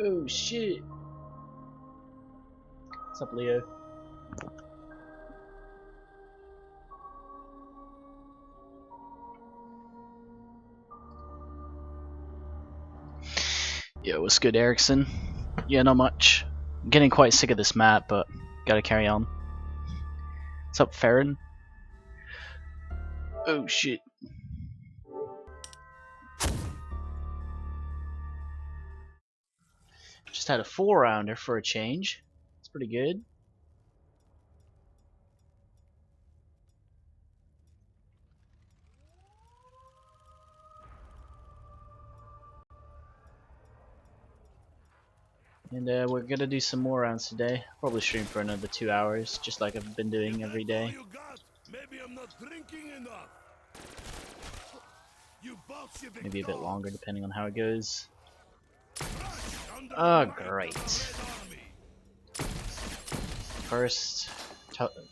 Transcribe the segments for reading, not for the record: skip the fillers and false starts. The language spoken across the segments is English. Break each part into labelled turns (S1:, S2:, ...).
S1: Oh shit. What's up, Leo? Yo, what's good, Erickson? Yeah, not much. I'm getting quite sick of this map, but gotta carry on. What's up, Farron? Oh shit. Just had a 4-rounder for a change. It's pretty good. And we're gonna do some more rounds today. Probably stream for another 2 hours, just like I've been doing every day. Maybe a bit longer, depending on how it goes. Oh, great. First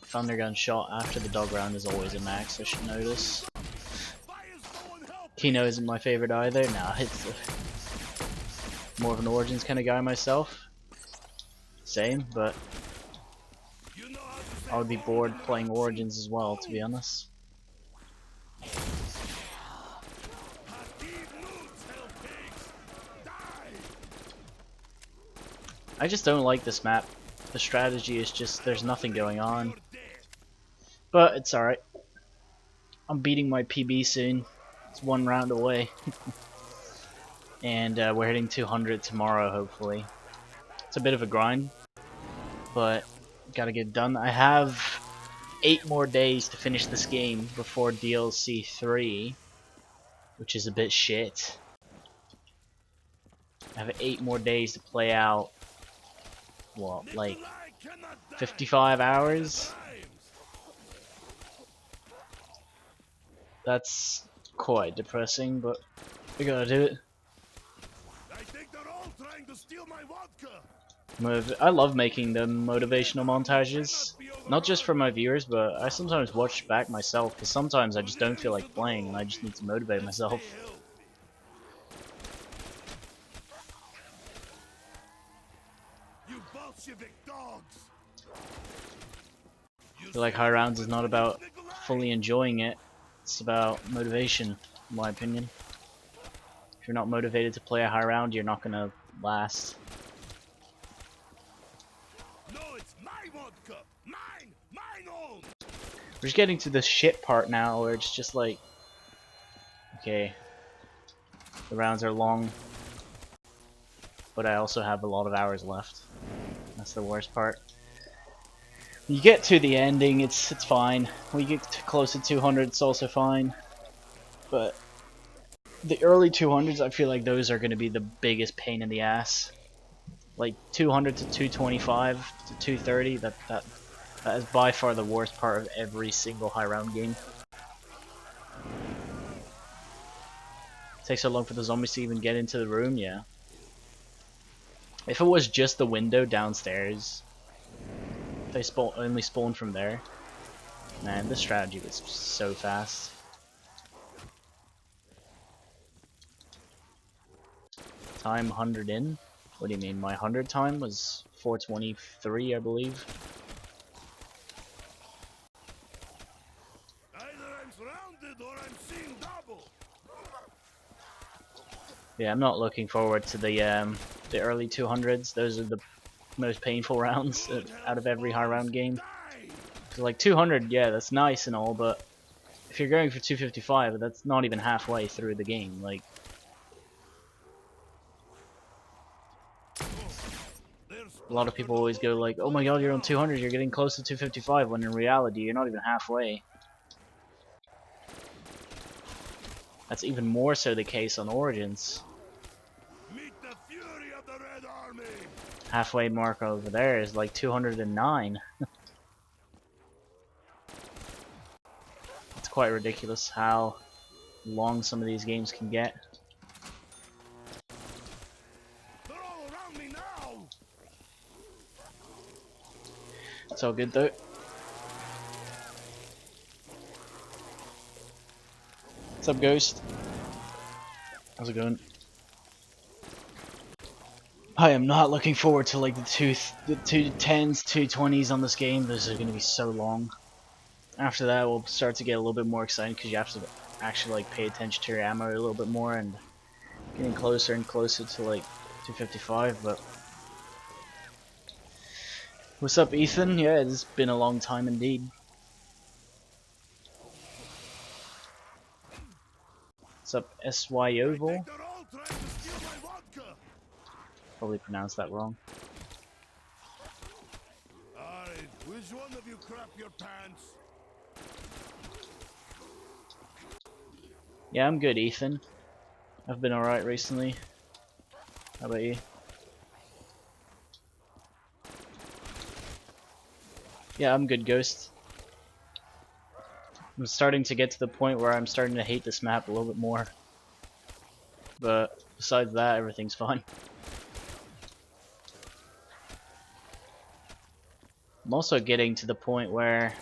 S1: thunder gun shot after the dog round is always a max, I should notice. Kino isn't my favorite either. Nah, it's more of an Origins kind of guy myself. Same, but I would be bored playing Origins as well, to be honest. I just don't like this map. The strategy is just, there's nothing going on. But it's alright. I'm beating my PB soon. It's 1 round away. And we're hitting 200 tomorrow, hopefully. It's a bit of a grind, but gotta get it done. I have 8 more days to finish this game before DLC 3, which is a bit shit. I have 8 more days to play out, what, like 55 hours? That's quite depressing, but we gotta do it. I love making the motivational montages, not just for my viewers, but I sometimes watch back myself, because sometimes I just don't feel like playing and I just need to motivate myself. I feel like high rounds is not about fully enjoying it, it's about motivation, in my opinion. If you're not motivated to play a high round, you're not gonna last. We're just getting to the shit part now where it's just like, okay, the rounds are long, but I also have a lot of hours left. That's the worst part. When you get to the ending, it's fine. When you get close to 200, it's also fine. But the early 200s, I feel like those are going to be the biggest pain in the ass. Like 200 to 225 to 230, that is by far the worst part of every single high round game. It takes so long for the zombies to even get into the room, yeah. If it was just the window downstairs, if they only spawn from there, man, this strategy was so fast. Time 100 in? What do you mean? My 100 time was 4:23, I believe. Yeah, I'm not looking forward to the early 200s. Those are the most painful rounds out of every high round game. So like 200, yeah, that's nice and all, but if you're going for 255, that's not even halfway through the game. Like, a lot of people always go like, "Oh my God, you're on 200, you're getting close to 255," when in reality, you're not even halfway. That's even more so the case on Origins. Halfway mark over there is like 209. It's quite ridiculous how long some of these games can get. It's all good though. What's up, Ghost? How's it going? I am not looking forward to like the 210s, 220s on this game. Those are going to be so long. After that, we'll start to get a little bit more exciting because you have to actually like pay attention to your ammo a little bit more and getting closer and closer to like 255. But what's up, Ethan? Yeah, it's been a long time indeed. What's up, SY Oval? Probably pronounced that wrong.
S2: Alright, which one of you crap your pants?
S1: Yeah, I'm good, Ethan. I've been alright recently. How about you? Yeah, I'm good, Ghost. I'm starting to get to the point where I'm starting to hate this map a little bit more. But besides that, everything's fine. I'm also getting to the point where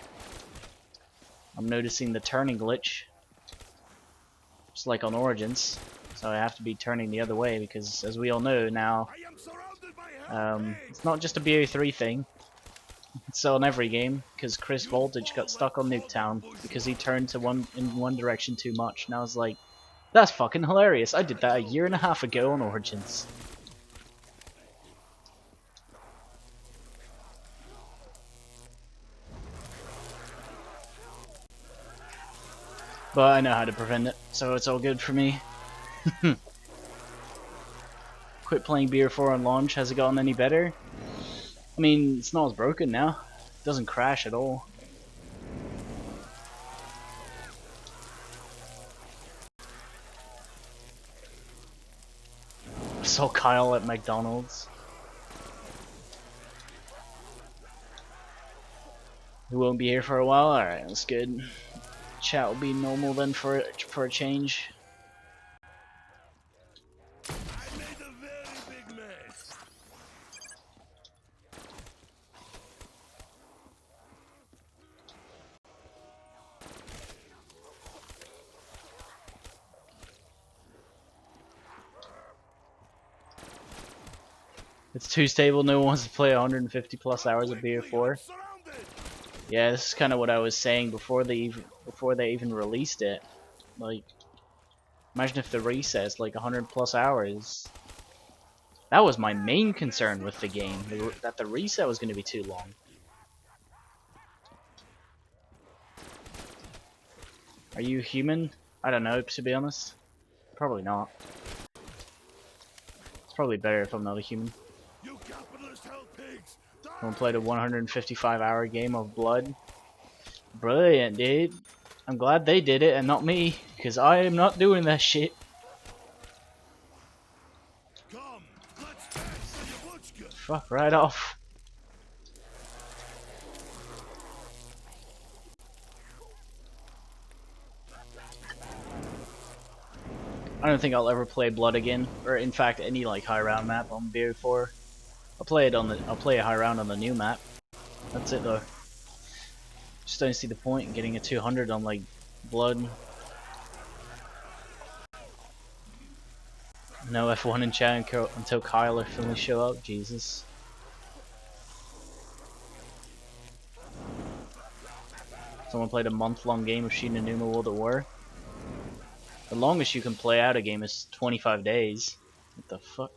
S1: I'm noticing the turning glitch. Just like on Origins. So I have to be turning the other way because, as we all know now, it's not just a BO3 thing. It's on every game because Chris Voltage got stuck on Nuketown because he turned to in one direction too much. And I was like, that's fucking hilarious. I did that a year and a half ago on Origins. But I know how to prevent it, so it's all good for me. Quit playing BO4 on launch. Has it gotten any better? I mean, it's not as broken now. It doesn't crash at all. I saw Kyle at McDonald's. We won't be here for a while? Alright, that's good. Chat will be normal then for a change.
S2: I made a very big mess.
S1: It's too stable, no one wants to play 150 plus hours of BO4. Yeah, this is kind of what I was saying before they even released it. Like, imagine if the reset's like 100 plus hours. That was my main concern with the game, that the reset was going to be too long. Are you human? I don't know, to be honest. Probably not. It's probably better if I'm not a human.
S2: You capitalist hell pigs.
S1: Someone played a 155 hour game of Blood. Brilliant, dude. I'm glad they did it and not me, because I am not doing that shit.
S2: Come, let's dance to your
S1: Fuck right off. I don't think I'll ever play Blood again, or in fact any like high round map on BO4. I'll play a high round on the new map. That's it though. Just don't see the point in getting a 200 on like Blood. No F1 in chat until Kyle or Finley show up. Jesus. Someone played a month-long game of Shinonuma World at War. The longest you can play out a game is 25 days. What the fuck?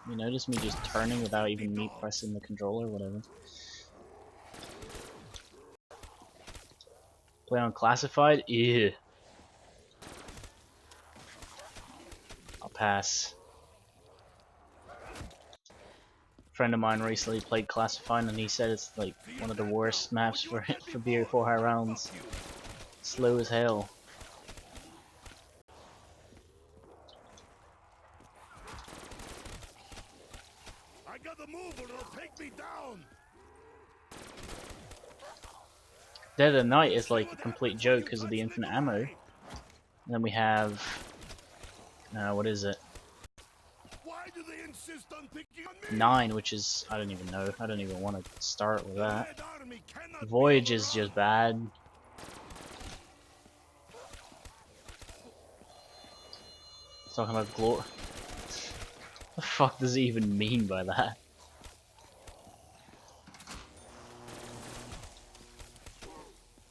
S1: You notice me just turning without even me pressing the controller? Whatever. Play on classified? Ew. I'll pass. A friend of mine recently played classified and he said it's like one of the worst maps for BO4 high rounds. Slow as hell.
S2: I got a move or it'll take me down.
S1: Dead of Night is like a complete joke because of the infinite ammo. And then we have what is it?
S2: Why do they insist on picking on me?
S1: 9, which is I don't even know. I don't even want to start with that. Voyage is just bad. Talking about glory. The fuck does he even mean by that?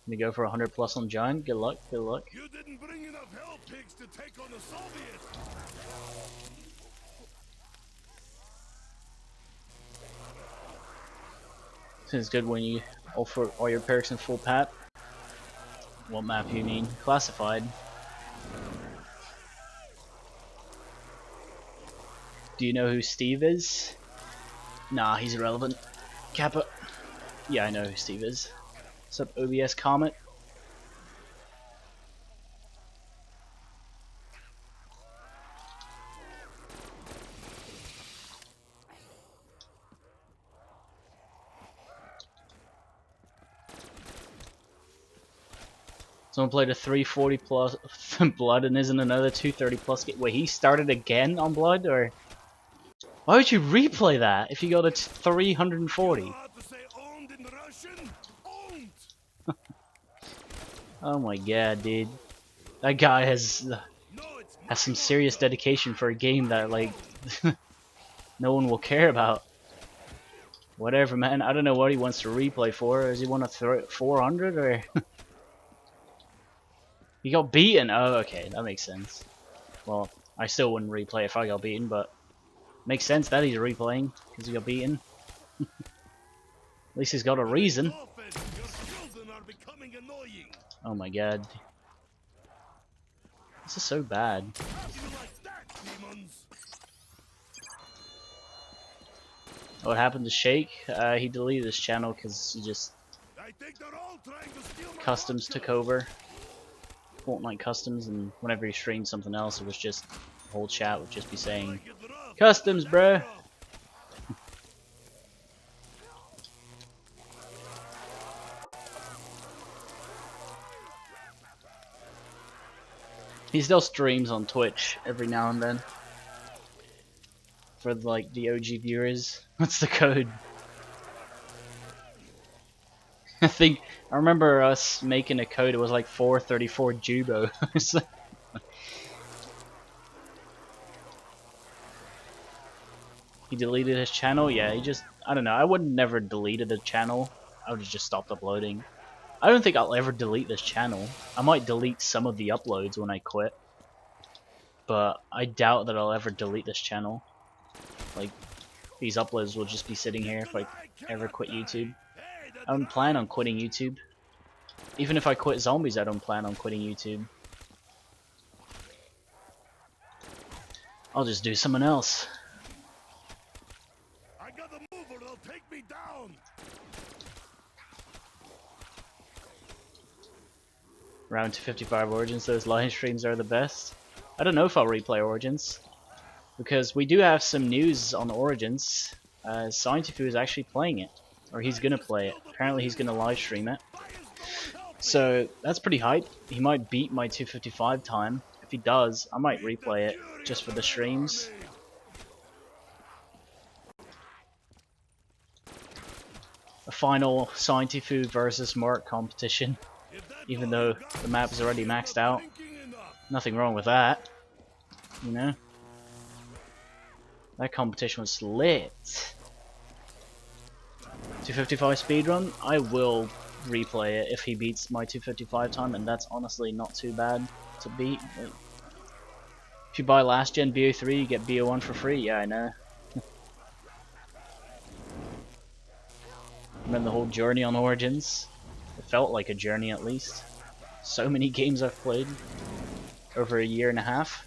S1: Gonna go for 100 plus on Giant. Good luck, good luck.
S2: You didn't bring enough hell pigs to take on the Soviets.
S1: It's good when you offer all your perks in full pap. What map you mean? Classified. Do you know who Steve is? Nah, he's irrelevant. Kappa. Yeah, I know who Steve is. What's up, OBS Comet? Someone played a 340 plus Blood and isn't another 230 plus game. Wait, he started again on Blood, or why would you replay that if you got a 340?
S2: You know how to say owned in Russian? Owned.
S1: Oh my god, dude, that guy has
S2: No, it's
S1: some serious dedication for a game that like no one will care about. Whatever, man. I don't know what he wants to replay for. Does he want to throw it 400 or? He got beaten. Oh, okay, that makes sense. Well, I still wouldn't replay if I got beaten, but makes sense that he's replaying because he got beaten. At least he's got a reason.
S2: Your children are becoming annoying.
S1: Oh my god, this is so bad.
S2: How do you like that, demons?
S1: What happened to Shake? He deleted his channel because he just
S2: I think they're all trying to steal my
S1: customs
S2: vodka.
S1: took over. Fortnite customs, and whenever he streamed something else, it was just the whole chat would just be saying
S2: Like it rough.
S1: customs, bruh. He still streams on Twitch every now and then. For like the OG viewers. What's the code? I remember us making a code, it was like 434 Jubo. He deleted his channel? Yeah, I don't know, I would never deleted a channel. I would have just stopped uploading. I don't think I'll ever delete this channel. I might delete some of the uploads when I quit. But I doubt that I'll ever delete this channel. Like, these uploads will just be sitting here if I ever quit YouTube. I don't plan on quitting YouTube. Even if I quit Zombies, I don't plan on quitting YouTube. I'll just do something else.
S2: I got a move or they'll take me down.
S1: Round 255 Origins, those live streams are the best. I don't know if I'll replay Origins. Because we do have some news on Origins. Scientifu is actually playing it. Or he's gonna play it. Apparently he's gonna live stream it. So that's pretty hype. He might beat my 255 time. If he does, I might replay it just for the streams. A final Scientifu versus Mark competition. Even though the map is already maxed out. Nothing wrong with that. You know? That competition was lit. 255 speedrun? I will replay it if he beats my 255 time, and that's honestly not too bad to beat. Like, if you buy last gen BO3, you get BO1 for free. Yeah, I know. And then the whole journey on Origins. It felt like a journey at least. So many games I've played. Over a year and a half.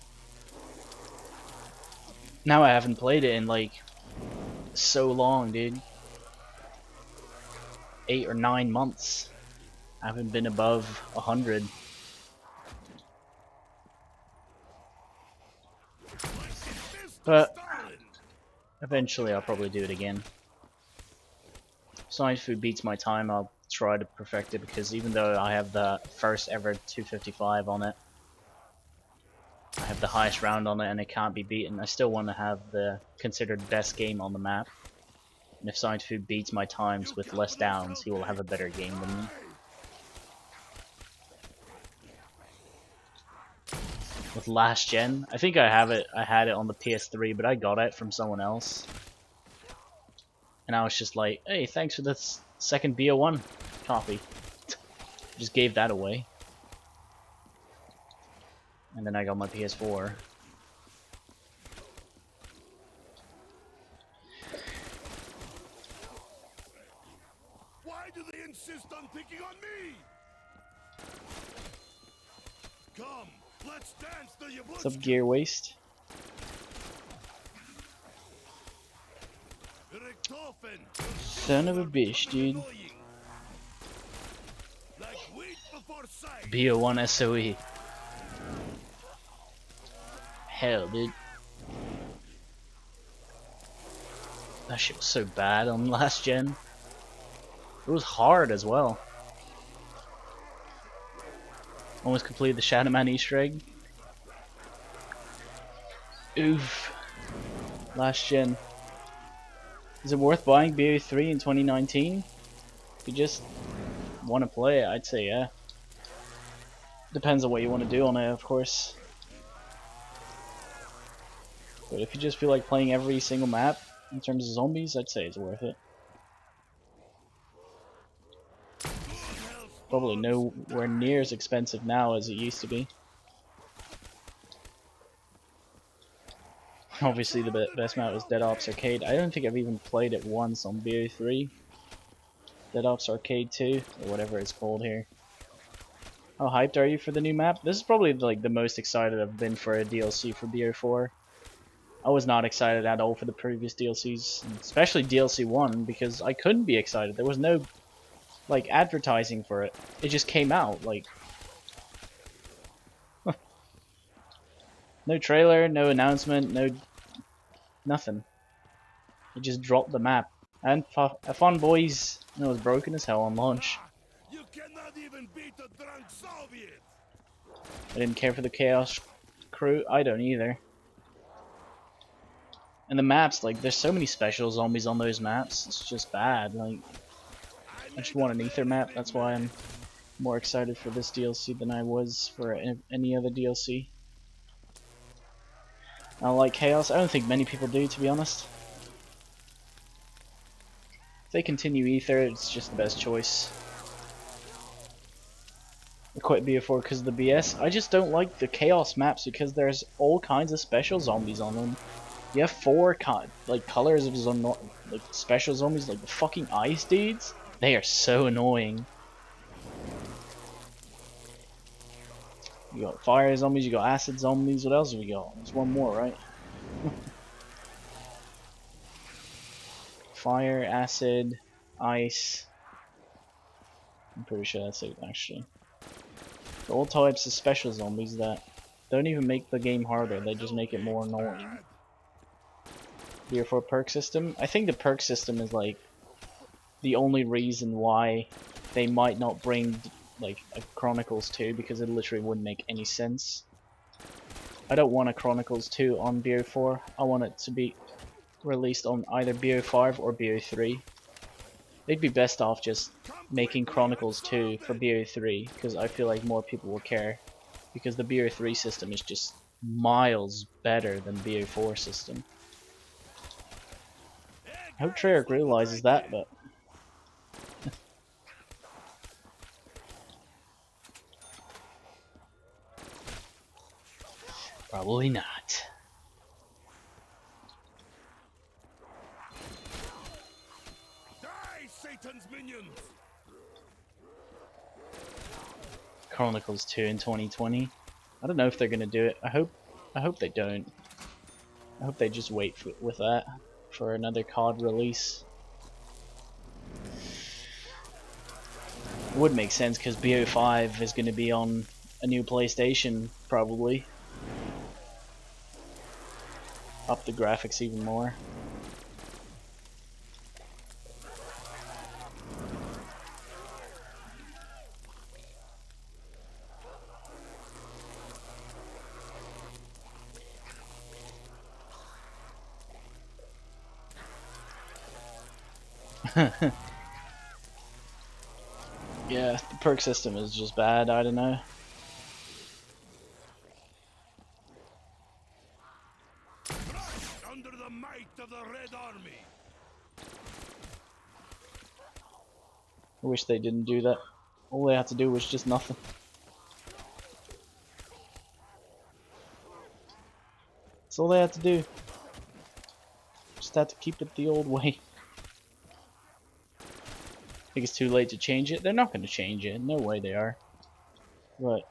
S1: Now I haven't played it in like so long, dude. 8 or 9 months. I haven't been above 100. But eventually I'll probably do it again. Scientifu beats my time, I'll try to perfect it, because even though I have the first ever 255 on it, I have the highest round on it and it can't be beaten, I still want to have the considered best game on the map. And if Scientifu beats my times with less downs, he will have a better game than me. with last gen. I think I have it. I had it on the PS3, but I got it from someone else, and I was just like, "Hey, thanks for this second BO1 copy." Just gave that away, and then I got my PS4.
S2: Why do they insist on picking on me? Come, let's dance till you
S1: What's up, Gear Waste?
S2: Toten,
S1: Son of a bitch, dude.
S2: like wheat before sight.
S1: BO1 SOE. Hell, dude. That shit was so bad on last gen. It was hard as well. Almost completed the Shadow Man Easter egg. Oof. Last gen. Is it worth buying BO3 in 2019? If you just want to play it, I'd say yeah. Depends on what you want to do on it, of course. But if you just feel like playing every single map in terms of zombies, I'd say it's worth it. Probably nowhere near as expensive now as it used to be. Obviously the best map was Dead Ops Arcade. I don't think I've even played it once on BO3. Dead Ops Arcade 2, or whatever it's called here. How hyped are you for the new map? This is probably like the most excited I've been for a DLC for BO4. I was not excited at all for the previous DLCs, especially DLC 1, because I couldn't be excited. There was no like advertising for it. It just came out, like no trailer, no announcement, no nothing. It just dropped the map. And Fun Boys, it was broken as hell on launch.
S2: You cannot even beat a drunk Soviet.
S1: I didn't care for the Chaos crew. I don't either. And the maps, like, there's so many special zombies on those maps. It's just bad. Like, I just want an ether map. That's why I'm more excited for this DLC than I was for any other DLC. I like Chaos. I don't think many people do, to be honest. If they continue ether, it's just the best choice. I quit BO4 because of the BS. I just don't like the Chaos maps because there's all kinds of special zombies on them. You have four colors of like special zombies, like the fucking ice dudes. They are so annoying. You got fire zombies, you got acid zombies. What else have we got? There's one more, right? Fire, acid, ice. I'm pretty sure that's it, actually. All types of special zombies that don't even make the game harder. They just make it more annoying. Here for perk system, I think the perk system is like the only reason why they might not bring like a Chronicles 2, because it literally wouldn't make any sense. I don't want a Chronicles 2 on BO4. I want it to be released on either BO5 or BO3. They'd be best off just making Chronicles 2 for BO3, because I feel like more people will care, because the BO3 system is just miles better than BO4 system. I hope Treyarch realizes that, but probably not.
S2: Die, Satan's minions!
S1: Chronicles 2 in 2020. I don't know if they're gonna do it. I hope they don't. I hope they just wait with that for another COD release. It would make sense because BO5 is going to be on a new PlayStation, probably. Up the graphics even more. Yeah, the perk system is just bad, I don't know.
S2: under the might of the Red Army.
S1: I wish they didn't do that. All they had to do was just nothing. That's all they had to do. Just had to keep it the old way. I think it's too late to change it. They're not going to change it. No way they are. But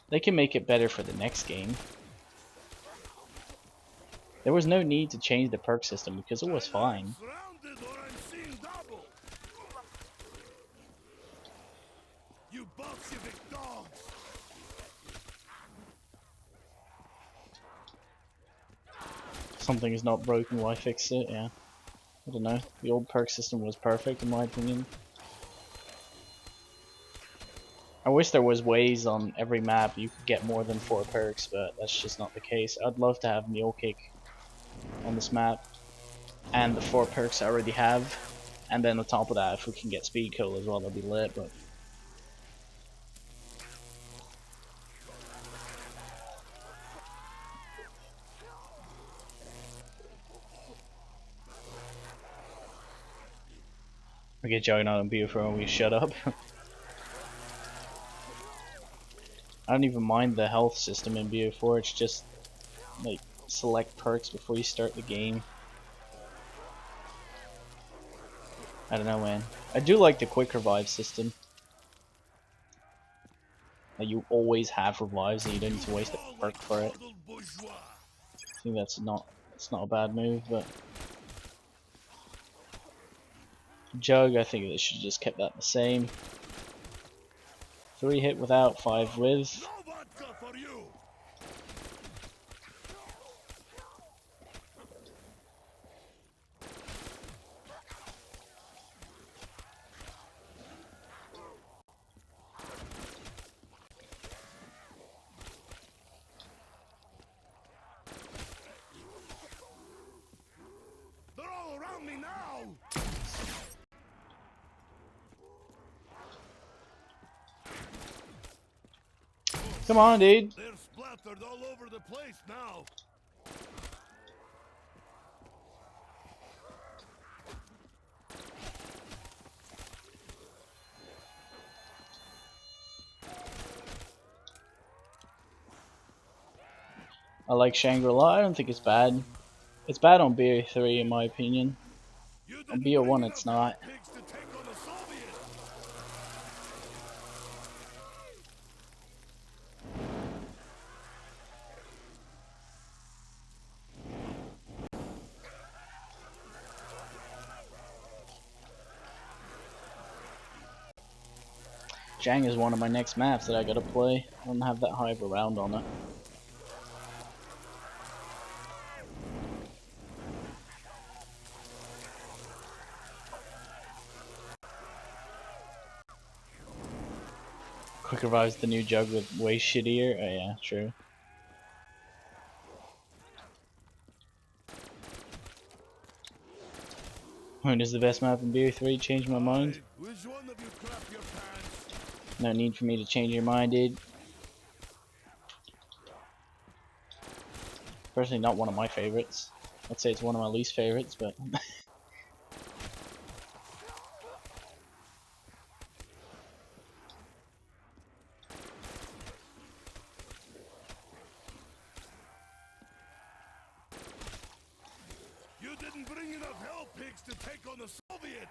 S1: they can make it better for the next game. There was no need to change the perk system because it was fine.
S2: Surrounded or I'm seeing double. You Bolshevik dogs.
S1: Something is not broken, why fix it? Yeah. I don't know. The old perk system was perfect in my opinion. I wish there was ways on every map you could get more than 4 perks, but that's just not the case. I'd love to have Mule Kick on this map, and the 4 perks I already have, and then on top of that, if we can get Speed Cola as well, that'd be lit, but... We get Juggernaut and BO3 and we shut up. I don't even mind the health system in BO4, it's just like select perks before you start the game. I don't know, man. I do like the quick revive system. Like you always have revives and you don't need to waste a perk for it. I think that's not a bad move, but Jug, I think they should have just kept that the same. 3 hit without, 5 with.
S2: No vodka for you. They're all around me now.
S1: Come on, dude.
S2: They're splattered all over the place now.
S1: I like Shangri-La, I don't think it's bad. It's bad on BO3 in my opinion. On BO1 it's not.
S2: Pigs to take on the Soviets.
S1: Jang is one of my next maps that I gotta play. I don't have that high of a round on it. Quick Revive's the new Jug with way shittier. Oh yeah, true. When is the best map in BO3? Change my mind.
S2: Which one of you crap your pants?
S1: No need for me to change your mind, dude. Personally, not one of my favorites. I'd say it's one of my least favorites, but
S2: You didn't bring enough hell pigs to take on the Soviets.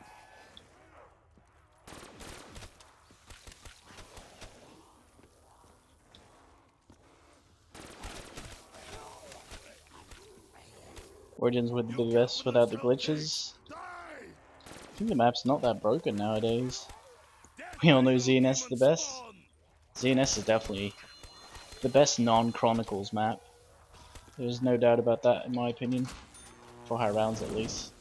S1: Origins would be the best without the glitches.
S2: Die.
S1: I think the map's not that broken nowadays. We all know ZNS is the best. ZNS is definitely the best non-Chronicles map. There's no doubt about that in my opinion. For high rounds at least.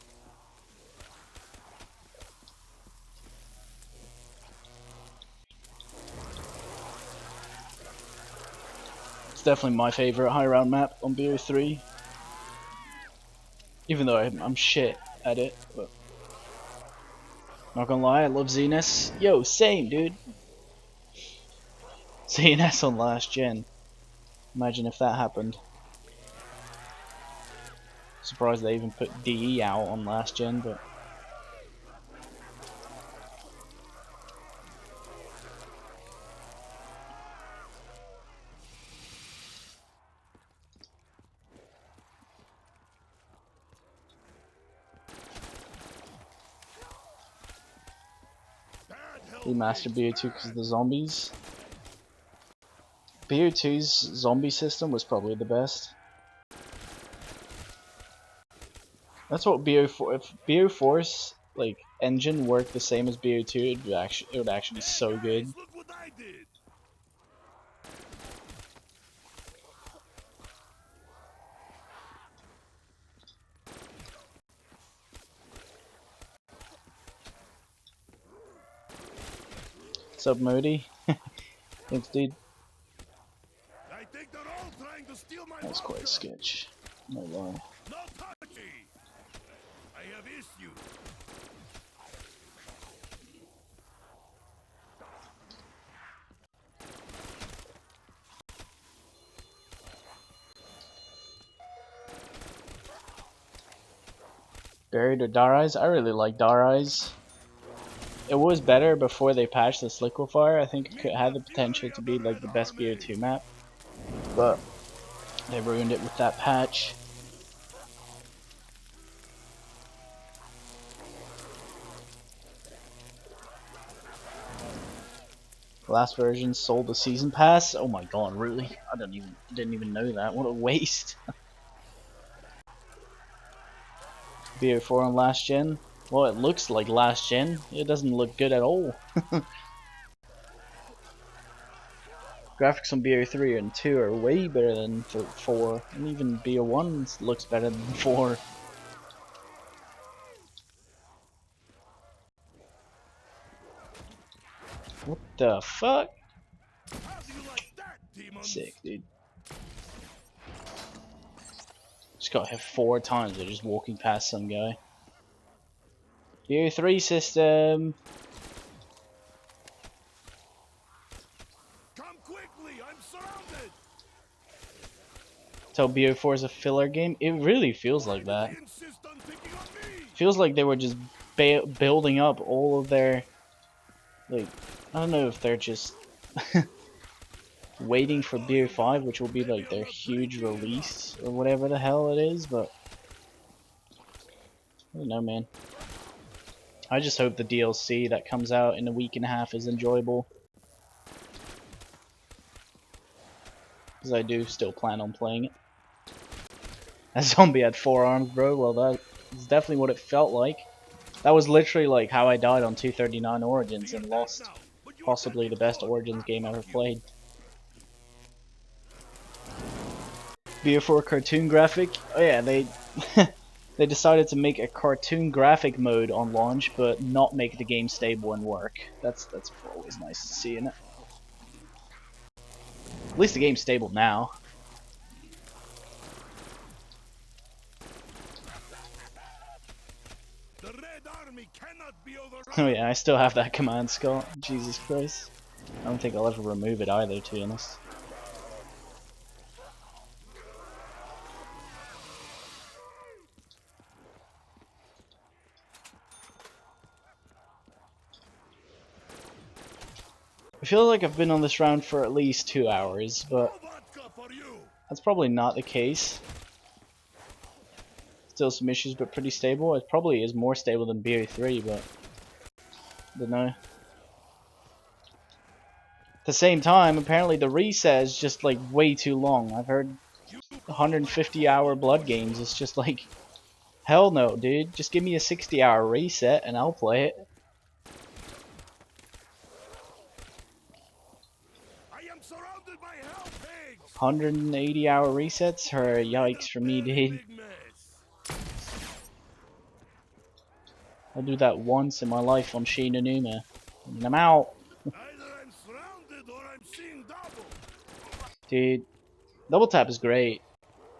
S1: It's definitely my favorite high round map on BO3. Even though I'm shit at it, but not gonna lie, I love ZNS. Yo, same dude. ZNS on last gen. Imagine if that happened. Surprised they even put DE out on last gen, but remastered BO2 because of the zombies. BO2's zombie system was probably the best. That's what BO4. If BO4's like engine worked the same as BO2, it would actually be so good.
S2: Look what I did.
S1: What's up, Modi? Thanks, dude.
S2: I think they're all trying to steal my
S1: That's quite
S2: vodka.
S1: sketch. No lie.
S2: No touchy. I have issues.
S1: Buried or Darais? I really like Darais. It was better before they patched this liquefier. I think it had the potential to be like the best BO2 map, but they ruined it with that patch. Last version sold the season pass. Oh my god, really? I didn't even know that. What a waste. BO4 on last gen. Well, it looks like last gen. It doesn't look good at all. Graphics on BO3 and 2 are way better than 4, and even BO1 looks better than 4. What the fuck?
S2: How do you like that, demons?
S1: Sick, dude. Just got hit 4 times by just walking past some guy. BO3 system.
S2: Come quickly, I'm surrounded.
S1: Tell BO4 is a filler game. It really feels like that.
S2: They insist on picking on me.
S1: Feels like they were just building up all of their, like, I don't know if they're just waiting for BO5, which will be like their huge release or whatever the hell it is, but I don't know, man. I just hope the DLC that comes out in a week and a half is enjoyable, because I do still plan on playing it. That zombie had 4 arms, bro. Well, that is definitely what it felt like. That was literally like how I died on 239 Origins and lost possibly the best Origins game I ever played. BO4 cartoon graphic. Oh yeah, they they decided to make a cartoon graphic mode on launch, but not make the game stable and work. That's always nice to see, isn't it? At least the game's stable now.
S2: The Red Army cannot be overrun.
S1: Oh yeah, I still have that command, Scott. Jesus Christ. I don't think I'll ever remove it either, to be honest. I feel like I've been on this round for at least 2 hours, but
S2: No vodka for you.
S1: that's probably not the case. Still some issues, but pretty stable. It probably is more stable than BO3, but I don't know. At the same time, apparently the reset is just like way too long. I've heard 150-hour blood games. It's just like, hell no, dude. Just give me a 60-hour reset and I'll play it.
S2: I am surrounded by hell pigs.
S1: 180-hour resets? Or yikes for me, dude.
S2: Big mess.
S1: I'll do that once in my life on Shinonuma. And I'm out.
S2: Either I'm surrounded or I'm seeing double.
S1: Dude, double tap is great.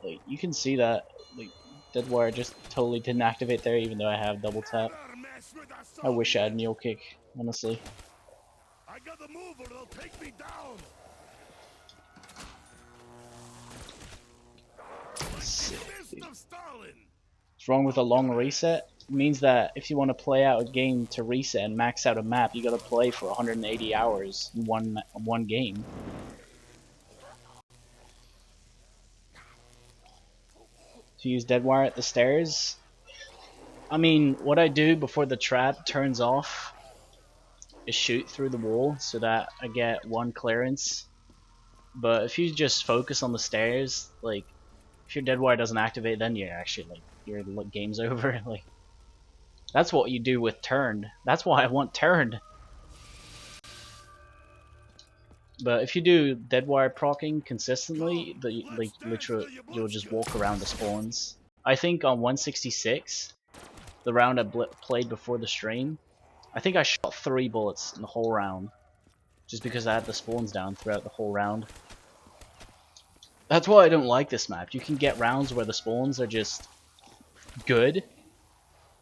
S1: Like, you can see that. Like, that's where I just totally didn't activate there, even though I have double tap.
S2: Never mess with us,
S1: I wish I had
S2: Soviets.
S1: mule kick, honestly.
S2: I gotta move or they'll take me down. Fist of Stalin.
S1: What's wrong with a long reset? It means that if you want to play out a game to reset and max out a map, you gotta play for 180 hours in one game. To use Deadwire at the stairs? I mean, what I do before the trap turns off is shoot through the wall so that I get one clearance. But if you just focus on the stairs, like, if your Deadwire doesn't activate, then you're actually, like, your game's over. Like, that's what you do with turned. That's why I want turned. But if you do Deadwire proccing consistently, like literally, you'll just walk around the spawns. I think on 166, the round I played before the stream, I think I shot 3 bullets in the whole round, just because I had the spawns down throughout the whole round. That's why I don't like this map. You can get rounds where the spawns are just good,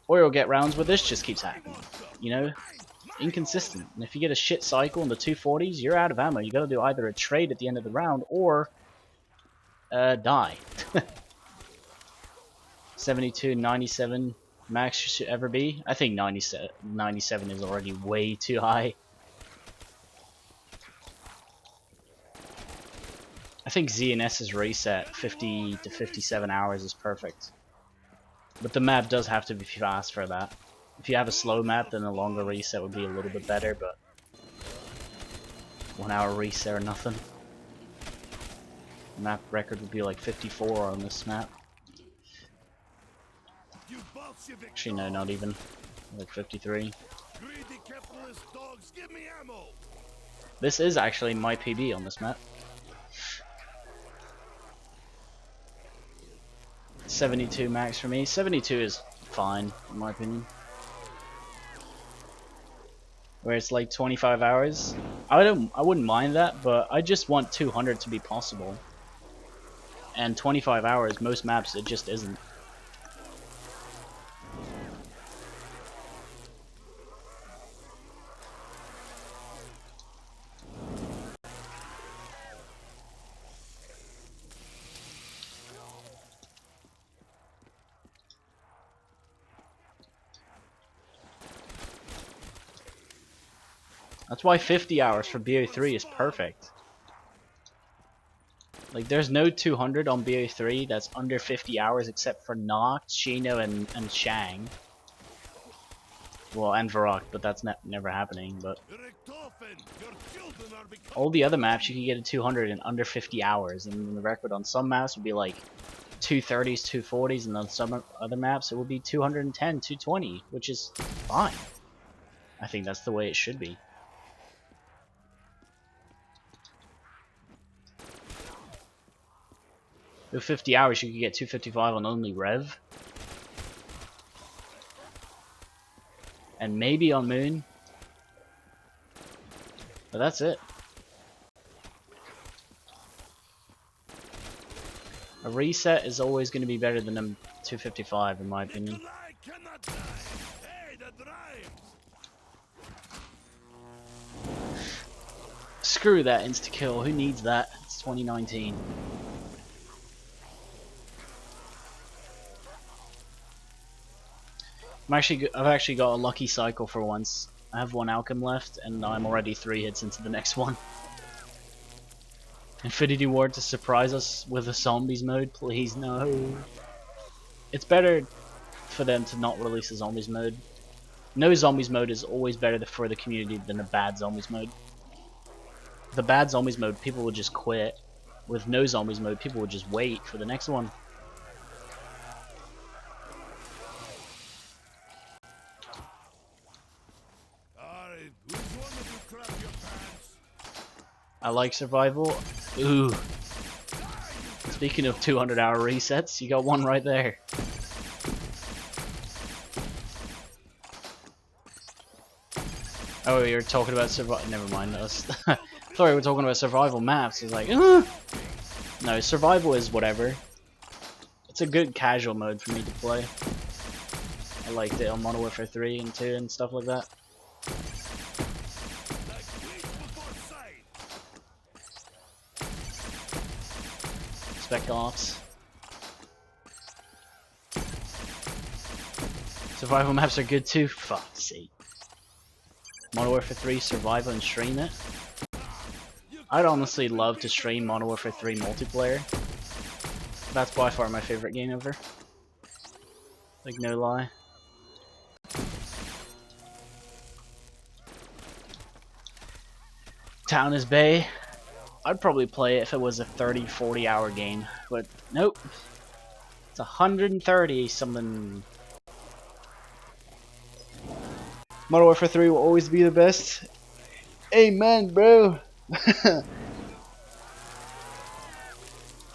S1: or you'll get rounds where this just keeps happening. You know? Inconsistent. And if you get a shit cycle in the 240s, you're out of ammo. You gotta do either a trade at the end of the round, or die. 72, 97 max should ever be. I think 97 is already way too high. I think ZNS's reset 50 to 57 hours is perfect. But the map does have to be fast for that. If you have a slow map, then a longer reset would be a little bit better, but 1 hour reset or nothing. Map record would be like 54 on this map. Actually, no, not even. Like 53.
S2: Greedy capitalist dogs, give me ammo.
S1: This is actually my PB on this map. 72 max for me. 72 is fine, in my opinion. Where it's like 25 hours. I wouldn't mind that, but I just want 200 to be possible. And 25 hours, most maps, it just isn't. That's why 50 hours for BO3 is perfect. Like, there's no 200 on BO3 that's under 50 hours except for Noct, Kino, and Shang. Well, and Varrock, but that's never happening. But all the other maps you can get a 200 in under 50 hours, and the record on some maps would be like 230s, 240s, and on some other maps it will be 210, 220, which is fine. I think that's the way it should be. With 50 hours, you could get 255 on only Rev. And maybe on Moon. But that's it. A reset is always going to be better than a 255 in my opinion. Screw that insta-kill, who needs that? It's 2019. I've actually got a lucky cycle for once. I have 1 outcome left, and I'm already 3 hits into the next one. Infinity Ward to surprise us with a zombies mode, please no. It's better for them to not release a zombies mode. No zombies mode is always better for the community than a bad zombies mode. The bad zombies mode, people will just quit. With no zombies mode, people will just wait for the next one. I like survival. Ooh. Speaking of 200-hour resets, you got one right there. Oh, you're talking about survival. Never mind. I thought we were talking about survival maps. It's like, no, survival is whatever. It's a good casual mode for me to play. I liked it on Modern Warfare 3 and 2 and stuff like that. Spec Ops. Survival maps are good too. Fuck's sake. Modern Warfare 3 survival and stream it. I'd honestly love to stream Modern Warfare 3 multiplayer. That's by far my favorite game ever. Like, no lie. Town is Bay. I'd probably play it if it was a 30-40 hour game, but nope. It's 130 something. Modern Warfare 3 will always be the best. Amen, bro.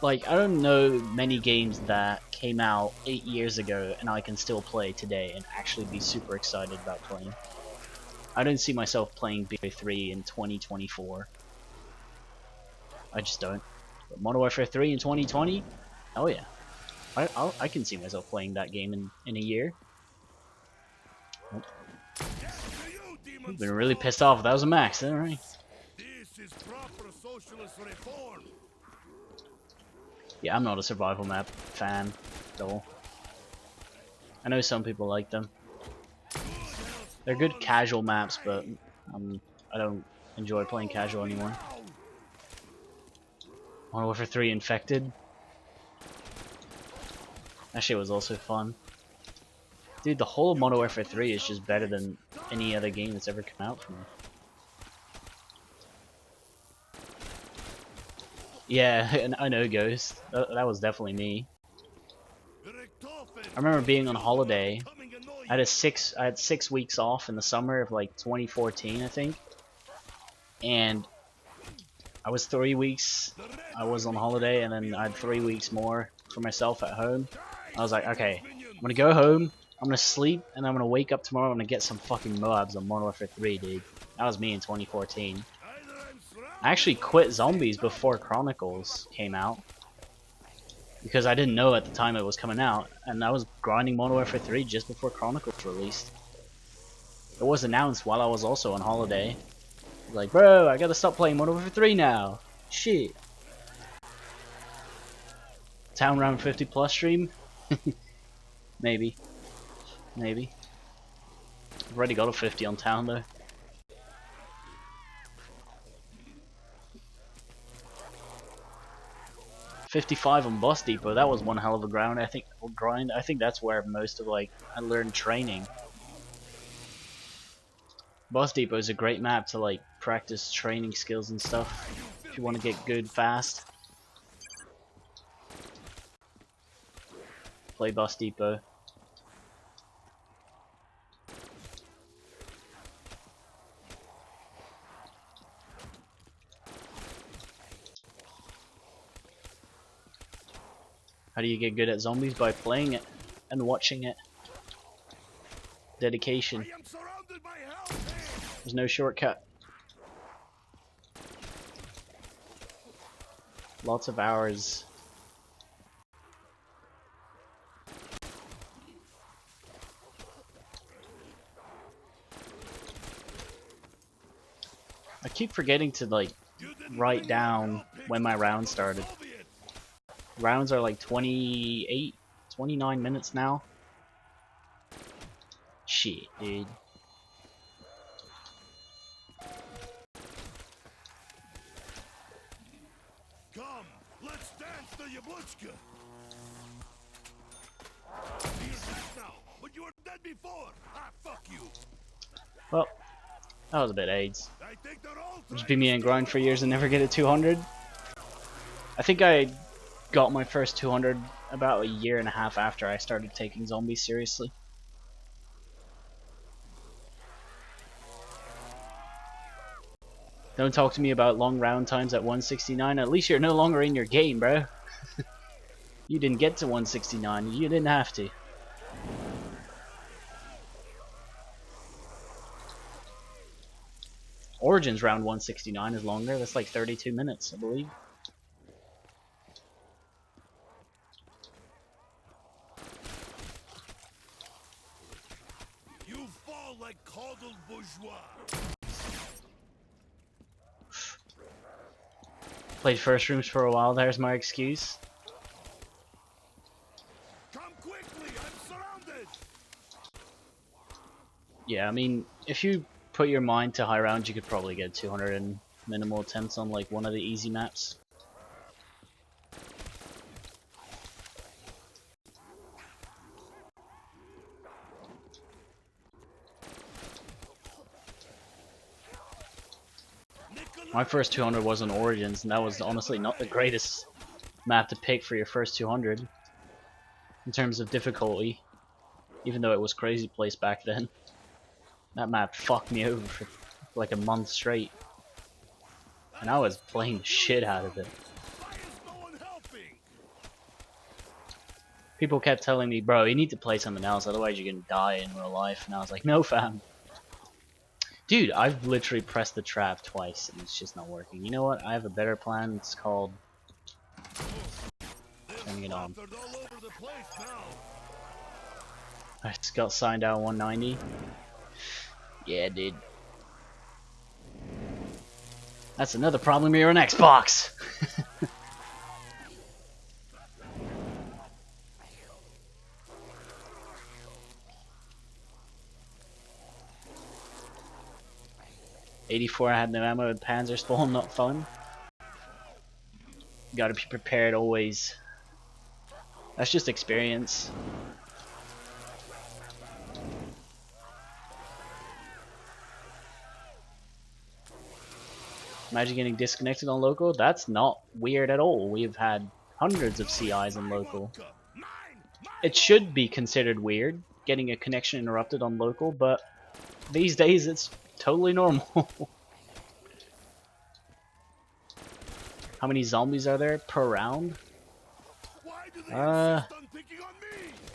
S1: Like, I don't know many games that came out 8 years ago and I can still play today and actually be super excited about playing. I don't see myself playing BO3 in 2024. I just don't. But Modern Warfare 3 in 2020? Oh yeah. I can see myself playing that game in a year. Nope. I've been really pissed off. That was a max, alright.
S2: This is proper socialist reform.
S1: Yeah, I'm not a survival map fan at all. I know some people like them. They're good casual maps, but I don't enjoy playing casual anymore. Modern Warfare 3 Infected. That shit was also fun. Dude, the whole of Modern Warfare 3 is just better than any other game that's ever come out for me. Yeah, and I know, Ghost. That was definitely me. I remember being on holiday. I had 6 weeks off in the summer of like 2014, I think. And I was 3 weeks. I was on holiday, and then I had 3 weeks more for myself at home. I was like, okay, I'm gonna go home. I'm gonna sleep, and I'm gonna wake up tomorrow. I'm gonna get some fucking Moabs on Modern Warfare 3, dude. That was me in 2014. I actually quit Zombies before Chronicles came out because I didn't know at the time it was coming out, and I was grinding Modern Warfare 3 just before Chronicles released. It was announced while I was also on holiday. I was like, bro, I gotta stop playing Modern Warfare 3 now. Shit. Town round 50 plus stream? Maybe. Maybe. I've already got a 50 on town though. $55 on Boss Depot, that was one hell of a grind. I think that's where most of like I learned training. Boss Depot is a great map to like practice training skills and stuff if you want to get good fast. Play Boss Depot. How do you get good at zombies? By playing it and watching it. Dedication. There's no shortcut. Lots of hours. I keep forgetting to like write down when my round started. Rounds are like 28, 29 minutes now. Shit, dude.
S2: Come, let's dance the Yablutska. You're dead now, but you were dead before. Ah, fuck you.
S1: Well, that was a bit AIDS.
S2: I think they're all
S1: Just be me and grind for years and never get a 200. I think I got my first 200 about a year and a half after I started taking zombies seriously. Don't talk to me about long round times at 169. At least you're no longer in your game, bro. You didn't get to 169. You didn't have to. Origins round 169 is longer. That's like 32 minutes, I believe.
S2: You fall like coddled bourgeois.
S1: Played first rooms for a while. There's my excuse.
S2: Come quickly, I'm surrounded.
S1: Yeah, I mean, if you put your mind to high rounds, you could probably get 200 in minimal attempts on like one of the easy maps. My first 200 was on Origins, and that was honestly not the greatest map to pick for your first 200 in terms of difficulty, even though it was Crazy Place back then. That map fucked me over for like a month straight, and I was playing the shit out of it.
S2: Why is no one helping?
S1: People kept telling me, bro, you need to play something else, otherwise you're gonna die in real life, and I was like, no fam. Dude, I've literally pressed the trap twice and it's just not working. You know what? I have a better plan. It's called turning it on.
S2: Splattered all over the place now.
S1: I just got signed out 190. Yeah, dude. That's another problem here on Xbox. 84, I had no ammo with Panzer spawn, not fun. Gotta be prepared always. That's just experience. Imagine getting disconnected on local? That's not weird at all. We've had hundreds of CIs on local. It should be considered weird, getting a connection interrupted on local, but these days it's totally normal. How many zombies are there per round?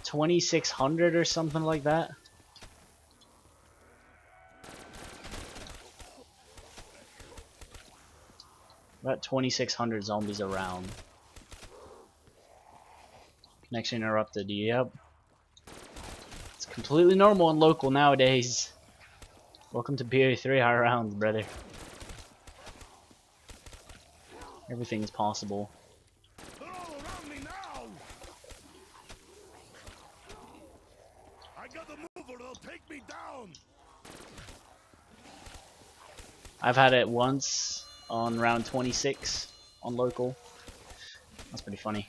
S1: 2,600 or something like that. About 2,600 zombies around. Connection interrupted, yep. It's completely normal and local nowadays. Welcome to BO3 high rounds, brother. Everything is possible.
S2: They're all around me now. I got the mover, they'll take me down.
S1: I've had it once on round 26 on local. That's pretty funny.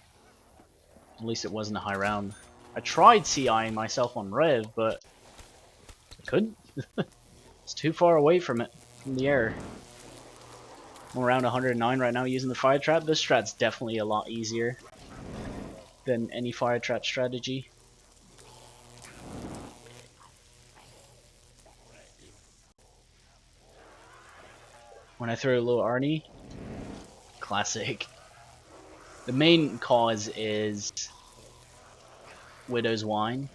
S1: At least it wasn't a high round. I tried CIing myself on Rev, but I couldn't. It's too far away from it, from the error. I'm around 109 right now using the fire trap. This strat's definitely a lot easier than any fire trap strategy. When I throw a little Arnie, classic. The main cause is Widow's Wine,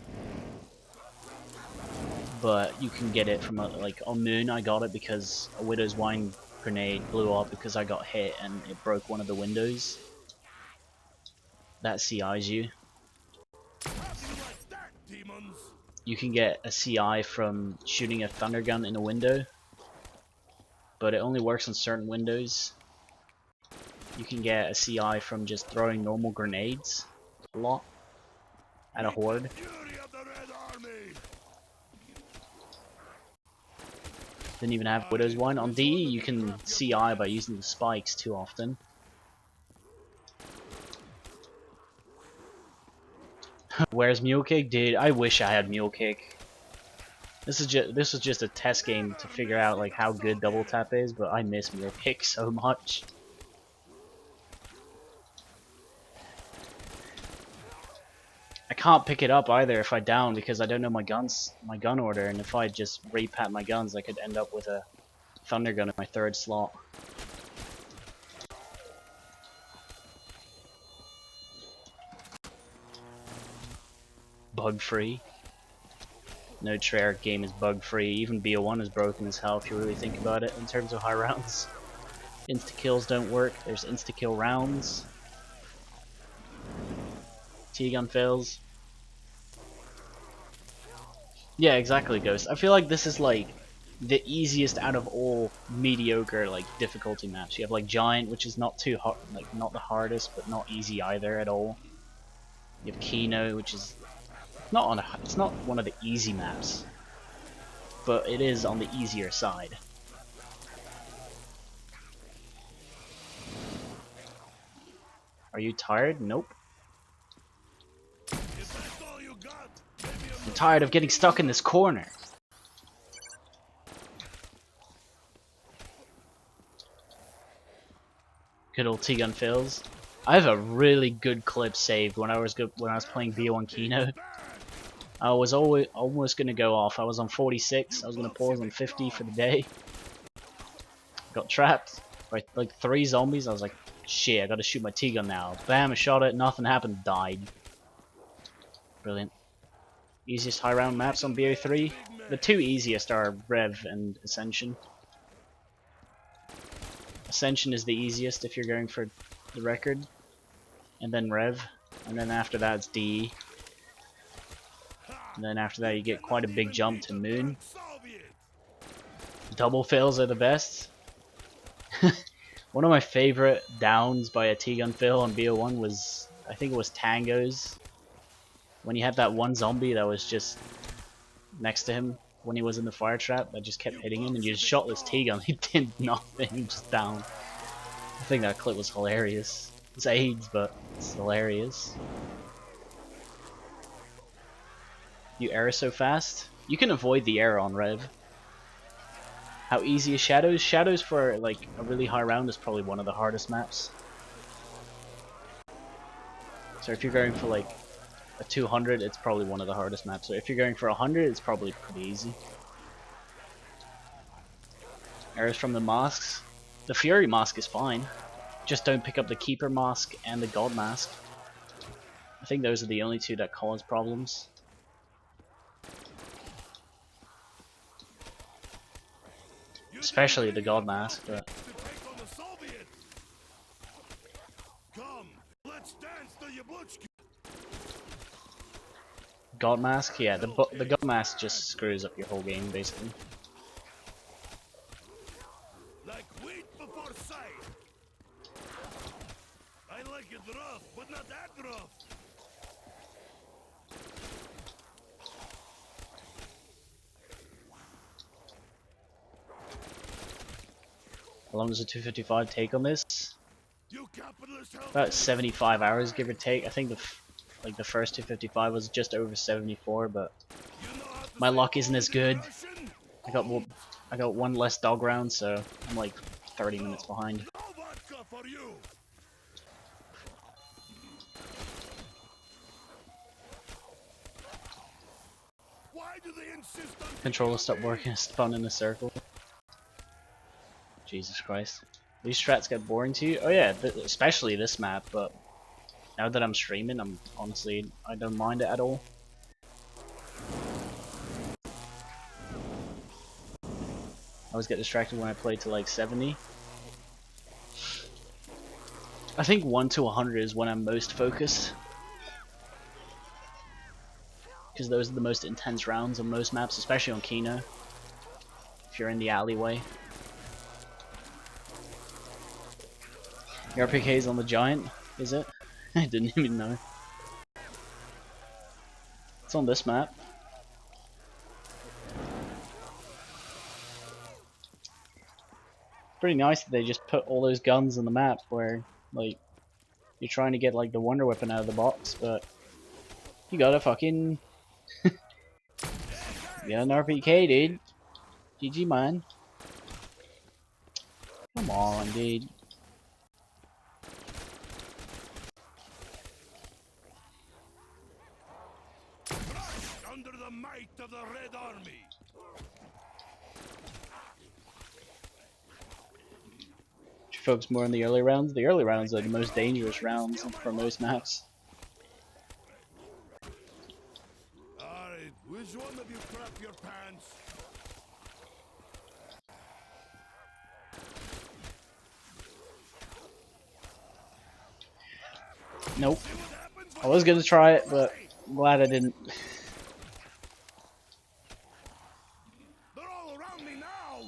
S1: but you can get it from like on Moon. I got it because a Widow's Wine grenade blew up because I got hit and it broke one of the windows. That CIs you. You can get a CI from shooting a thunder gun in a window, but it only works on certain windows. You can get a CI from just throwing normal grenades a lot at a horde. Didn't even have Widow's Wine. On DE you can CI by using the spikes too often. Where's Mule Kick? Dude, I wish I had Mule Kick. This was just a test game to figure out like how good double tap is, but I miss Mule Kick so much. I can't pick it up either if I down because I don't know my gun order, and if I just repat my guns I could end up with a thunder gun in my third slot. Bug free. No Treyarch game is bug free. Even BO1 is broken as hell if you really think about it in terms of high rounds. Insta kills don't work. There's insta kill rounds. T-gun fails. Yeah, exactly, Ghost. I feel like this is like the easiest out of all mediocre like difficulty maps. You have like Giant, which is not too hard, like not the hardest, but not easy either at all. You have Kino, which is not on it's not one of the easy maps. but it is on the easier side. Are you tired? Nope.
S2: If that's all you got, maybe
S1: I'm tired of getting stuck in this corner. Good old T-gun fails. I have a really good clip saved when I was playing BO3 Kino. I was almost gonna go off. I was on 46. I was gonna pause on 50 for the day. Got trapped by like 3 zombies. I was like, shit, I gotta shoot my T-gun now. Bam, I shot it. Nothing happened. Died. Brilliant. Easiest high round maps on BO3. The 2 easiest are Rev and Ascension. Ascension is the easiest if you're going for the record, and then Rev, and then after that it's DE, and then after that you get quite a big jump to Moon. Double fails are the best. One of my favorite downs by a T-gun fail on BO1 was, I think it was Tango's, when you had that one zombie that was just next to him when he was in the fire trap that just kept hitting him, and you just shot this T-gun, he did nothing, just down. I think that clip was hilarious. It's AIDS, but it's hilarious. You error so fast? You can avoid the error on Rev. How easy is Shadows? Shadows for like a really high round is probably one of the hardest maps. So if you're going for like a 200, it's probably one of the hardest maps. So if you're going for 100, it's probably pretty easy. Errors from the masks? The Fury mask is fine. Just don't pick up the Keeper mask and the God mask. I think those are the only 2 that cause problems. Especially the God mask, but God mask, yeah, the God mask just screws up your whole game basically.
S2: Like wheat before sight. I like it rough, but not that rough.
S1: How long does a 255 take on this?
S2: You capitalists help
S1: About
S2: me.
S1: 75 hours, give or take. I think the first 255 was just over 74, but
S2: You know how to
S1: my
S2: say
S1: luck isn't as
S2: old in
S1: good.
S2: Russian?
S1: I got one less dog round, so I'm like 30 minutes behind.
S2: No vodka for you. Why do they insist on
S1: Controller stopped working, spun in a circle. Jesus Christ. These strats get boring to you? Oh yeah, especially this map, but now that I'm streaming, I don't mind it at all. I always get distracted when I play to like 70. I think 1 to 100 is when I'm most focused. Because those are the most intense rounds on most maps, especially on Kino. If you're in the alleyway. Your RPK is on the Giant, is it? I didn't even know. It's on this map. Pretty nice that they just put all those guns on the map where, like, you're trying to get, like, the Wonder Weapon out of the box, but you got a fucking... you got an RPK, dude. GG, man. Come on, dude.
S2: under the might of the Red Army?
S1: Should focus more on the early rounds. The early rounds are the most dangerous rounds for most maps.
S2: Alright, which one of you crap your pants?
S1: Nope.
S2: See what happens
S1: I
S2: when
S1: was gonna try it, but I'm glad I didn't.
S2: they're all around me now.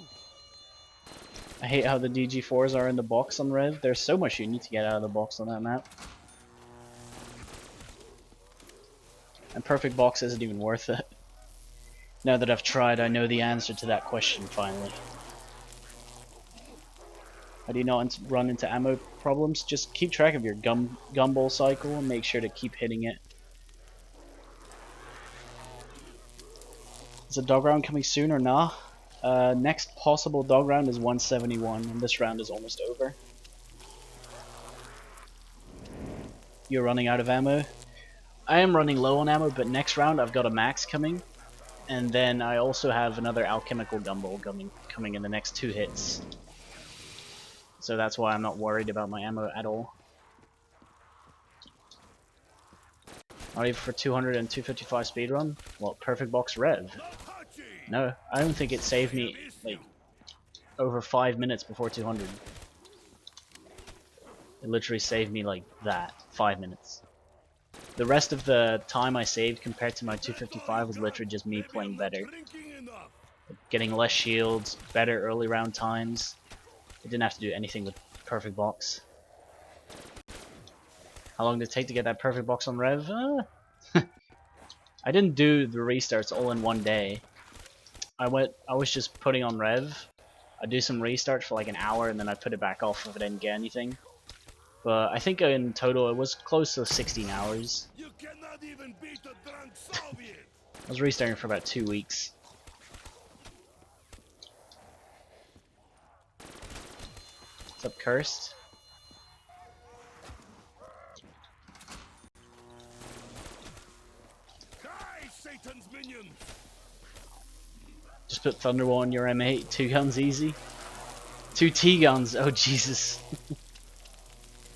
S1: I hate how the DG4s are in the box on Rev. There's so much you need to get out of the box on that map. And perfect box isn't even worth it. Now that I've tried, I know the answer to that question finally. How do you not run into ammo problems? Just keep track of your gumball cycle and make sure to keep hitting it. Is a dog round coming soon or nah? Next possible dog round is 171, and this round is almost over. You're running out of ammo? I am running low on ammo, but next round I've got a max coming, and then I also have another alchemical gumball coming in the next 2 hits. So that's why I'm not worried about my ammo at all. Not even for 200 and 255 speedrun? Well, perfect box rev. No, I don't think it saved me like over 5 minutes before 200. It literally saved me like that, 5 minutes. The rest of the time I saved compared to my 255 was literally just me playing better. Getting less shields, better early round times. I didn't have to do anything with perfect box. How long did it take to get that perfect box on rev? I didn't do the restarts all in one day. I was just putting on rev. I'd do some restarts for like an hour and then I'd put it back off if I didn't get anything. But I think in total it was close to 16 hours.
S2: You cannot even beat a drunk Soviet.
S1: I was restarting for about 2 weeks. What's up, Cursed?
S2: Die, Satan's minions!
S1: Just put Thunderwall on your M8. 2 guns easy. 2 T-guns. Oh Jesus.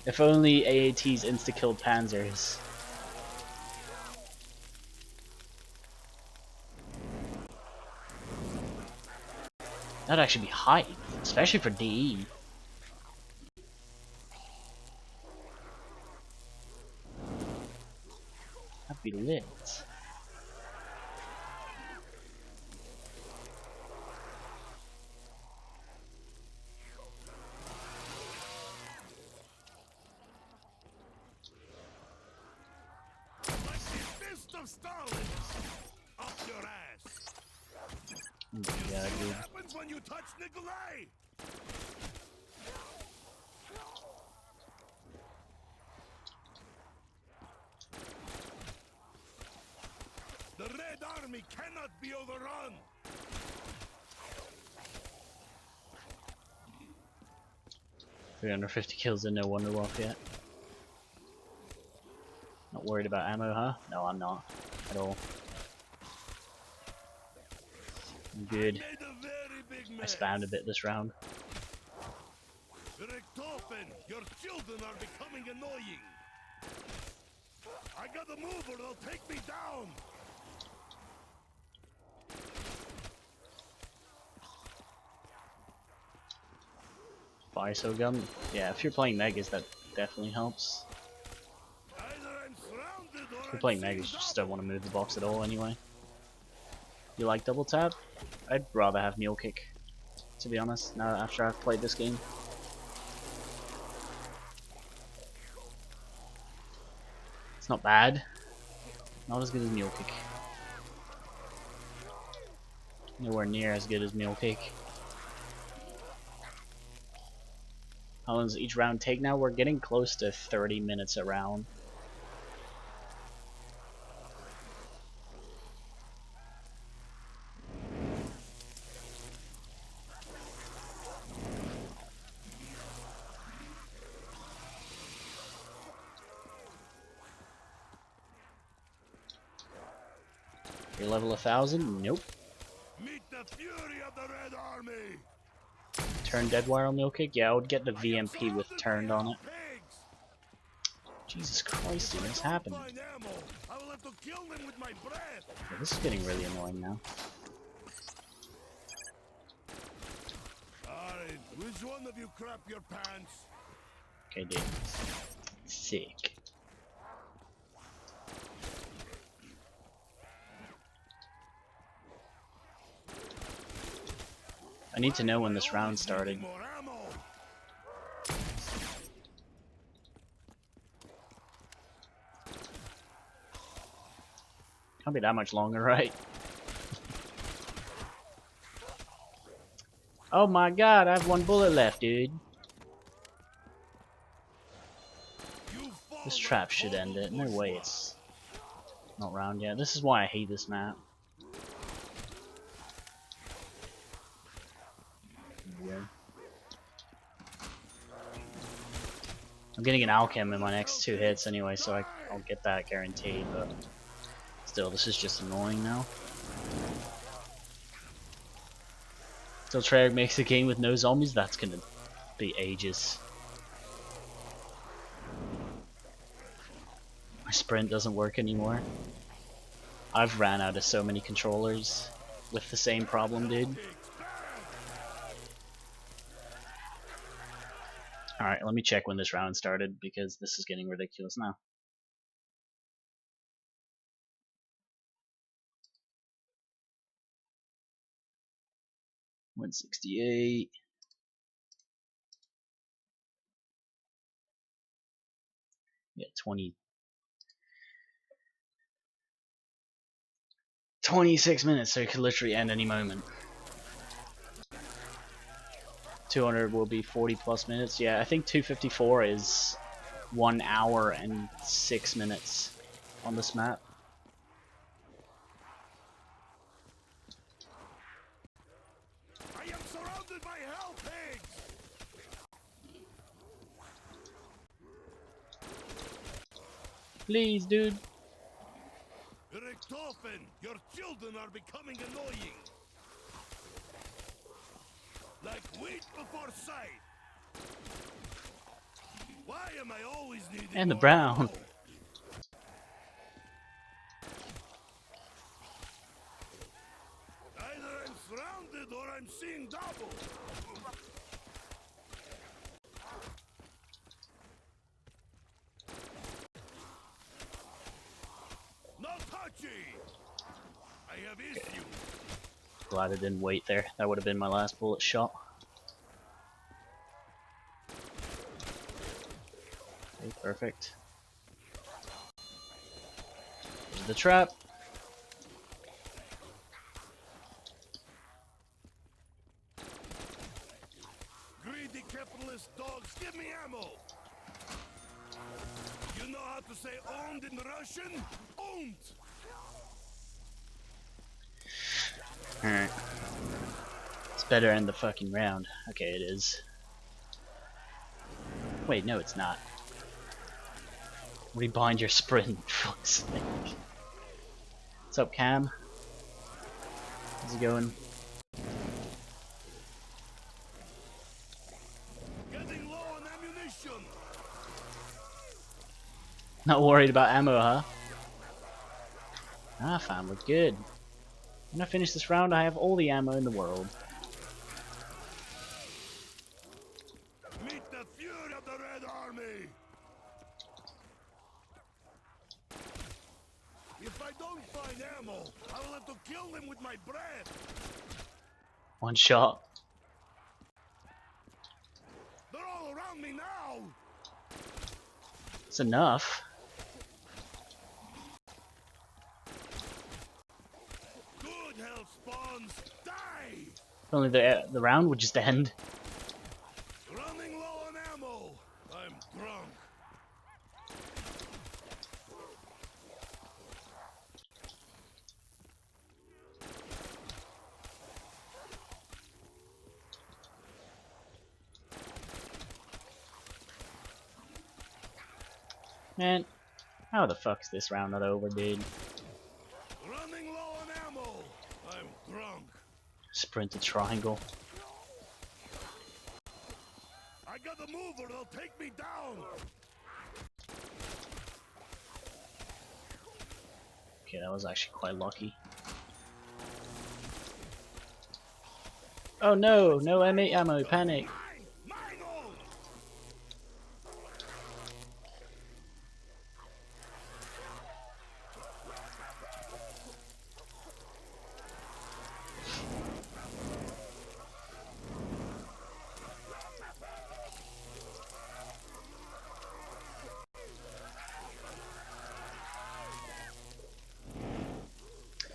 S1: If only AATs insta-killed Panzers. That'd actually be hype, especially for DE. That'd be lit.
S2: Like the fist of Stalin! Up your ass!
S1: Yeah,
S2: See
S1: dude.
S2: what happens when you touch Nikolai? The Red Army cannot be overrun!
S1: 350 kills and no Wonderwalk yet. Not worried about ammo, huh? No, I'm not. At all. I'm good.
S2: Made a very big
S1: I
S2: mess.
S1: spammed a bit this round.
S2: Toten, your children are becoming annoying. I gotta move or they'll take me down.
S1: Fire so gun? Yeah, if you're playing Megas, that definitely helps.
S2: Either I'm surrounded or
S1: If you're playing Megas, you just don't want to move the box at all anyway. You like double tap? I'd rather have mule kick, to be honest, now after I've played this game. It's not bad. Not as good as mule kick. Nowhere near as good as mule kick. How long does each round take now? We're getting close to 30 minutes a round. Your level 1000? Nope.
S2: meet the fury of the Red Army.
S1: Turn Deadwire on mule kick? Yeah, I would get the VMP with turned on it.
S2: Pigs.
S1: Jesus Christ, dude, what's happening?
S2: Find ammo. I will have to kill them with my breath.
S1: Yeah, this is getting really annoying now.
S2: Alright, which one of you crap your pants?
S1: Okay, dude. Sick. I need to know when this round started.
S2: More ammo.
S1: Can't be that much longer, right? Oh my god, I have one bullet left, dude.
S2: You fall
S1: This
S2: like
S1: trap should
S2: total
S1: end it. No way
S2: bourgeois.
S1: it's not round yet. This is why I hate this map. Yeah. I'm getting an alchem in my next 2 hits anyway, so I'll get that guaranteed, but still, this is just annoying now. Till Treyarch makes a game with no zombies, that's gonna be ages. My sprint doesn't work anymore. I've ran out of so many controllers with the same problem, dude. Alright, let me check when this round started, because this is getting ridiculous now. $168. Yeah, 26 minutes, so it could literally end any moment. 200 will be 40 plus minutes. Yeah, I think 254 is 1 hour and 6 minutes on this map.
S2: I am surrounded by hell pigs.
S1: Please, dude.
S2: Toten, your children are becoming annoying. Like wheat before sight. Why am I always needing
S1: And the
S2: more
S1: brown.
S2: ammo? Either I'm surrounded or I'm seeing double. No touchy. I have issue.
S1: Glad I didn't wait there. That would have been my last bullet shot. Okay, perfect. There's the trap.
S2: Greedy capitalist dogs, give me ammo. You know how to say owned in Russian? Owned.
S1: Alright. It's better end the fucking round. Okay, it is. Wait, no, it's not. Rebind your sprint, for fuck's sake. What's up, Cam? How's it going?
S2: Getting low on ammunition.
S1: Not worried about ammo, huh? Ah, fam, we're good. When I finish this round, I have all the ammo in the world.
S2: Meet the fury of the Red Army. If I don't find ammo, I will have to kill them with my breath.
S1: One shot.
S2: They're all around me now.
S1: It's enough.
S2: Good health spawns. Die.
S1: If only the round would just end.
S2: Running low on ammo. I'm drunk.
S1: Man, how the fuck's this round not over, dude?
S2: Running low on ammo. I'm drunk.
S1: Sprint to triangle.
S2: I gotta move or they'll take me down.
S1: Okay, that was actually quite lucky. Oh no, no M8 ammo, panic.
S2: Mine own.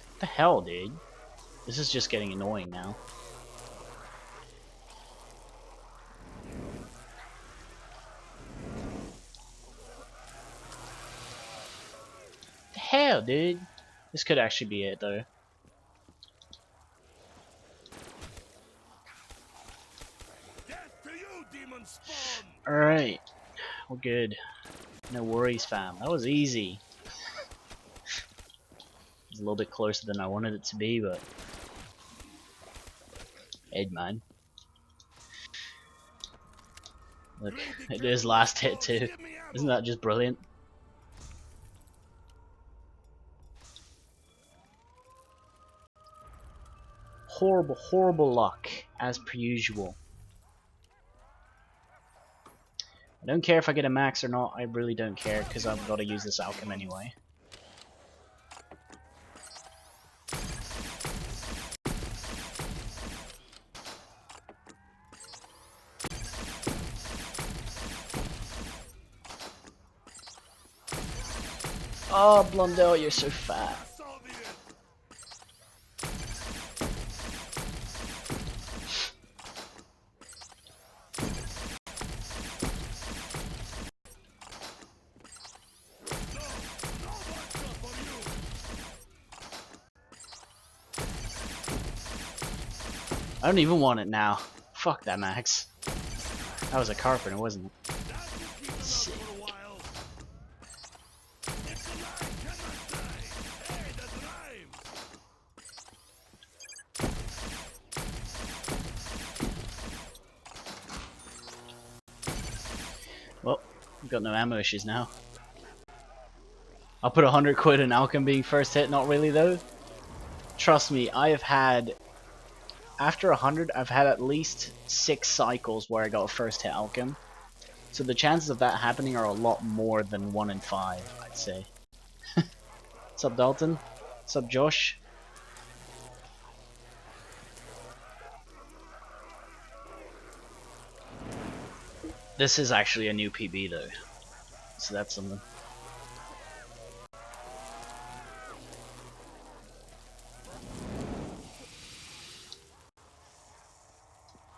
S1: What the hell, dude? This is just getting annoying now. hell, dude? This could actually be it, though.
S2: Death to you, demon spawn!
S1: Alright, we're good. No worries, fam. That was easy. It's a little bit closer than I wanted it to be, but... hey, man. Look, it is last hit too. Isn't that just brilliant? Horrible, horrible luck, as per usual. I don't care if I get a max or not, I really don't care, because I've got to use this alchem anyway. Oh, Blondell, you're so fat. I don't even want it now. Fuck that max. That was a carpenter, wasn't it? Sick. Well, we've got no ammo issues now. I'll put 100 quid in alchem being first hit, not really though. Trust me, I have had, after 100, I've had at least 6 cycles where I got a first hit alchem. So the chances of that happening are a lot more than 1 in 5, I'd say. What's up, Dalton? What's up, Josh? This is actually a new PB though, so that's something.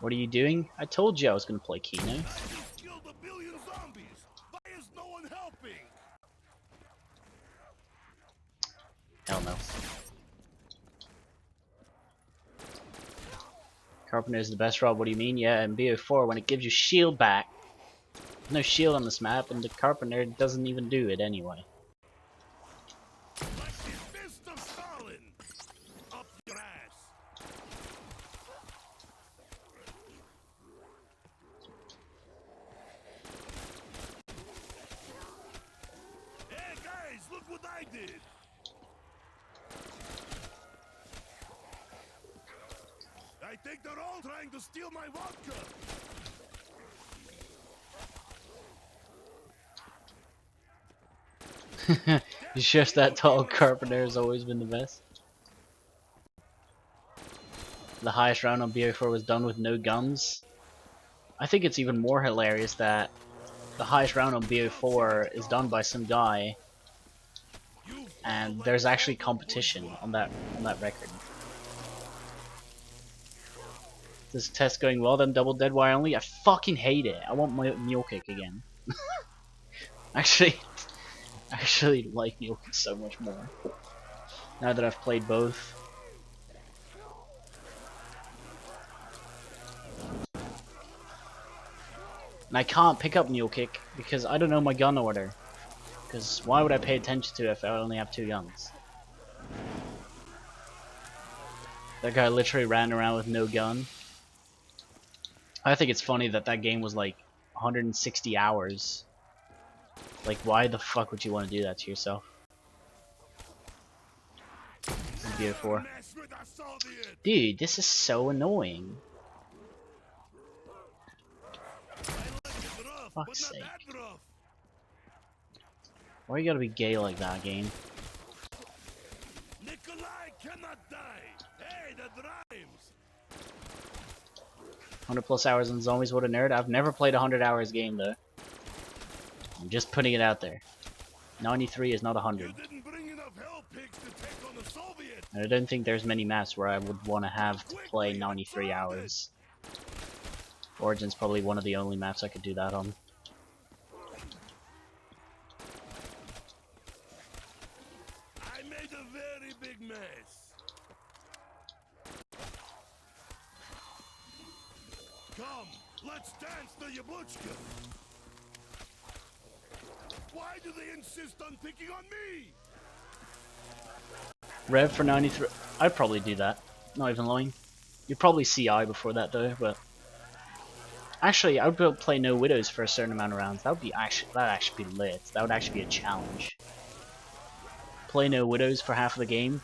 S1: What are you doing? I told you I was gonna play Kino.
S2: I just killed a billion zombies. Why is no one helping?
S1: Hell no. Carpenter is the best rob, what do you mean? Yeah, in BO4 when it gives you shield back. There's no shield on this map and the Carpenter doesn't even do it anyway.
S2: Like the fist of Stalin. Up your ass. Hey guys, look what I did. I think they're all trying to steal my vodka.
S1: It's just that tall Carpenter has always been the best. The highest round on BO4 was done with no guns. I think it's even more hilarious that the highest round on BO4 is done by some guy and there's actually competition on that record. This test going well, then double dead wire only? I fucking hate it. I want my mule kick again. actually like mule kick so much more. Now that I've played both. And I can't pick up mule kick because I don't know my gun order. Because why would I pay attention to it if I only have 2 guns? That guy literally ran around with no gun. I think it's funny that that game was like 160 hours. Like, why the fuck would you want to do that to yourself? BO4. Dude, this is so annoying. Fuck's sake. Why you gotta be gay like that, game?
S2: Nikolai cannot die. Hey, that rhymes.
S1: 100+ hours on zombies, what a nerd. I've never played a 100 hours game though. I'm just putting it out there. 93 is not 100.
S2: You didn't bring enough hell pigs to take on the Soviets.
S1: And I don't think there's many maps where I would want to have to play 93 hours. Origin's probably one of the only maps I could do that on.
S2: big mess. Come, let's dance the Yablutchka. Why do they insist on picking on me?
S1: Rev for 93. I'd probably do that. Not even lying. You'd probably CI before that though, but actually, I would be able to play no widows for a certain amount of rounds. That'd actually be lit. That would actually be a challenge. Play no widows for half of the game.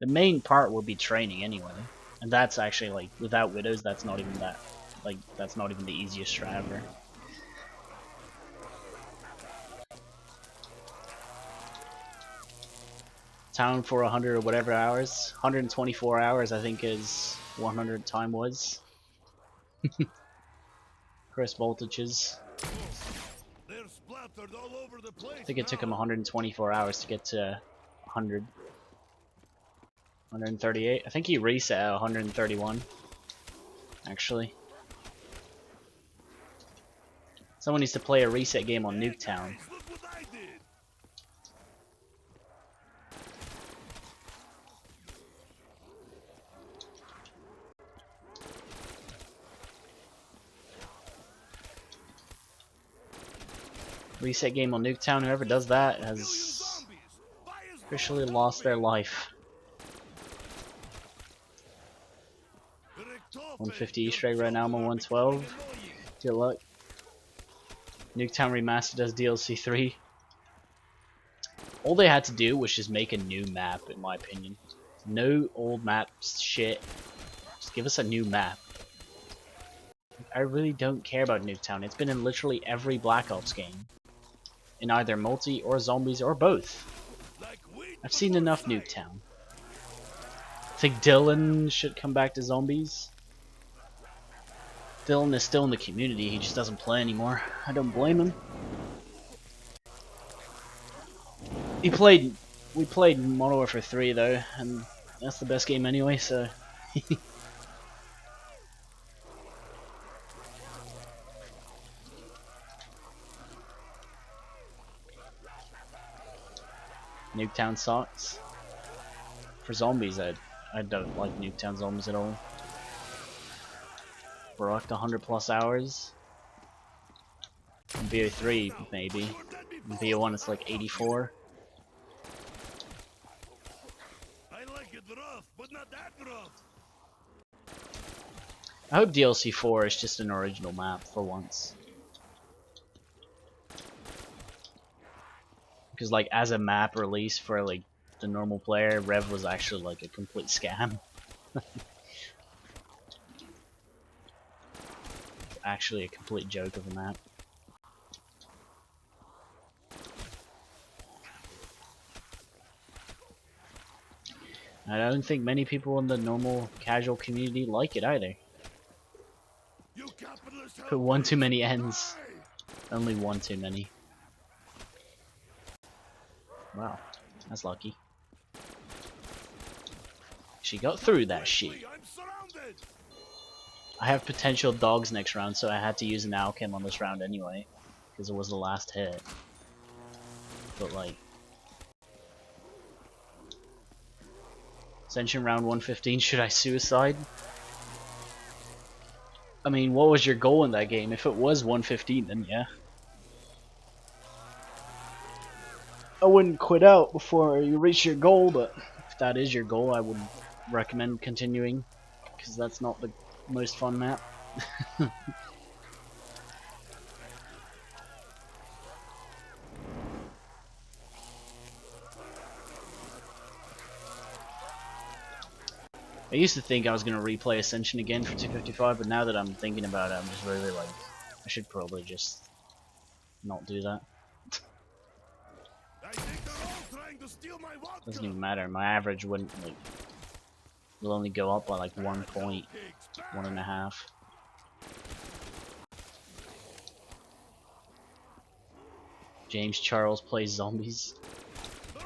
S1: The main part will be training anyway, and that's actually like without widows, that's not even that. Like that's not even the easiest strat ever. Town for 100 or whatever hours. 124 hours, I think, is 100 time was. Chris voltages.
S2: They're splattered all over the place.
S1: I think it took him 124 hours to get to 100. 138. I think he reset at 131. Actually. Someone needs to play a reset game on Nuketown.
S2: Guys, look what I did.
S1: Reset game on Nuketown. Whoever does that
S2: Million
S1: has
S2: zombies. Fire is
S1: officially
S2: going
S1: lost their
S2: away.
S1: life. 150 Easter egg right now. I'm on 112. Good luck. Nuketown Remastered does DLC 3. All they had to do was just make a new map, in my opinion. No old map shit. Just give us a new map. I really don't care about Nuketown. It's been in literally every Black Ops game. In either multi or zombies or both. I've seen enough Nuketown. I think Dylan should come back to zombies. Dylan is still in the community, he just doesn't play anymore. I don't blame him. We played Modern Warfare 3 though, and that's the best game anyway, so... Nuketown sucks. For zombies, I don't like Nuketown zombies at all. Rocked 100 plus hours. In BO3 maybe. In BO1 it's like 84.
S2: I like it rough, but not that rough.
S1: I hope DLC 4 is just an original map for once. Because like as a map release for like the normal player, Rev was actually like a complete scam. Actually a complete joke of a map. I don't think many people in the normal casual community like it either.
S2: You capitalists
S1: Put one too many ends. Only one too many. Wow, that's lucky. She got through that shit.
S2: I'm surrounded.
S1: I have potential dogs next round, so I had to use an Alchem on this round anyway, because it was the last hit. But like, Ascension round 115, should I suicide? I mean, what was your goal in that game? If it was 115, then yeah. I wouldn't quit out before you reach your goal, but if that is your goal, I would recommend continuing, because that's not the most fun map. I used to think I was going to replay Ascension again for 255, but now that I'm thinking about it, I'm just really like, I should probably just not do that.
S2: I think they're all trying to steal my vodka.
S1: Doesn't even matter, my average wouldn't, like, will only go up by like 1 point, 1.5. James Charles plays zombies. I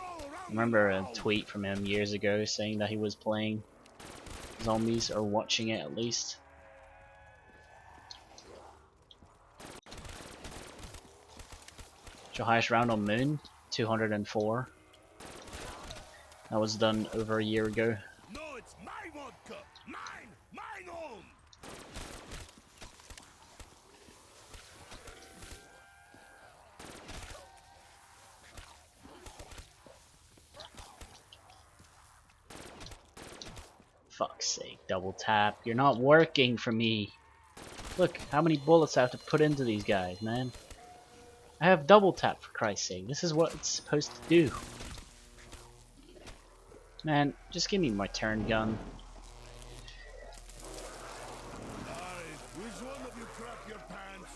S1: remember a tweet from him years ago saying that he was playing zombies, or watching it at least. What's your highest round on Moon? 204. That was done over a year ago.
S2: No, it's my vodka. Mine. Mine own.
S1: Fuck's sake, double tap. You're not working for me. Look, how many bullets I have to put into these guys, man. I have double tap, for Christ's sake. This is what it's supposed to do. Man, just give me my turn gun.
S2: Alright, which one of you crap your pants?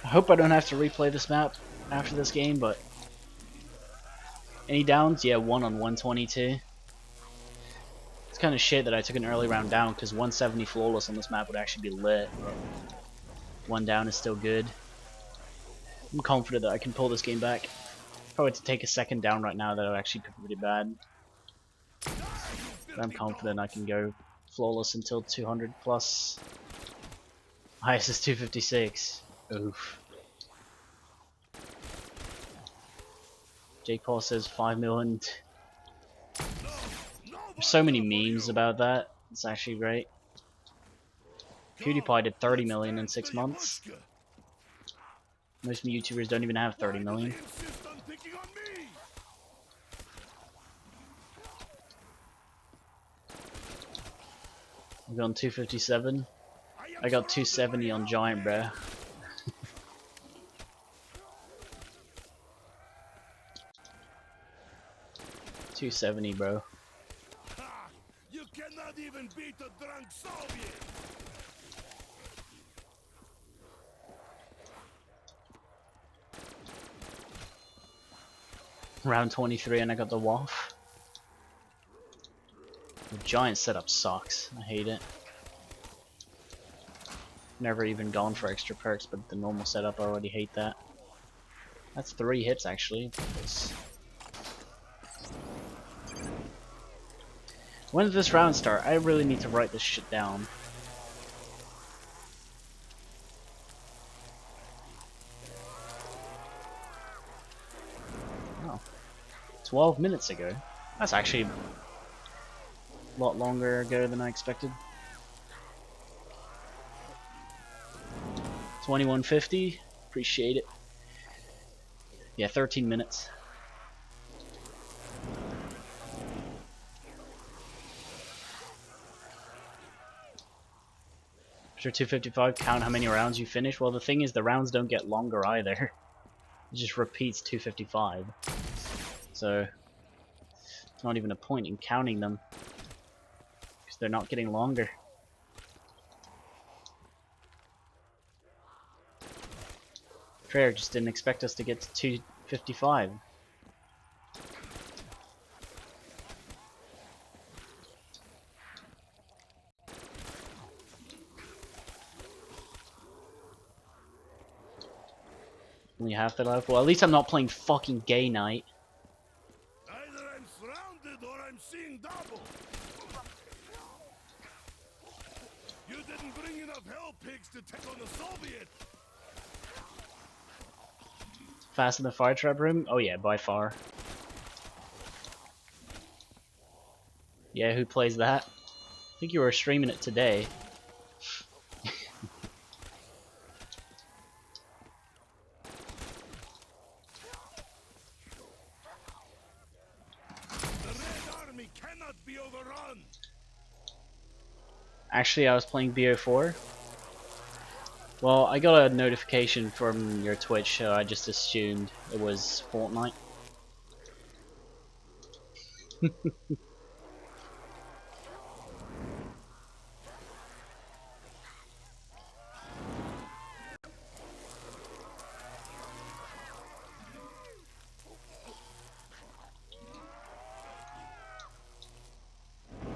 S1: I hope I don't have to replay this map after this game, but... Any downs? Yeah, 1 on 122. It's kind of shit that I took an early round down, because 170 flawless on this map would actually be lit, but... 1 down is still good. I'm confident that I can pull this game back. If I were to take a second down right now, that would actually be pretty bad. But I'm confident I can go flawless until 200 plus. Highest is 256. Oof. Jake Paul says 5 million. There's so many memes about that. It's actually great. PewDiePie did 30 million in 6 months. Most YouTubers don't even have 30 million. I'm going 257. I got 270 on Giant, bruh. $270, bro.
S2: You cannot even beat a drunk Soviet.
S1: Round 23 and I got the waff. The Giant setup sucks. I hate it. Never even gone for extra perks, but the normal setup I already hate that. That's 3 hits actually. When did this round start? I really need to write this shit down. Oh. 12 minutes ago. That's actually a lot longer ago than I expected. 2150. Appreciate it. Yeah, 13 minutes. After 255, count how many rounds you finish. Well, the thing is, the rounds don't get longer either. It just repeats 255. So, it's not even a point in counting them. Because they're not getting longer. Treyarch just didn't expect us to get to 255. Only half the life. Well, at least I'm not playing fucking Gay Night.
S2: Either I'm surrounded or I'm seeing double. You didn't bring enough hell pigs to take on the Soviet.
S1: Fast in the fire trap room? Oh yeah, by far. Yeah, who plays that? I think you were streaming it today.
S2: The Red Army cannot be overrun.
S1: Actually, I was playing BO4. Well, I got a notification from your Twitch, so I just assumed it was Fortnite.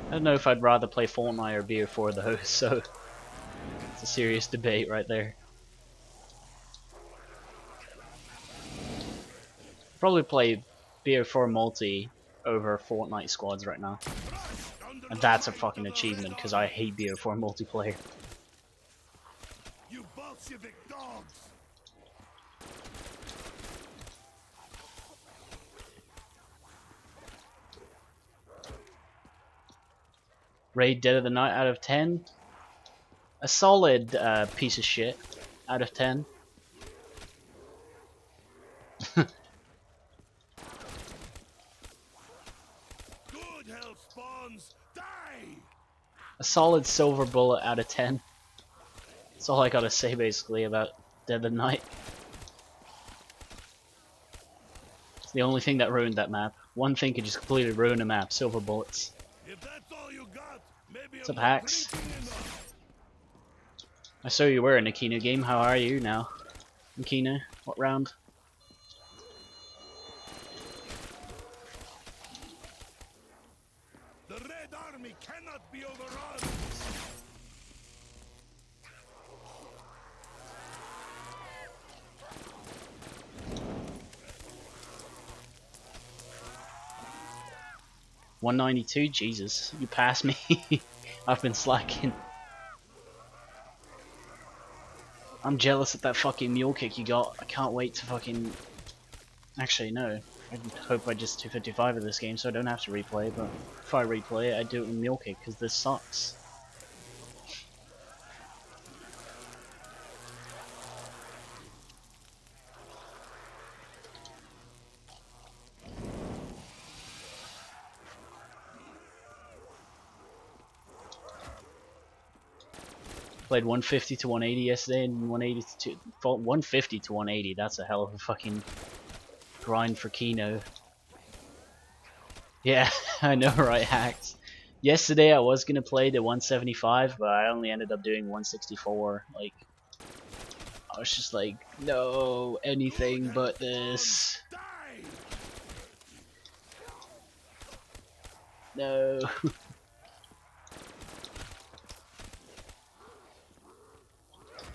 S1: I don't know if I'd rather play Fortnite or BO4 though, so it's a serious debate right there. Probably play BO4 multi over Fortnite squads right now.
S2: Crushed under
S1: And that's a fucking achievement, because I hate BO4 multiplayer.
S2: You Bolshevik dogs!
S1: Raid Dead of the Night out of 10. A solid piece of shit out of 10.
S2: Good hell spawns! Die!
S1: A solid silver bullet out of 10. That's all I gotta say basically about Dead of the Night. It's the only thing that ruined that map. One thing could just completely ruin a map. Silver bullets.
S2: If that's all you got, maybe
S1: What's
S2: I'm
S1: up,
S2: not
S1: Hacks?
S2: drinking enough.
S1: I saw you were in a Kino game. How are you now? In Kino? What round?
S2: The Red Army cannot be overrun!
S1: $192? Jesus, you passed me. I've been slacking. I'm jealous of that fucking mule kick you got. I can't wait to fucking... Actually, no. I hope I just 255 of this game so I don't have to replay, but if I replay it, I do it with mule kick because this sucks. Played 150 to 180 yesterday and 150 to 180. That's a hell of a fucking grind for Kino. Yeah, I know, right, Hacks. Yesterday I was gonna play the 175, but I only ended up doing 164. Like, I was just like, no, anything but this.
S2: Die!
S1: No.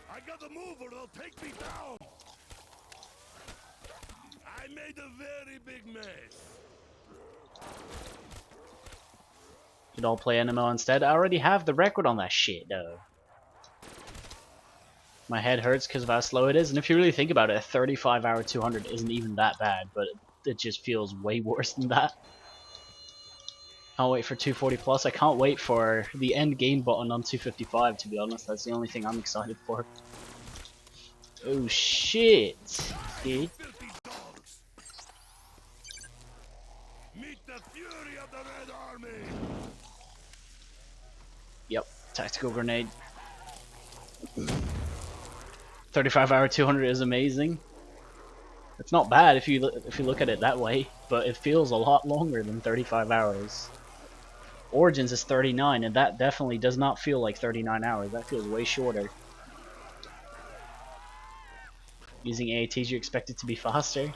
S2: I gotta move or they'll take me down! I made a very big mess.
S1: Could all play NMO instead. I already have the record on that shit, though. My head hurts because of how slow it is, and if you really think about it, a 35-hour 200 isn't even that bad, but it just feels way worse than that. Can't wait for 240 plus. I can't wait for the end game button on 255, to be honest. That's the only thing I'm excited for. Oh shit, dude.
S2: Filthy dogs! Meet the fury of the Red Army!
S1: Yep, tactical grenade. 35-hour 200 is amazing. It's not bad if you look at it that way, but it feels a lot longer than 35 hours. Origins is 39, and that definitely does not feel like 39 hours. That feels way shorter. Using AATs, you expect it to be faster.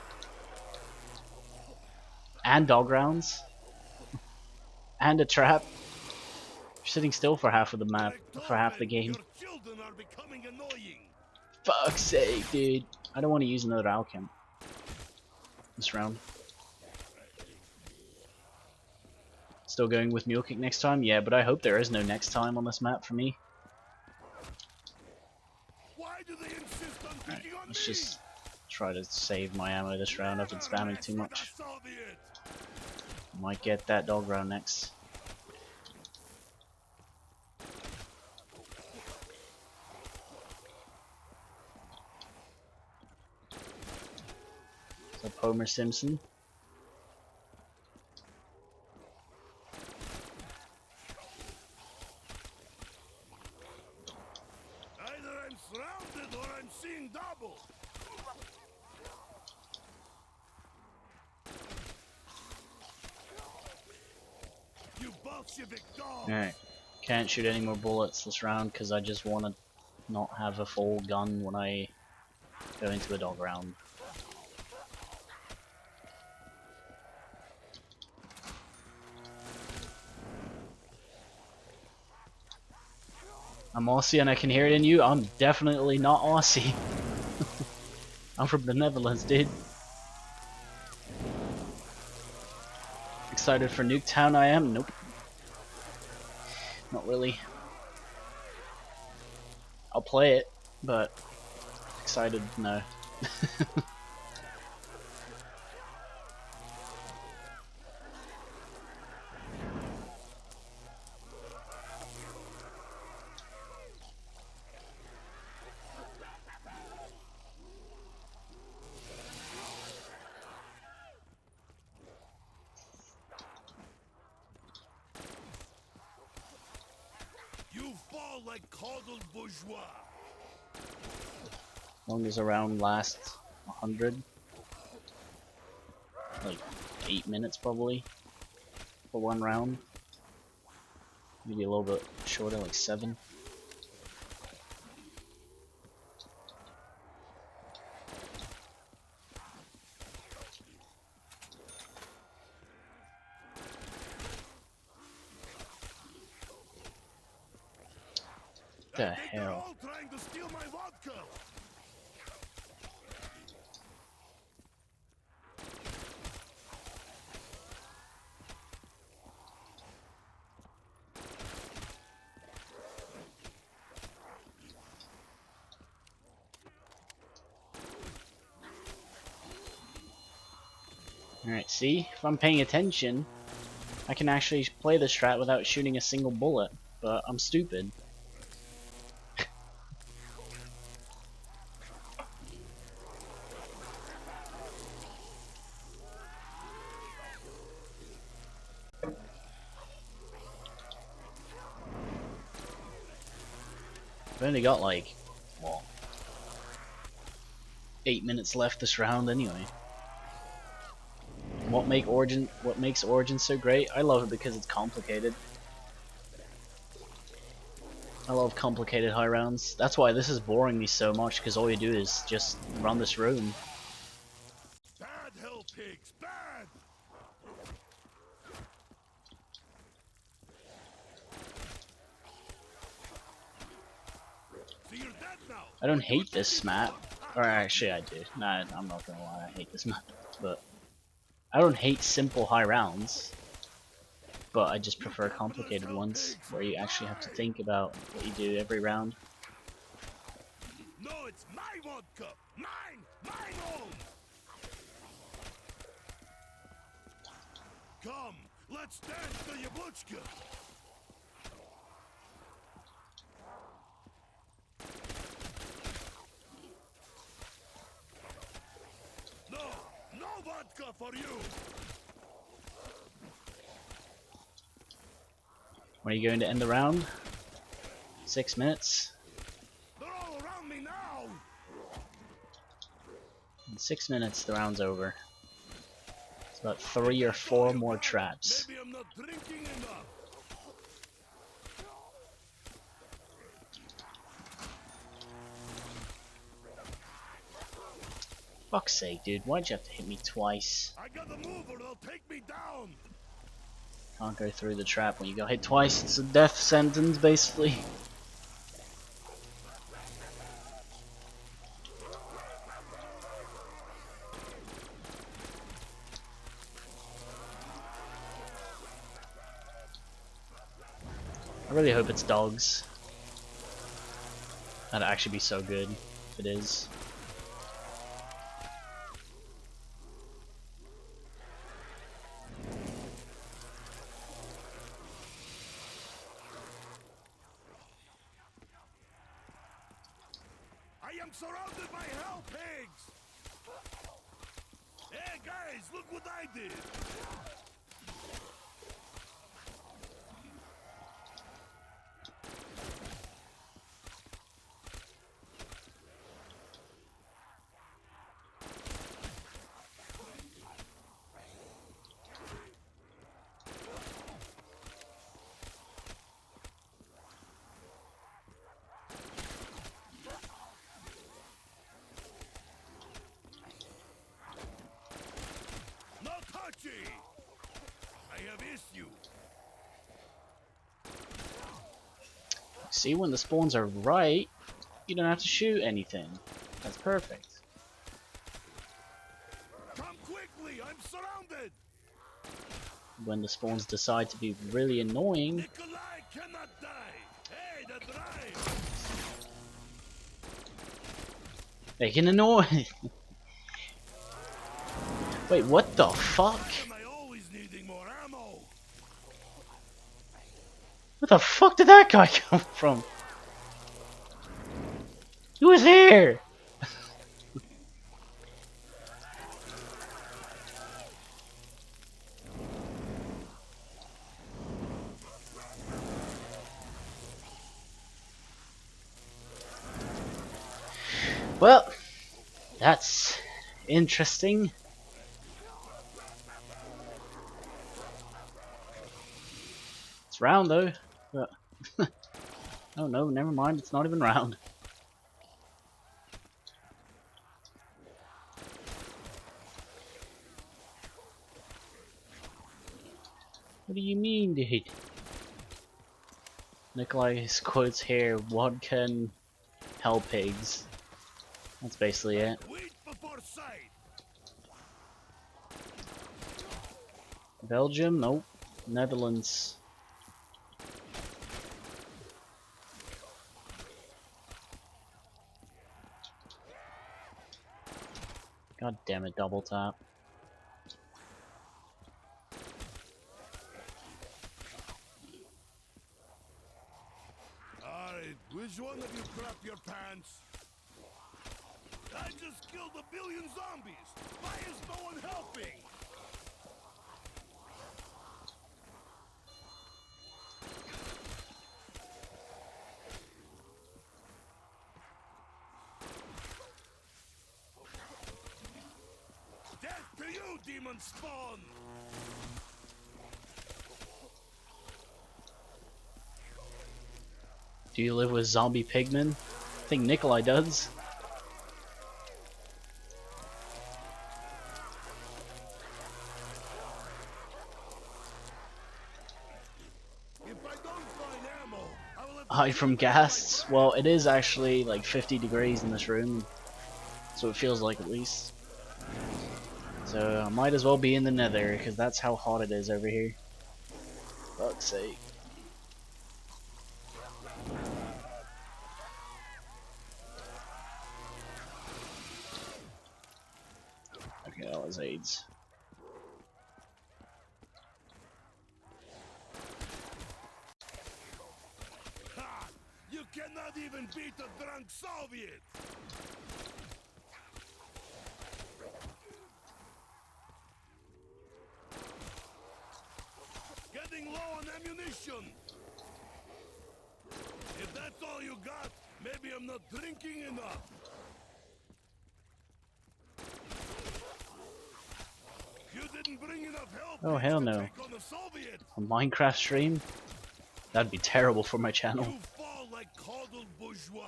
S1: And dog rounds. And a trap. You're sitting still for half of the map, for half the game.
S2: Your children are becoming annoying.
S1: Fuck's sake, dude. I don't want to use another Alchem this round. Still going with Mule Kick next time? Yeah, but I hope there is no next time on this map for me.
S2: Why do they insist on picking on
S1: Let's
S2: me?
S1: just try to save my ammo this round. I've been spamming too much. Might get that dog round next. What's up, Homer Simpson?
S2: Either I'm surrounded or I'm seeing double. You Bolshevik dog!
S1: Alright. Can't shoot any more bullets this round because I just want to not have a full gun when I go into a dog round. I'm Aussie and I can hear it in you. I'm definitely not Aussie. I'm from the Netherlands, dude. Excited for Nuketown I am? Nope. Not really. I'll play it, but excited, no.
S2: You fall like coddled bourgeois.
S1: Long as a round lasts 100, like 8 minutes probably for one round. Maybe a little bit shorter, like 7. The
S2: They're
S1: hell?
S2: all trying to steal my vodka.
S1: Alright, see? If I'm paying attention, I can actually play the strat without shooting a single bullet, but I'm stupid. I've only got like, well, 8 minutes left this round anyway. What makes Origin so great? I love it because it's complicated. I love complicated high rounds. That's why this is boring me so much, because all you do is just run this room.
S2: Bad hell pigs, bad. So you're dead now.
S1: I don't hate this map. Or actually I do. Nah, I'm not gonna lie, I hate this map. But I don't hate simple high rounds. But I just prefer complicated ones, where you actually have to think about what you do every round.
S2: No, it's my vodka. Mine own. Come, let's dance to Yabuchka. No vodka for you.
S1: When are you going to end the round? 6 minutes?
S2: They're all around me now.
S1: In 6 minutes the round's over. It's about 3 or 4 more traps.
S2: Maybe I'm not drinking enough.
S1: Fuck's sake, dude, why'd you have to hit me twice?
S2: I got a move or they'll take me down.
S1: Can't go through the trap when you got hit twice. It's a death sentence, basically. I really hope it's dogs. That'd actually be so good if it is.
S2: I am surrounded by hell pigs. Hey guys, look what I did. No touchy. I have issue.
S1: See, when the spawns are right, you don't have to shoot anything. That's perfect.
S2: Come quickly, I'm surrounded.
S1: When the spawns decide to be really annoying,
S2: Nikolai cannot die. drive.
S1: Making a noise. Wait, what the fuck?
S2: Why am I always needing more ammo?
S1: Where the fuck did that guy come from? He was here! Well, that's interesting. It's round though. But oh no, never mind, it's not even round. What do you mean, dude? Nikolai's quotes here, what can hell pigs? That's basically it.
S2: Wait before sight.
S1: Belgium? Nope. Netherlands. God damn it, double tap.
S2: Alright, which one of you crap your pants? I just killed 1 billion zombies. Why is no one helping? Death to you, demon spawn!
S1: Do you live with zombie pigmen? I think Nikolai does.
S2: If I don't find ammo, I will have to
S1: Hide
S2: kill
S1: from
S2: my
S1: ghasts?
S2: friend.
S1: Well, it is actually like 50 degrees in this room. So it feels like, at least. So I might as well be in the nether, because that's how hot it is over here. Fuck's sake. Okay, that was AIDS.
S2: Ha! You cannot even beat a drunk Soviet! Getting low on ammunition! If that's all you got, maybe I'm not drinking enough. You didn't bring enough help
S1: Oh, hell
S2: to
S1: no.
S2: take on the Soviets.
S1: A Minecraft stream? That'd be terrible for my channel.
S2: You fall like coddled bourgeois.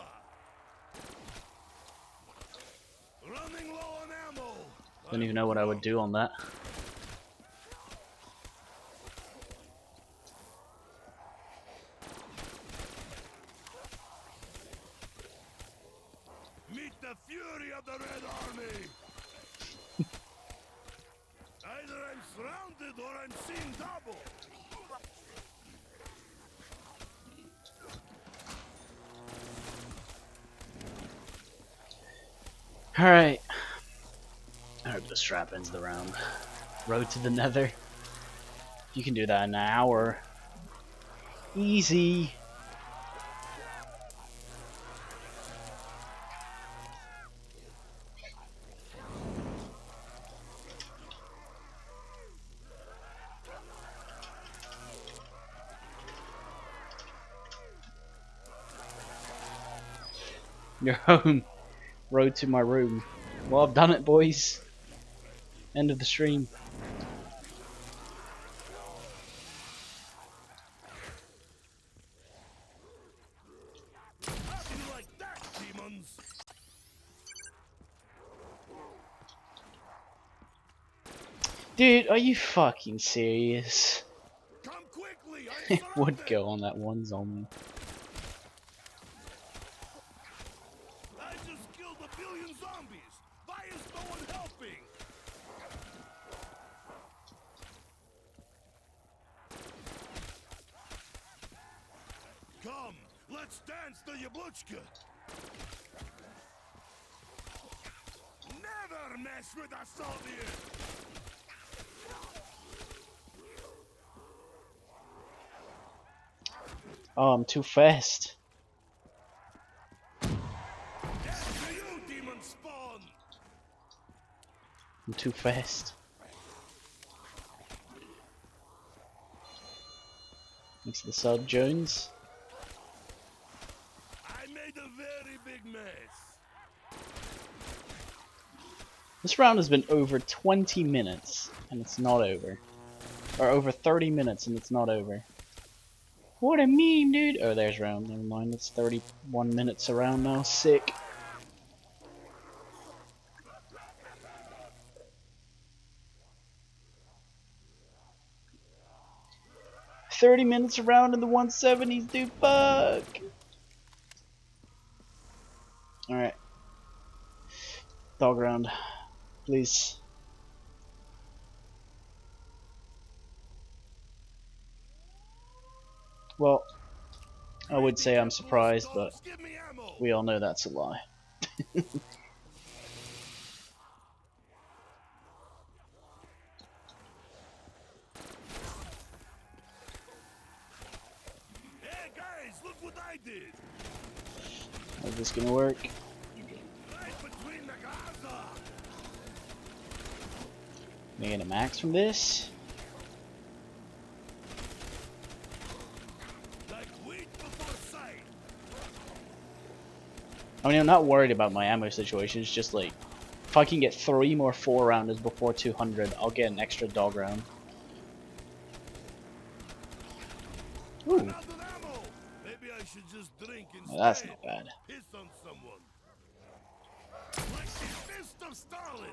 S2: Running low on ammo.
S1: Don't even know what I would do on that.
S2: Meet the fury of the Red Army. Either I'm surrounded or I'm seeing double.
S1: Alright. I hope the strap ends the round. Road to the nether. You can do that in an hour. Easy. You're home. Road to my room. Well, I've done it, boys. End of the stream.
S2: How do you like that, demons?
S1: Dude, are you fucking serious?
S2: Come quickly, I'm
S1: It would
S2: surrounded.
S1: go on that one zombie.
S2: I just killed 1 billion zombies. Why is no one helping? Come, Let's dance the Yabluchka. Never mess with a Soviet.
S1: Oh, I'm too fast.
S2: Yes, to you, demon spawn.
S1: I'm too fast. Thanks to the sub, Jones.
S2: I made a very big mess.
S1: This round has been over 20 minutes, and it's not over. Or over 30 minutes, and it's not over. What a meme, dude! Oh, there's round. Never mind, it's 31 minutes around now. Sick. "30 minutes around in the 170s, dude. Fuck!" Alright. Dog round. Please. Well, I would say I'm surprised, but
S2: Give me ammo.
S1: we all know that's a lie.
S2: Hey guys, look what I did.
S1: Is this gonna work?
S2: Right between the Gaza.
S1: Can I get a max from this?
S2: Like wheat before sight.
S1: I mean, I'm not worried about my ammo situation. It's just like, if I can get 3 more 4-rounders before 200, I'll get an extra dog round. Ooh,
S2: I'm out of ammo. Maybe I should just drink instead.
S1: that's not bad.
S2: Piss on someone. Like the fist of Stalin.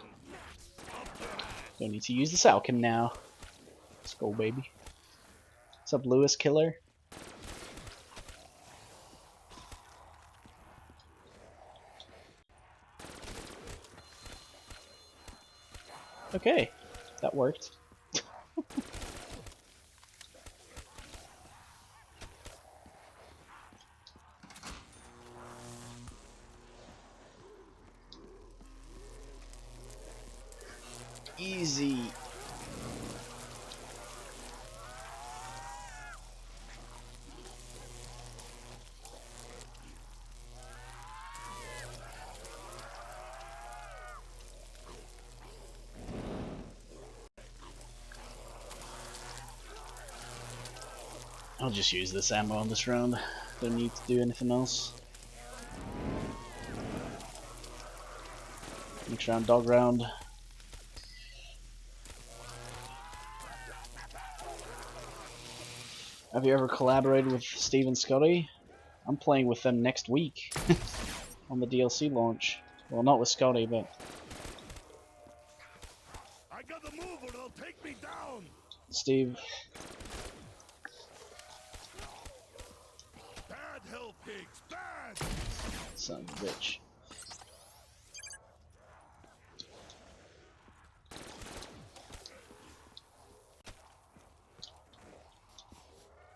S2: Up your ass.
S1: Don't need to use the Salcom now. Let's go, baby. What's up, Lewis Killer? Okay, that worked. Easy. I'll just use this ammo on this round. Don't need to do anything else. Next round, dog round. Have you ever collaborated with Steve and Scotty? I'm playing with them next week on the DLC launch. Well, not with Scotty, but
S2: I gotta move or they'll take me down.
S1: Steve.
S2: Bad hell pigs. Bad.
S1: Son of a bitch.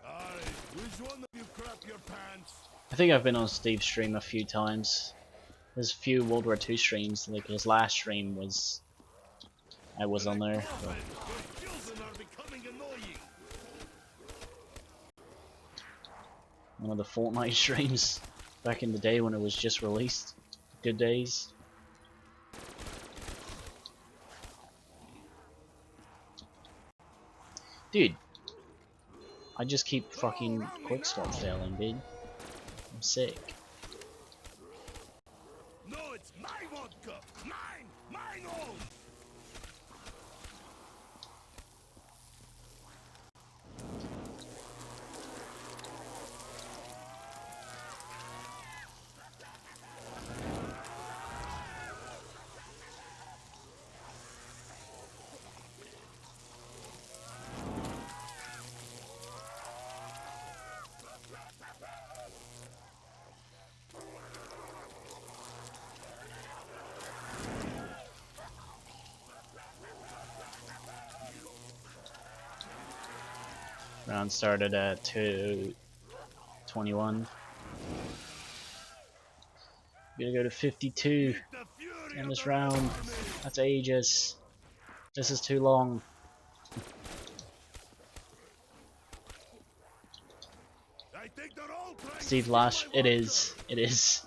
S2: Alright, which one of you crap your pants?
S1: I think I've been on Steve's stream a few times. There's a few World War II streams, like his last stream was... I was on there. But
S2: Your children are becoming annoying.
S1: one of the Fortnite streams back in the day when it was just released. Good days. Dude, I just keep fucking quickscope failing, dude. I'm sick.
S2: No, it's my vodka. Mine. Mine own.
S1: Round started at 2:21. Gonna go to 52
S2: Meet the fury
S1: in
S2: of
S1: this
S2: the Red
S1: round.
S2: Army.
S1: That's ages. This is too long.
S2: I think they're all trying to
S1: Steve
S2: steal
S1: Lash,
S2: my
S1: it
S2: vodka.
S1: is. It is.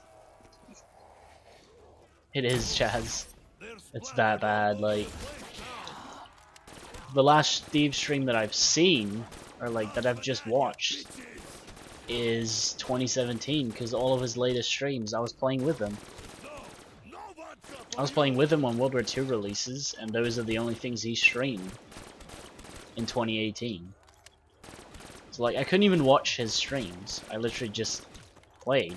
S1: It is, Chaz.
S2: They're
S1: It's
S2: splattered
S1: that bad.
S2: all over
S1: Like,
S2: the place now.
S1: the last Steve stream that I've seen, or like that I've just
S2: For that, you
S1: watched,
S2: bitches.
S1: is 2017, because all of his latest streams, I was playing with him.
S2: No, no vodka
S1: I
S2: for
S1: was playing
S2: you.
S1: with him on World War II releases, and those are the only things he streamed in 2018. So like, I couldn't even watch his streams. I literally just played.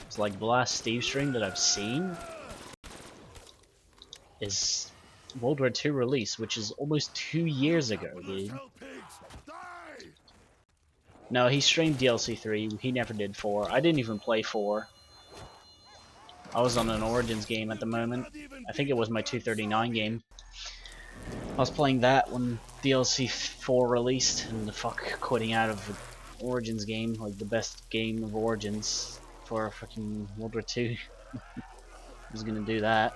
S1: It's like the last Steve stream that I've seen is World War II release, which is almost 2 years ago,
S2: Capitalist
S1: dude.
S2: hell pigs, die!
S1: No, he streamed DLC 3. He never did 4. I didn't even play 4. I was on an Origins game at the moment.
S2: Not even
S1: I think
S2: beat
S1: it was
S2: the
S1: my
S2: damn
S1: 239
S2: zombie.
S1: game. I was playing that when DLC 4 released, and the fuck quitting out of the Origins game, like the best game of Origins for fucking World War 2. I was gonna do that.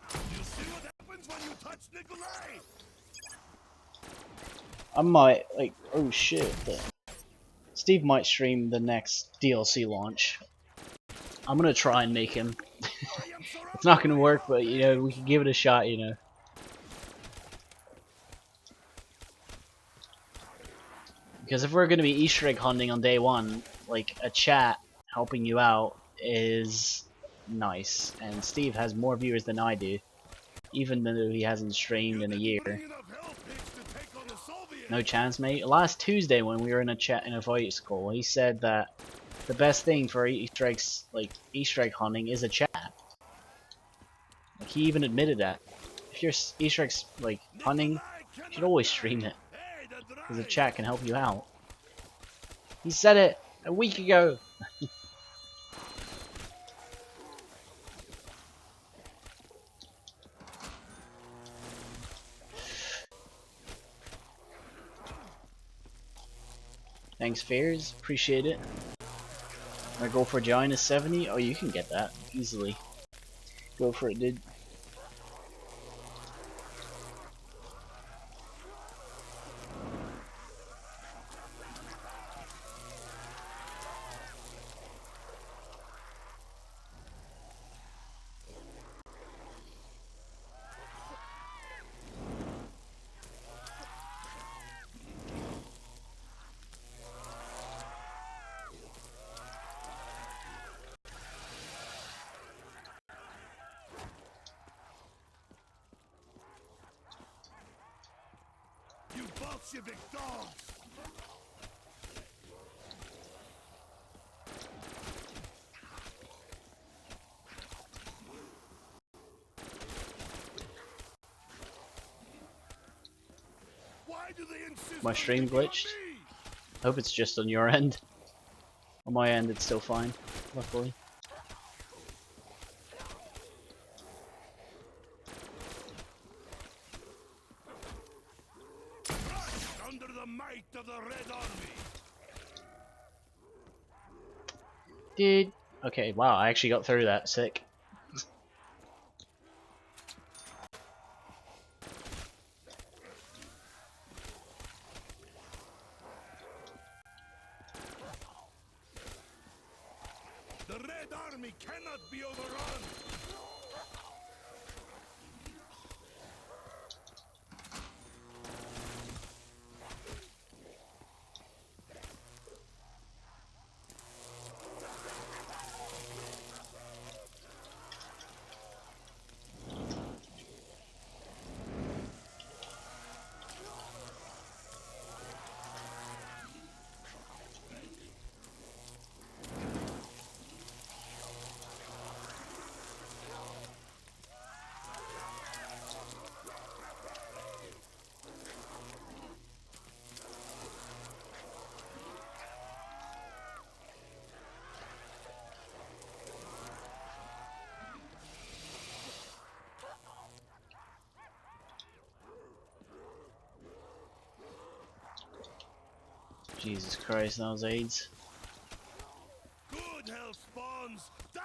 S2: You see what happens when you touch Nikolai?
S1: I might, like, oh shit. Steve might stream the next DLC launch. I'm gonna try and make him.
S2: I am
S1: It's not
S2: surrounded
S1: gonna
S2: by
S1: work,
S2: hell
S1: but you know, we
S2: pigs.
S1: can give it a shot, you know. Because if we're gonna be Easter egg hunting on day one, like a chat helping you out is nice. And Steve has more viewers than I do, even though he hasn't streamed
S2: You
S1: in a
S2: didn't bring
S1: year.
S2: enough hell pigs to take on the Soviets.
S1: No chance, mate. Last Tuesday when we were in a chat in a voice call, he said that the best thing for Easter eggs, like Easter egg hunting, is a chat. Like he even admitted that. If you're Easter eggs like hunting,
S2: Nikolai
S1: you should
S2: cannot
S1: always
S2: die.
S1: stream it,
S2: Hey, the
S1: because the
S2: drive.
S1: chat can help you out. He said it a week ago. Thanks, Fears. Appreciate it. I go for Giant is 70. Oh, you can get that easily. Go for it, dude.
S2: You Bolshevik dogs. Why do they insist
S1: My
S2: on
S1: stream
S2: picking on
S1: glitched.
S2: me?
S1: Hope it's just on your end. On my end, it's still fine, luckily.
S2: Crushed under the might of the Red Army.
S1: Dude. Okay, wow, I actually got through that. Sick.
S2: The Red Army cannot be overrun.
S1: Jesus Christ, that was AIDS.
S2: Good hell spawns, die!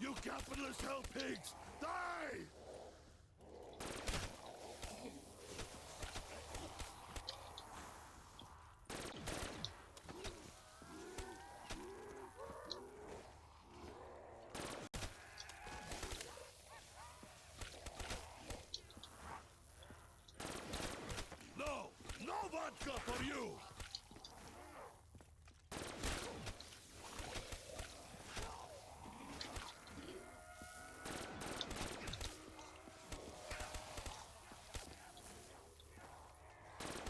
S2: You capitalist hell pigs, die! No, no vodka for you!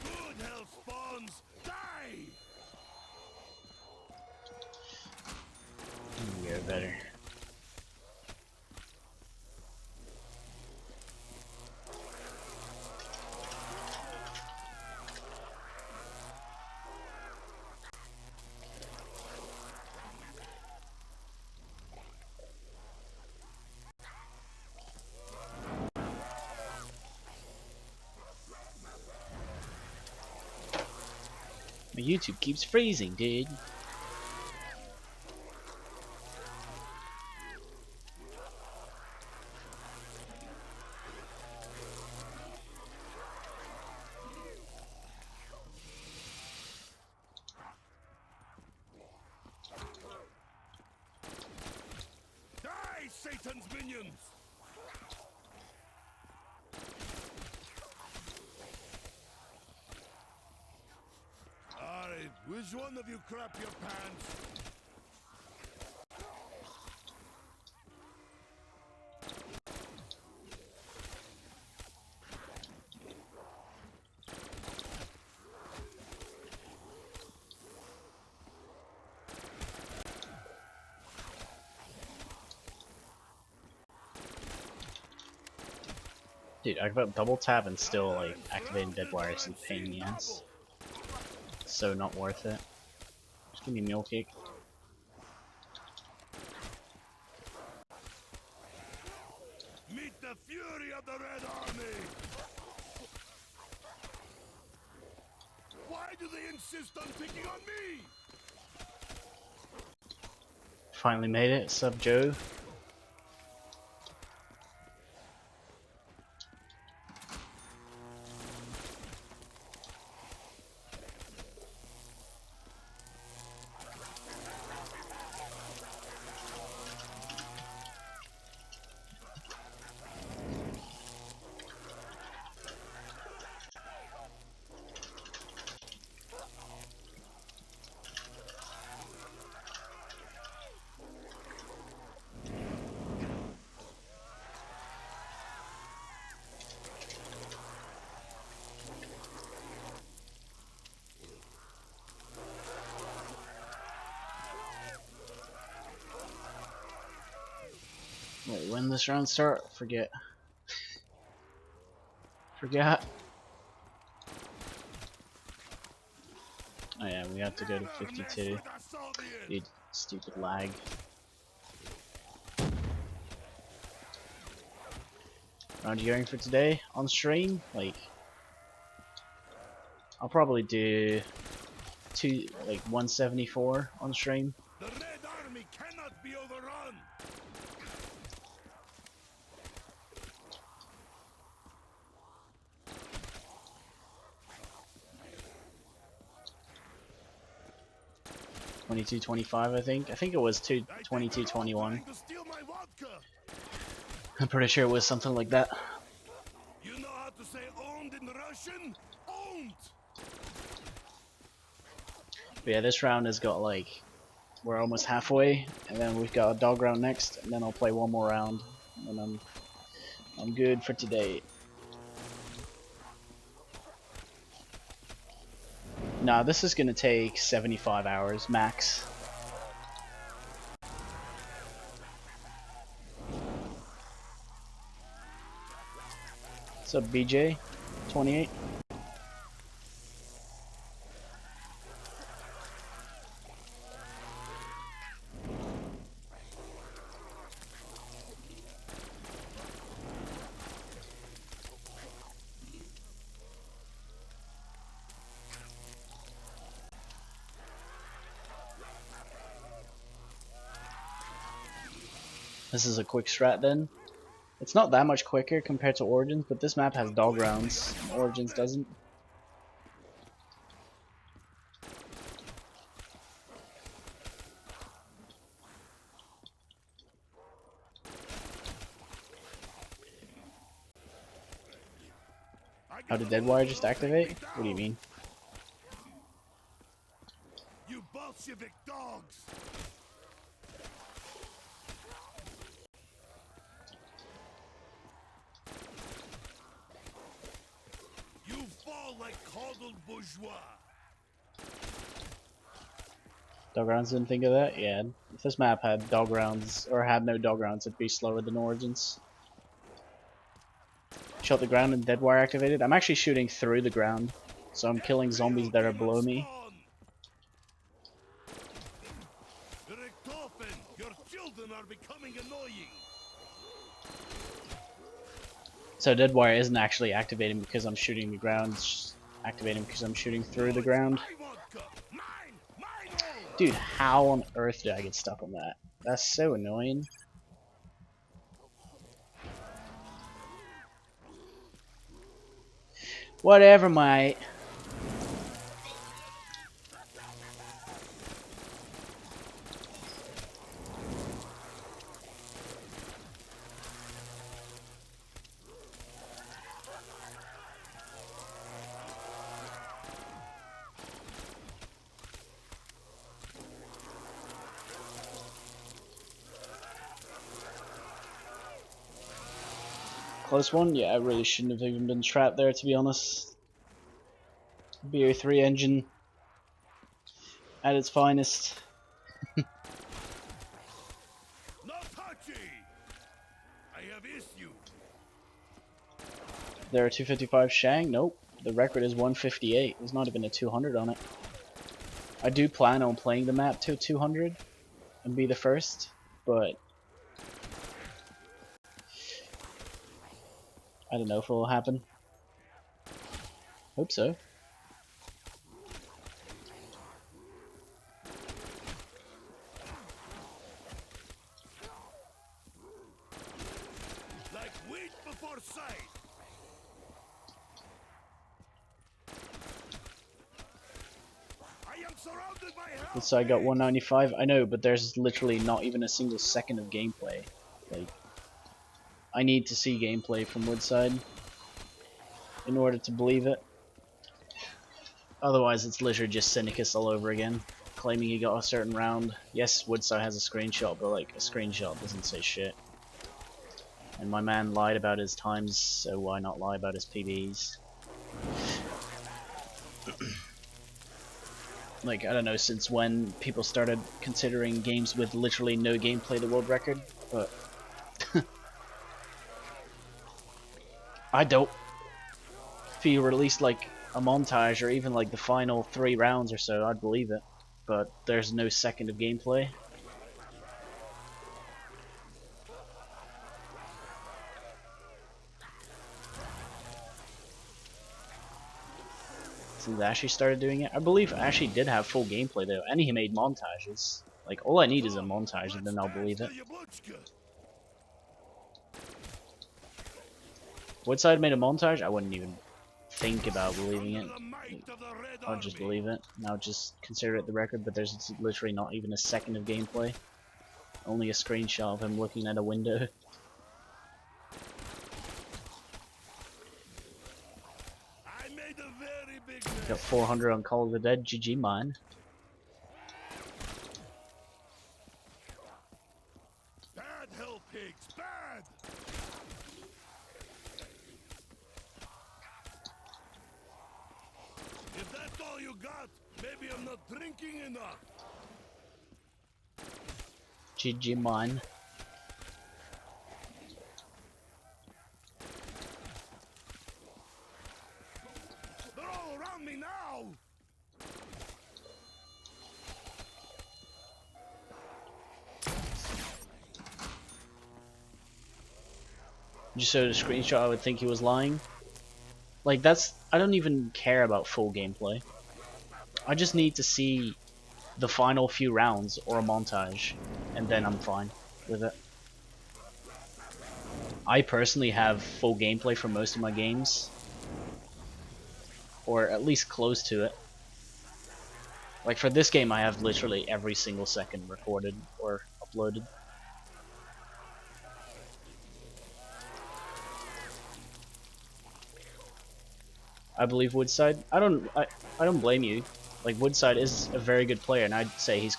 S2: Good hell spawns, die!
S1: You're better. My YouTube keeps freezing, dude.
S2: Die, Satan's minions! Alright, which one of you crap your pants?
S1: Dude, I got double tap and still like activating dead wires and pain in the ass. So not worth it. Just give me a meal cake.
S2: Meet the fury of the Red Army! Why do they insist on picking on me?
S1: Finally made it. Sub Joe. Wait, when this round start? Forget. Forget. Oh yeah, we have to go to 52. Dude, stupid lag. Round you going for today on stream? Like, I'll probably do 174 on stream.
S2: The Red Army cannot be overrun!
S1: $22.25, I think. I think it was $22.21. I'm pretty sure it was something like that.
S2: You know how to say owned in Russian? Owned!
S1: But yeah, this round has got like, we're almost halfway, and then we've got a dog round next, and then I'll play one more round, and I'm good for today. Nah, this is gonna take 75 hours max. What's up, BJ? 28? This is a quick strat then. It's not that much quicker compared to Origins, but this map has dog rounds, and Origins doesn't. How did Deadwire just activate? What do you mean?
S2: You Bolshevik dogs! You fall like coddled bourgeois!
S1: Dog rounds didn't think of that? Yeah, if this map had dog rounds, or had no dog rounds, it'd be slower than Origins. Shot the ground and Deadwire activated. I'm actually shooting through the ground, so I'm killing zombies that are below me.
S2: Toten, your children are becoming annoying!
S1: So Deadwire isn't actually activating because I'm shooting the ground, it's just activating because I'm shooting through the ground. Dude, how on earth did I get stuck on that? That's so annoying. Whatever, mate. Close one? Yeah, I really shouldn't have even been trapped there, to be honest. BO3 engine at its finest.
S2: No touchy! I have issue.
S1: There are 255 Shang? Nope. The record is 158. There's not even a 200 on it. I do plan on playing the map to 200 and be the first, but I don't know if it will happen. Hope so.
S2: Like wheat before sight. I am surrounded by hell.
S1: This side got 195. I know, but there's literally not even a single second of gameplay. Like, I need to see gameplay from Woodside in order to believe it. Otherwise, it's literally just Syndicus all over again, claiming he got a certain round. Yes, Woodside has a screenshot, but like, a screenshot doesn't say shit. And my man lied about his times, so why not lie about his PBs? Like, I don't know since when people started considering games with literally no gameplay the world record, but I don't. If you released like a montage or even like the final 3 rounds or so, I'd believe it. But there's no second of gameplay. Since Ashy started doing it, I believe Ashy did have full gameplay though, and he made montages. Like, all I need is a montage and then I'll believe it. Woodside made a montage, I wouldn't even think about believing it. I'll just believe it, and I'll just consider it the record, but there's literally not even a second of gameplay. Only a screenshot of him looking at a window. Got 400 on Call of the Dead, GG mine.
S2: Bad hell pigs, bad! If that's all you got, maybe I'm not drinking enough.
S1: GG mine.
S2: They're all around me now!
S1: Just so the screenshot, I would think he was lying. Like, that's... I don't even care about full gameplay. I just need to see the final few rounds or a montage, and then I'm fine with it. I personally have full gameplay for most of my games, or at least close to it. Like for this game, I have literally every single second recorded or uploaded. I believe Woodside. I don't blame you. Like Woodside is a very good player, and I'd say he's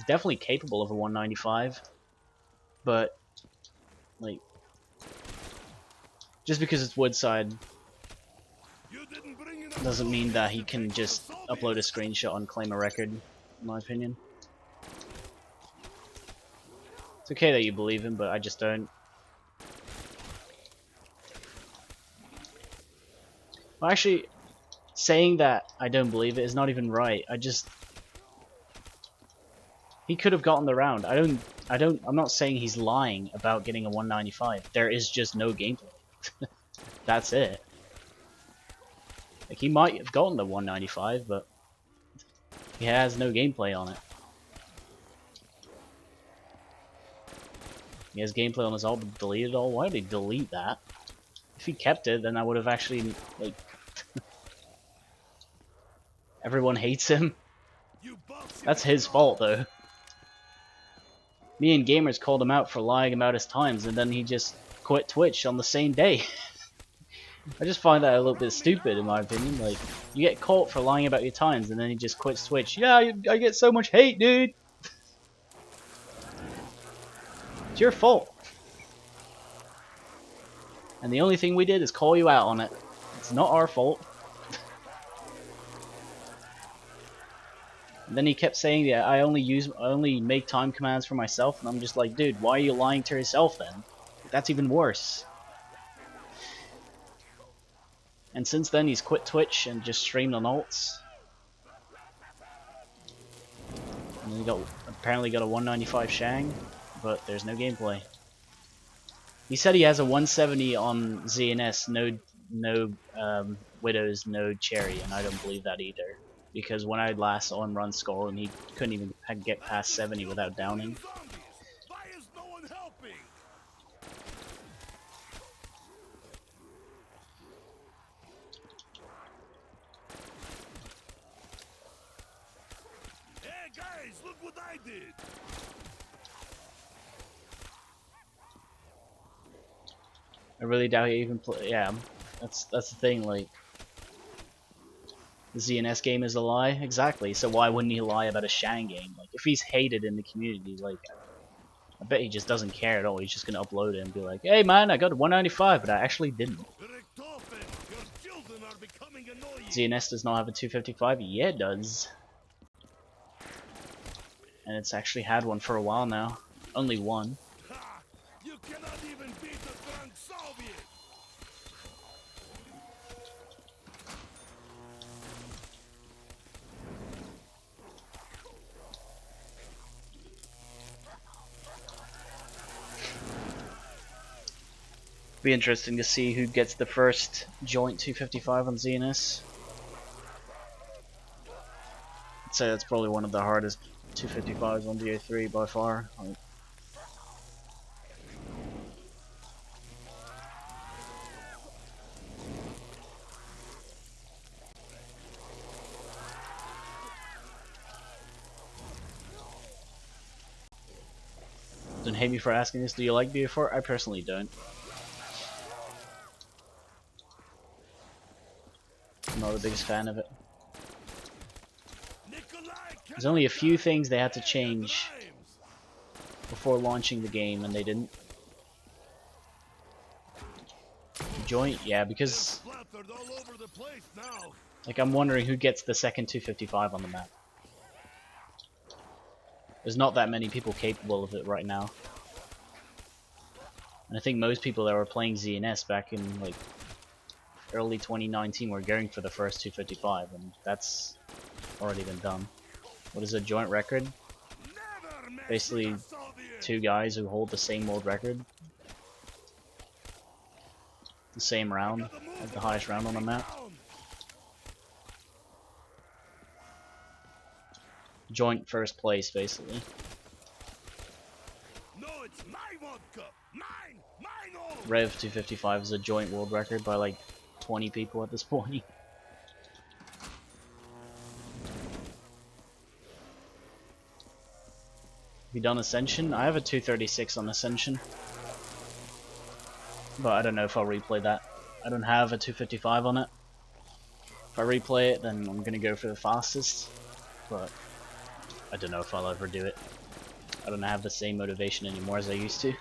S1: definitely capable of a 195. But like, just because it's Woodside
S2: You didn't bring enough
S1: doesn't mean that he
S2: to
S1: can
S2: take
S1: just
S2: those
S1: upload a
S2: zombies.
S1: screenshot and claim a record. In my opinion, it's okay that you believe him, but I just don't. Well, actually, saying that I don't believe it is not even right. He could have gotten the round. I'm not saying he's lying about getting a 195. There is just no gameplay. That's it. Like, he might have gotten the 195, but he has no gameplay on it. He has gameplay on his all, but deleted all. Why did he delete that? If he kept it, then I would have actually, like, everyone hates him.
S2: You bugs
S1: That's
S2: in the
S1: his fault,
S2: claws.
S1: though. Me and gamers called him out for lying about his times, and then he just quit Twitch on the same day. I just find that a little bit
S2: Run me
S1: stupid, in my
S2: now.
S1: opinion. Like, you get caught for lying about your times, and then he just quits Twitch. Yeah, I get so much hate, dude. It's your fault. And the only thing we did is call you out on it. It's not our fault. And then he kept saying, yeah, I only make time commands for myself, and I'm just like, dude, why are you lying to yourself then? That's even worse. And since then, he's quit Twitch and just streamed on alts. And then he apparently got a 195 Shang, but there's no gameplay. He said he has a 170 on ZNS, no Widows, no Cherry, and I don't believe that either. Because when I last saw him run Skull, and he couldn't even get
S2: I
S1: past
S2: just
S1: 70
S2: killed
S1: without
S2: a billion
S1: downing.
S2: zombies. Why is no one helping? Hey guys, look what I did.
S1: I really doubt he even yeah, that's the thing, like, the ZNS game is a lie? Exactly, so why wouldn't he lie about a Shang game? Like, if he's hated in the community, like, I bet he just doesn't care at all. He's just gonna upload it and be like, hey man, I got a 195, but I actually didn't.
S2: Toten, your children are becoming annoying.
S1: ZNS does not have a 255? Yeah, it does. And it's actually had one for a while now. Only one.
S2: Ha! You cannot even beat a drunk Soviet.
S1: Be interesting to see who gets the first joint 255 on ZNS. I'd say that's probably one of the hardest 255s on BO3 by far. Like, don't hate me for asking this. Do you like BO4? I personally don't. I'm not the biggest fan of it. There's only a few things they had to change before launching the game, and they didn't. Joint? Yeah, because, like, I'm wondering who gets the second 255 on the map. There's not that many people capable of it right now. And I think most people that were playing ZNS back in, like, early 2019 were going for the first 255, and that's already been done. What is a joint record? Basically, two guys who hold the same world record. The same round, like the highest round on the map. Joint first place, basically.
S2: No, it's my My vodka! Mine! Mine all!
S1: Rev 255 is a joint world record by like 20 people at this point. Have you done Ascension? I have a 236 on Ascension, but I don't know if I'll replay that. I don't have a 255 on it. If I replay it, then I'm gonna go for the fastest, but I don't know if I'll ever do it. I don't have the same motivation anymore as I used to.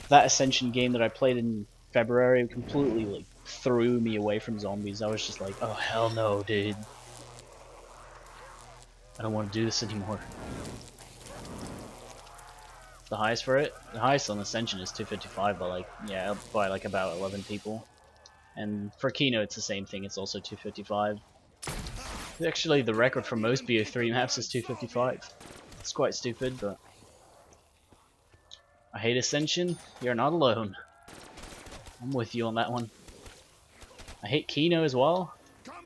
S1: That Ascension game that I played in February completely like threw me away from zombies. I was just like, oh hell no, dude. I don't want to do this anymore. The highest for it? The highest on Ascension is 255 by like, yeah, by like about 11 people. And for Kino it's the same thing, it's also 255. Actually the record for most BO3 maps is 255. It's quite stupid, but I hate Ascension. You're not alone. I'm with you on that one. I hate Kino as well.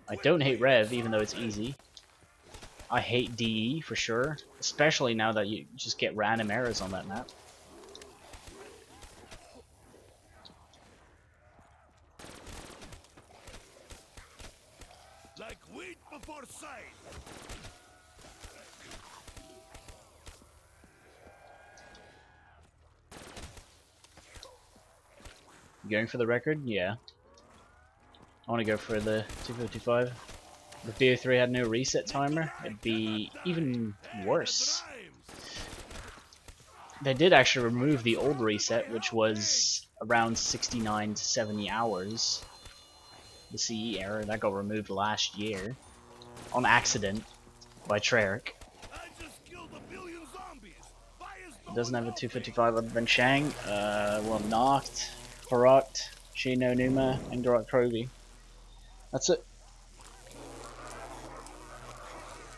S1: I don't hate Rev, even though it's easy. I hate DE for sure, especially now that you just get random errors on that map.
S2: Like wheat before sight.
S1: You going for the record? Yeah. I want to go for the 255. If BO3 had no reset timer, it'd be even worse. They did actually remove the old reset, which was around 69 to 70 hours. The CE error, that got removed last year. On accident, by Treyarch. It doesn't have a 255 other than Shang. Well, Noct, Faroct, Kino, Numa, and Garok Krovi. That's it.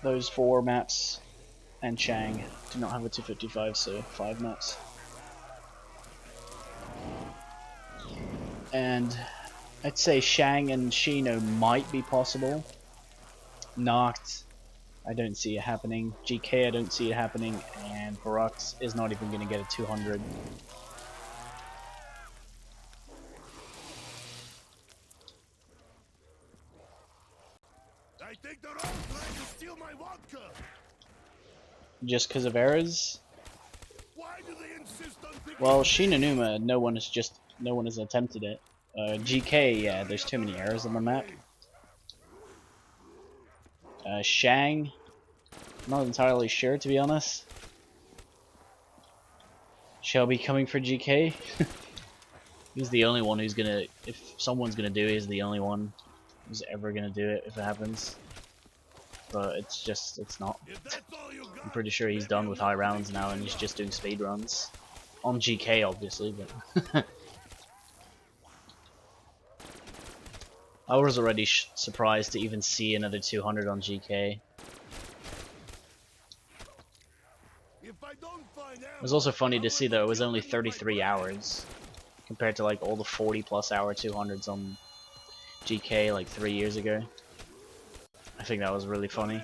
S1: Those 4 maps and Shang do not have a 255, so 5 maps. And I'd say Shang and Kino might be possible. Noct, I don't see it happening. GK, I don't see it happening. And Faroct is not even going to get a 200.
S2: I think they're all trying to steal my vodka.
S1: Just because of errors?
S2: Why do they insist on picking
S1: Well, Shinonuma, no one has attempted it. GK, yeah, there's too many errors on the map. Shang, not entirely sure to be honest. Shelby coming for GK. He's the only one who's gonna, if someone's gonna do it, he's the only one who's ever gonna do it if it happens. But it's not. I'm pretty sure he's done with high rounds now and he's just doing speed runs. On GK obviously, but I was already surprised to even see another 200 on GK. It was also funny to see that it was only 33 hours compared to like all the 40+ hour 200s on GK like 3 years ago. I think that was really funny.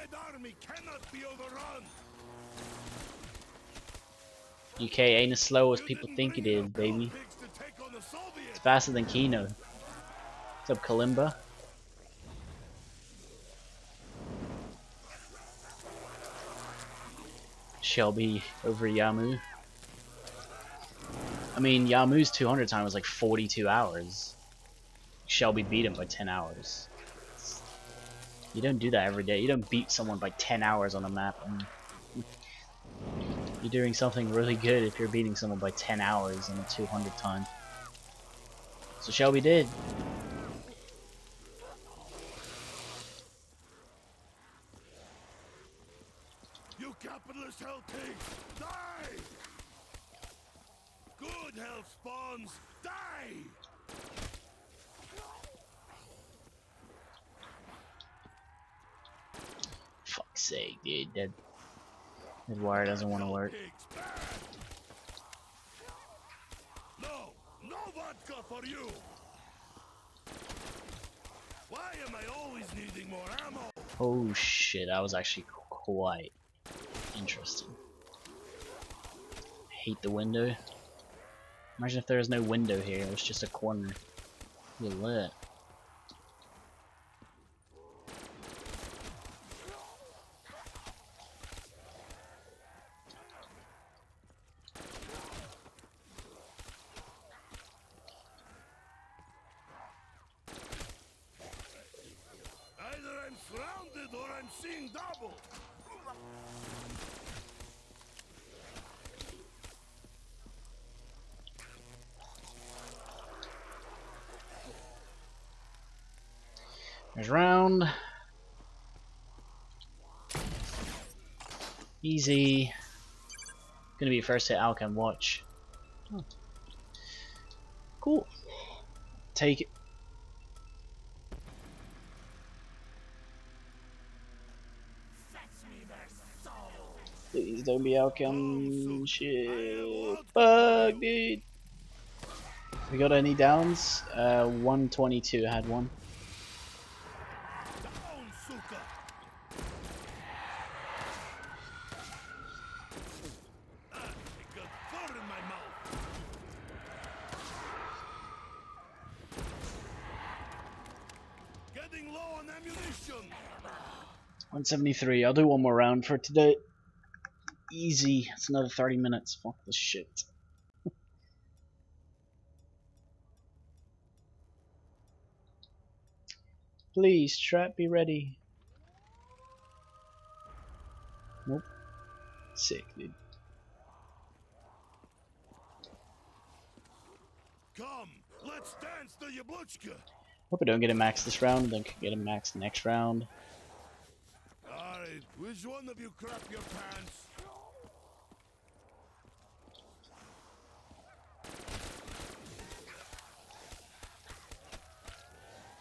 S1: GK ain't as slow as people think it is, baby. It's faster than Kino. What's up, Kalimba? Shelby over Yamu. I mean, Yamu's 200 time was like 42 hours. Shelby beat him by 10 hours. You don't do that every day. You don't beat someone by 10 hours on a map. And you're doing something really good if you're beating someone by 10 hours in a 200 time. So Shelby did.
S2: You capitalist hell pigs, die! Good hell spawns, die!
S1: Fuck's sake, dude. That wire doesn't want to work.
S2: No, no vodka for you! Why am I always needing more ammo?
S1: Oh shit, that was actually quite interesting. hate the window. Imagine if there was no window here, it was just a corner. You lit.
S2: Either I'm surrounded or I'm seeing double.
S1: There's round. Easy. Gonna be first hit Alchem, watch. Oh. Cool. Take it. Please don't be Alchem. Shit. Fuck, dude. We got any downs? 122 had one.
S2: Down, suka. I got fur in my mouth. Getting low on ammunition.
S1: 173. I'll do one more round for today. Easy. It's another 30 minutes. Fuck this shit. Please, trap, be ready. Nope. Sick, dude.
S2: Come, let's dance the Yabluchka.
S1: Hope I don't get a max this round, then could get a max next round.
S2: Alright, which one of you crap your pants?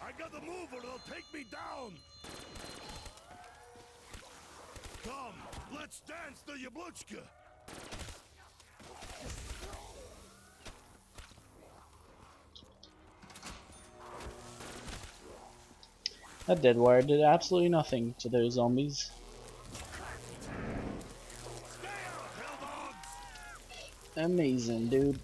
S2: I got a move or they'll take me down. Come, let's dance the Yabluchka.
S1: That dead wire did absolutely nothing to those zombies.
S2: Stay out, hell dogs!
S1: Amazing, dude.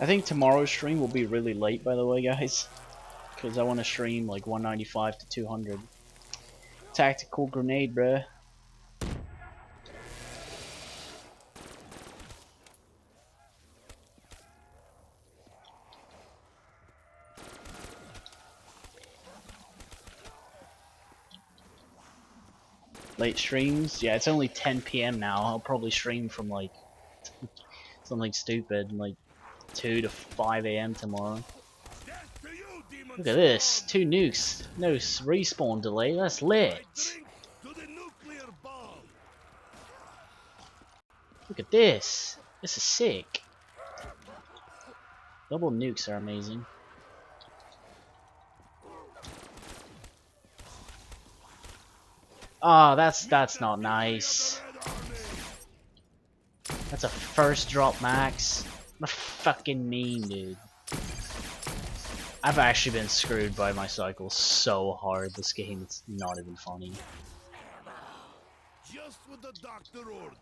S1: I think tomorrow's stream will be really late, by the way, guys, because I want to stream like 195 to 200. Tactical grenade, bruh. Late streams? Yeah, it's only 10 PM now. I'll probably stream from like something stupid, like 2 to 5 AM tomorrow.
S2: Death to you, demon
S1: Look at this,
S2: spawn!
S1: 2 nukes, no respawn delay, that's lit.
S2: I drink to the nuclear bomb!
S1: Look at this, this is sick. Double nukes are amazing. Ah, that's not nice. That's a first drop max. What fucking mean, dude. I've actually been screwed by my cycle so hard this game, it's not even funny.
S2: Just with the doctor order.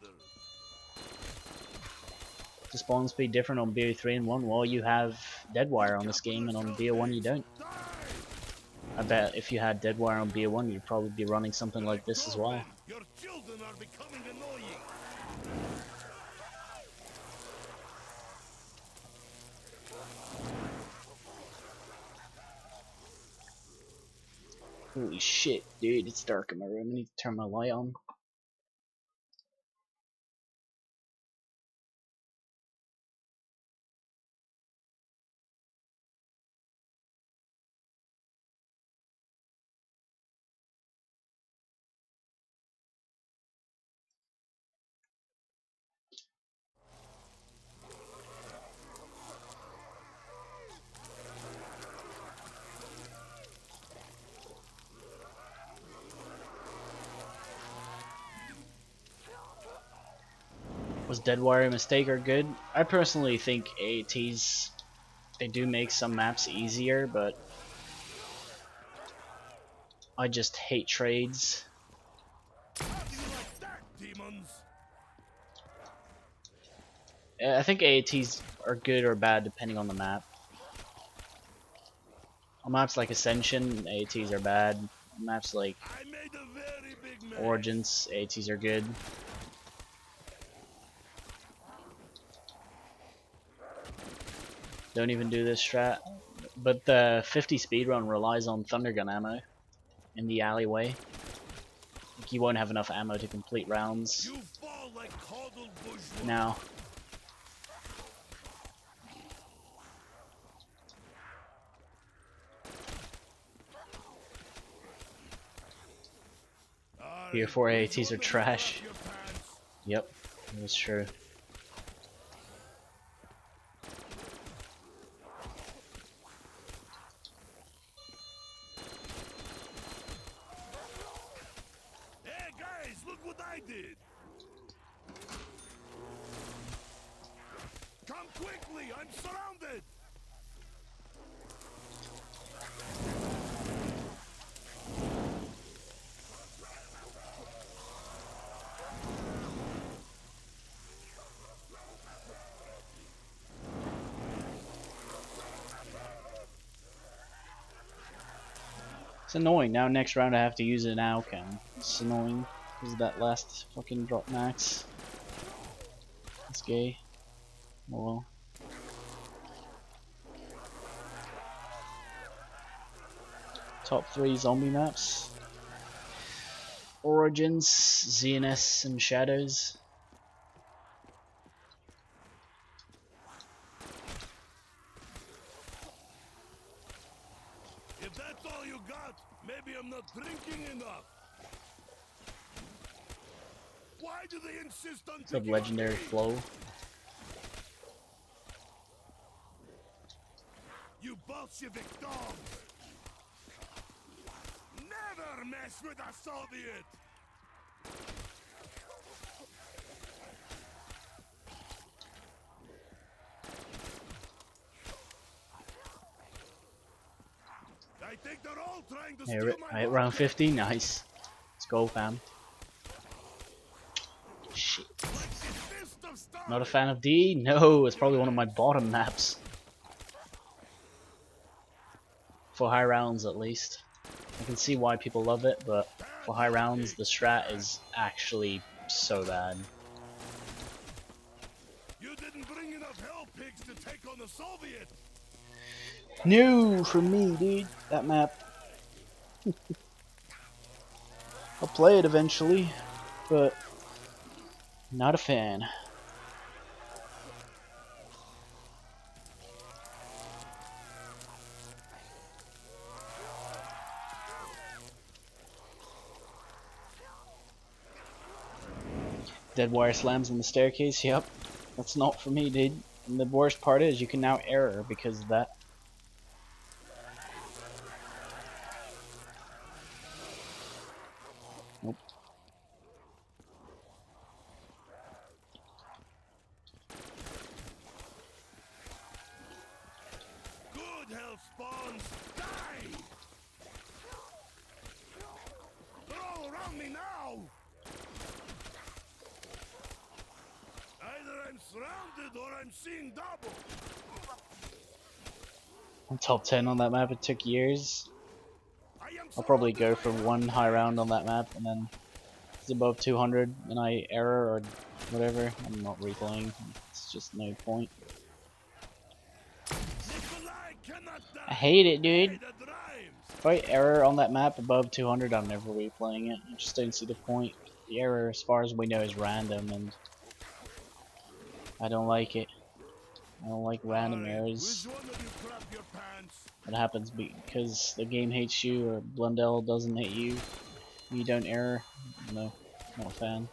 S1: The spawn speed different on BO3 and 1? Well, you have Deadwire on this game, and on BO1 you don't. I bet if you had Deadwire on BO1, you'd probably be running something like this as well.
S2: Your children are becoming annoying.
S1: Holy shit, dude, it's dark in my room. I need to turn my light on. Was Deadwire a mistake or good? I personally think AATs, they do make some maps easier, but I just hate trades.
S2: How do you like that, demons?
S1: I think AATs are good or bad depending on the map. On maps like Ascension, AATs are bad. On maps like
S2: I made a very big mess.
S1: Origins, AATs are good. Don't even do this strat. But the 50 speedrun relies on Thundergun ammo in the alleyway. Like you won't have enough ammo to complete rounds.
S2: You fall like coddled bourgeois.
S1: Now, Tier 4 AATs are trash. Yep, that's true.
S2: Hey guys, look what I did. Come quickly, I'm surrounded.
S1: It's annoying. Now next round I have to use an Alchem. It's annoying because of that last fucking drop max. It's gay. Oh well. Top 3 zombie maps. Origins, ZNS, and Shadows.
S2: If that's all you got, maybe I'm not drinking enough. Why do they insist on
S1: It's a
S2: drinking
S1: legendary
S2: on me?
S1: flow.
S2: You Bolshevik dogs! Never mess with a Soviet! I think they're all trying to steal my
S1: I hit round
S2: vodka.
S1: 50. Nice. Let's go, fam. Shit.
S2: Like the fist of Stalin.
S1: Not a fan of D? No, it's probably one of my bottom maps. For high rounds, at least. I can see why people love it, but for high rounds, the strat is actually so bad.
S2: You didn't bring enough hell pigs to take on the Soviet.
S1: No, for me, dude. That map. I'll play it eventually, but not a fan. Dead wire slams on the staircase, yep. That's not for me, dude. And the worst part is you can now error because of that. Nope.
S2: Good hell spawns. Die! They're all around me now. Either I'm surrounded or I'm seeing double.
S1: I'm top 10 on that map, it took years.
S2: I am
S1: I'll probably
S2: surrounded
S1: go
S2: by
S1: for one high round on that map, and then if it's above 200 and I error or whatever, I'm not replaying. It's just no point.
S2: Nikolai cannot die.
S1: I hate it,
S2: Hey,
S1: dude.
S2: that rhymes.
S1: If I error on that map above 200, I'm never replaying it. I just don't see the point. The error, as far as we know, is random, and I don't like it. I don't like random
S2: Alright,
S1: errors.
S2: which one of you crap your pants?
S1: It happens because the game hates you or Blundell doesn't hate you. You don't error. No, not a fan.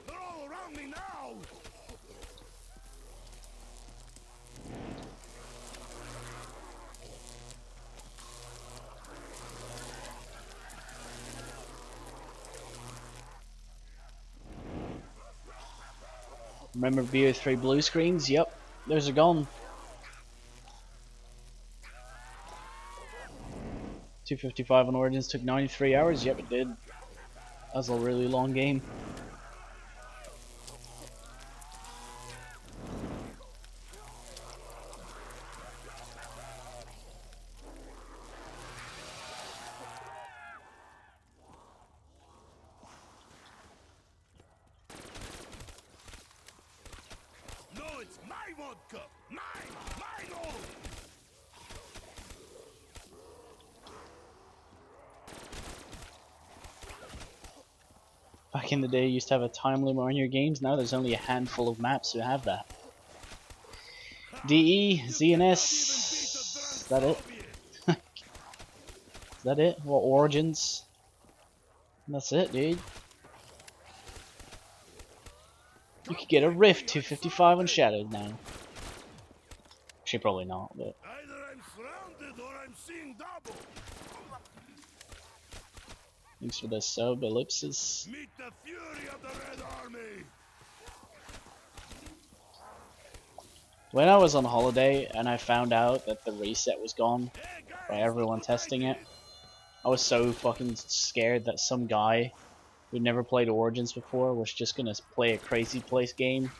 S2: They're all around me now.
S1: Remember BO3 blue screens? Yep, those are gone. 255 on Origins took 93 hours? Yep, it did. That was a really long game.
S2: No, it's my vodka! Mine! Mine all!
S1: Back in the day, you used to have a time limit on your games. Now there's only a handful of maps who have that. DE, ZNS. Is that it? Is that it? Well, Origins. That's it, dude. You could get a Rift 255 on Shadowed now. Actually, probably not, but.
S2: Either I'm surrounded or I'm seeing double.
S1: Thanks for the sub, Ellipsis.
S2: Meet the fury of the Red Army.
S1: When I was on holiday and I found out that the reset was gone
S2: Hey guys,
S1: by everyone
S2: look what I
S1: testing it,
S2: did.
S1: I was so fucking scared that some guy who'd never played Origins before was just gonna play a Crazy Place game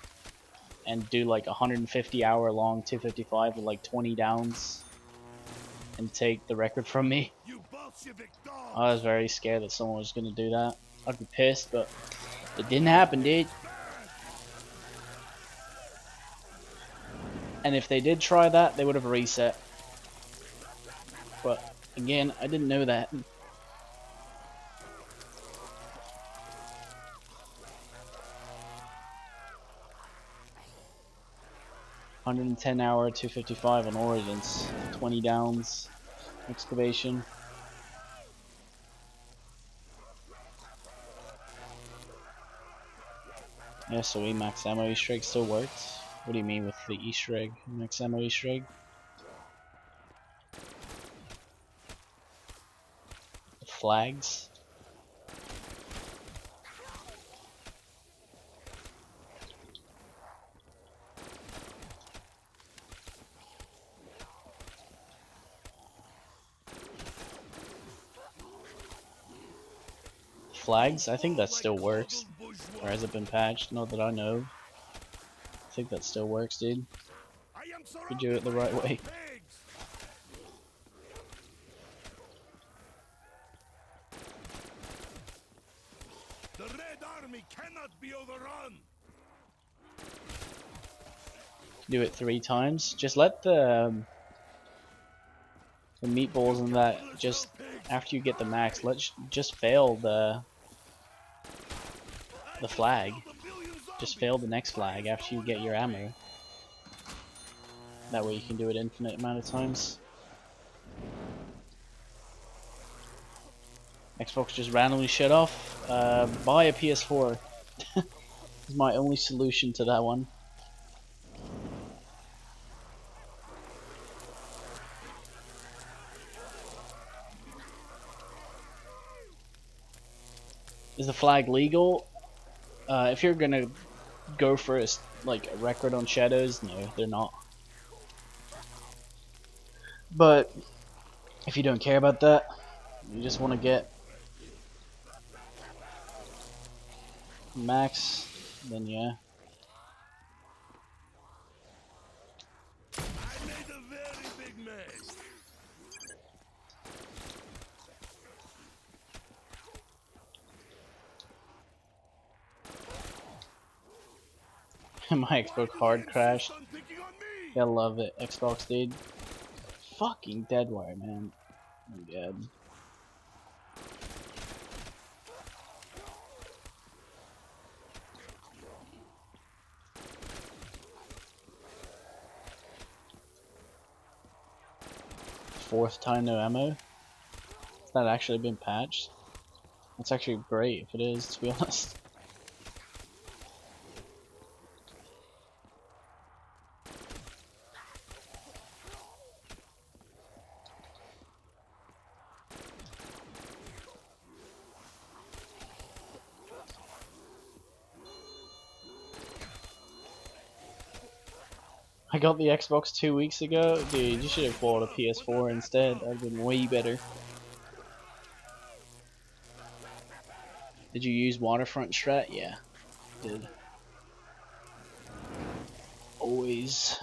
S1: and do like 150-hour long 255 with like 20 downs and take the record from me.
S2: You Bolshevik dogs.
S1: I was very scared that someone was gonna do that. I'd be pissed, but it didn't happen, dude. And if they did try that, they would have reset. But again, I didn't know that. 110-hour 255 on Origins, 20 downs, excavation. Yeah, so max ammo Easter egg still works. What do you mean with the Easter egg? Max ammo Easter egg? The flags? Flags? I think that still works. Or has it been patched? Not that I know. I think that still works, dude. You do it the right way.
S2: The Red Army cannot be overrun.
S1: Do it 3 times. Just let the meatballs and that just after you get the max, just fail the flag. Just fail the next flag after you get your ammo. That way you can do it infinite amount of times. Xbox just randomly shut off. Buy a PS4. Is my only solution to that one. Is the flag legal? If you're gonna go for a record on shadows, no, they're not. But if you don't care about that, you just want to get max, then yeah.
S2: I made a very big mess.
S1: My Xbox hard crashed.
S2: On picking on me.
S1: Gotta love it, Xbox dude. Fucking Deadwire, man. Oh my god. Fourth time no ammo. It's not actually been patched. That's actually great if it is, to be honest. I got the Xbox 2 weeks ago. Dude, you should have bought a PS4 instead. That would have been way better. Did you use waterfront strat? Yeah, did. Always.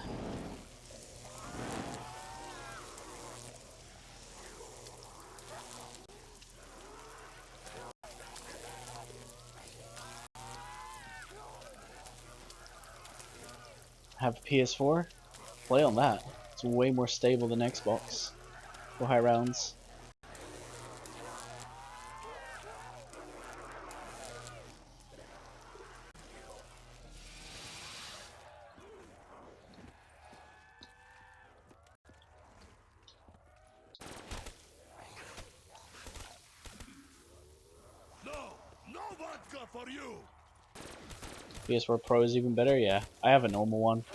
S1: Have PS4? Play on that. It's way more stable than Xbox for high rounds.
S2: No vodka for you.
S1: PS4 Pro is even better? Yeah. I have a normal one.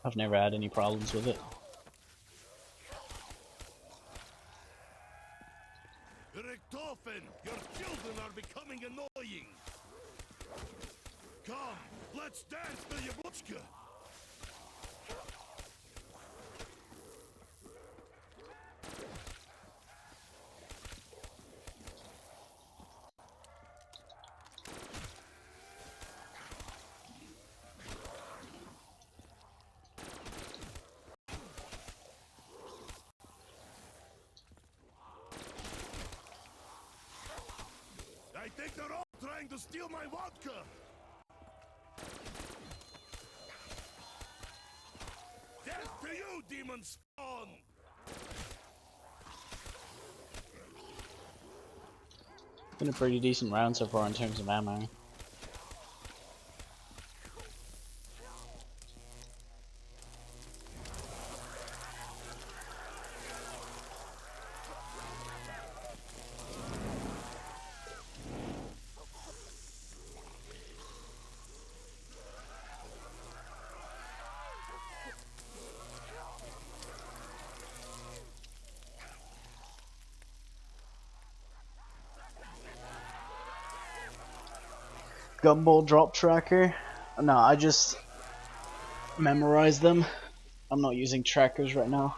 S1: I've never had any problems with it.
S2: Toten, your children are becoming annoying. Come, let's dance to Yabuchka. I think they're all trying to steal my vodka. Death to you, demon spawn!
S1: Been a pretty decent round so far in terms of ammo. Gumball drop tracker? No, I just memorize them. I'm not using trackers right now.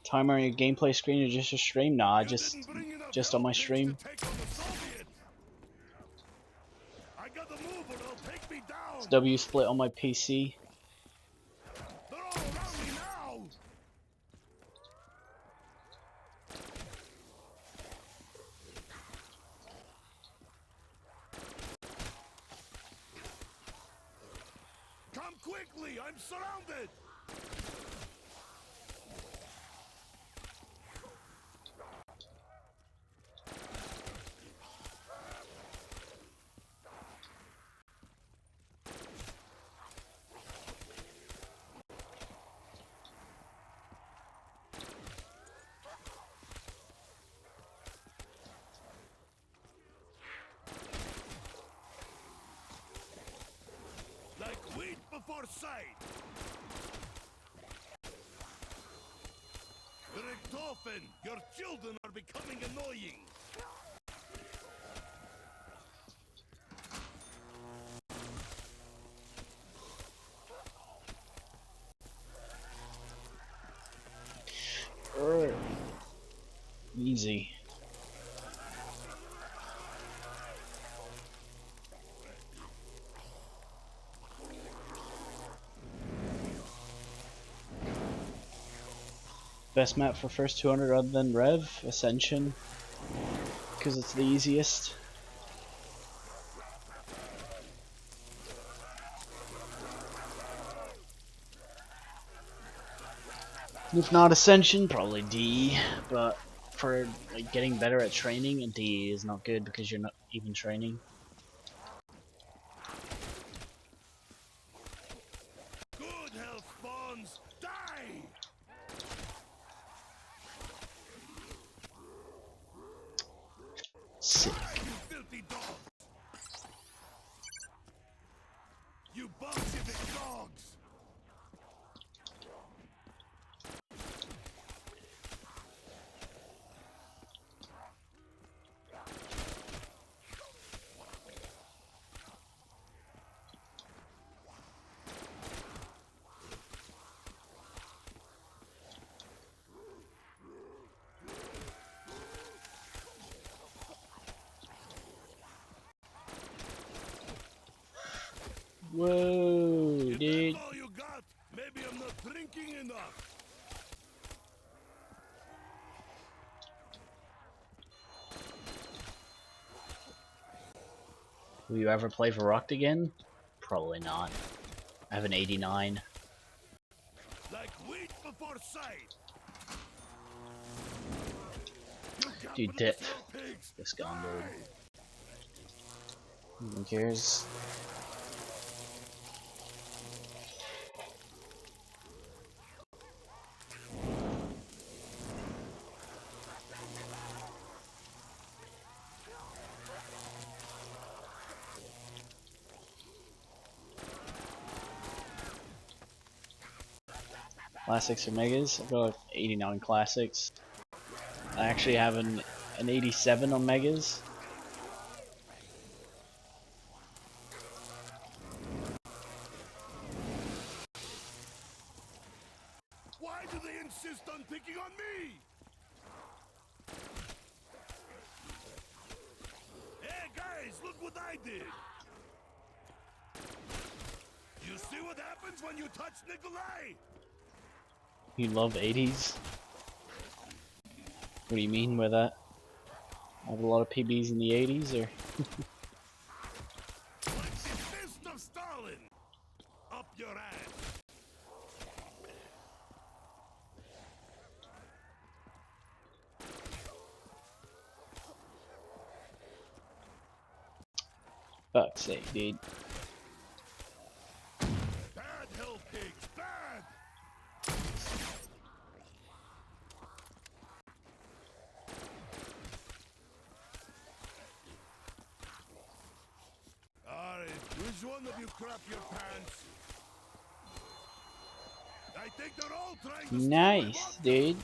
S1: Timer on your gameplay screen or just your stream? Nah, just on my stream.
S2: I got the move or they'll take me down.
S1: It's W split on my PC.
S2: They're all around me now. Come quickly, I'm surrounded. Like wheat before sight. Toten, your children are becoming annoying.
S1: Easy. Best map for first 200 other than Rev, Ascension, because it's the easiest. If not Ascension, probably D, but for like getting better at training, D is not good because you're not even training.
S2: Good health spawns, die!
S1: Sick.
S2: Die, you filthy dogs! You Bolshevik dogs!
S1: Whoa,
S2: If
S1: dude.
S2: that's all you got, maybe I'm not drinking enough.
S1: Will you ever play Varrocked again? Probably not. I have an 89.
S2: Like wheat before sight. You
S1: Dude,
S2: capitalist
S1: dip.
S2: hell pigs.
S1: This gun, dude.
S2: Die!
S1: Who cares? Classics or megas? I've got like 89 classics. I actually have an 87 on megas.
S2: Why do they insist on picking on me? Hey guys, look what I did! You see what happens when you touch Nikolai?
S1: You love 80s? What do you mean by that? I have a lot of PBs in the 80s, or?
S2: Like the fist of Stalin! Up your ass!
S1: Fuck's sake, dude.
S2: Bad hell pigs, bad! Alright, which one of you crap your pants? I think they're all trying to steal my
S1: Nice,
S2: vodka.
S1: dude.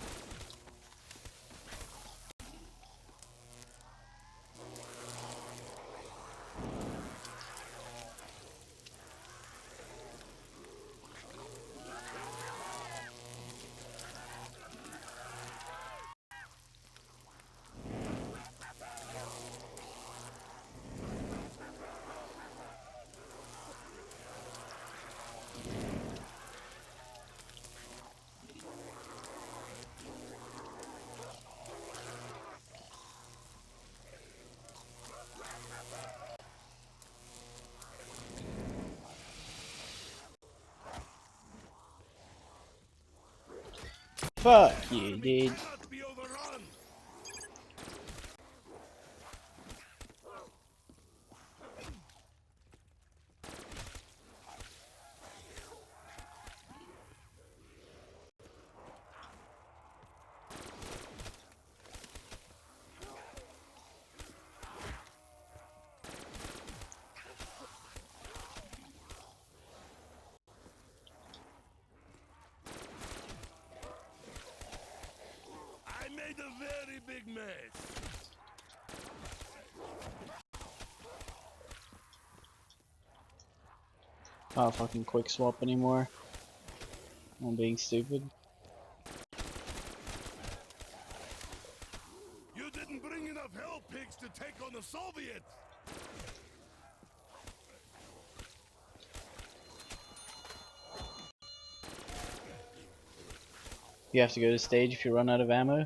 S1: Fuck you,
S2: Army
S1: dude.
S2: cannot be overrun. I made a very big mess.
S1: Can't fucking quick swap anymore. I'm being stupid.
S2: You didn't bring enough hell pigs to take on the Soviets.
S1: You have to go to stage if you run out of ammo.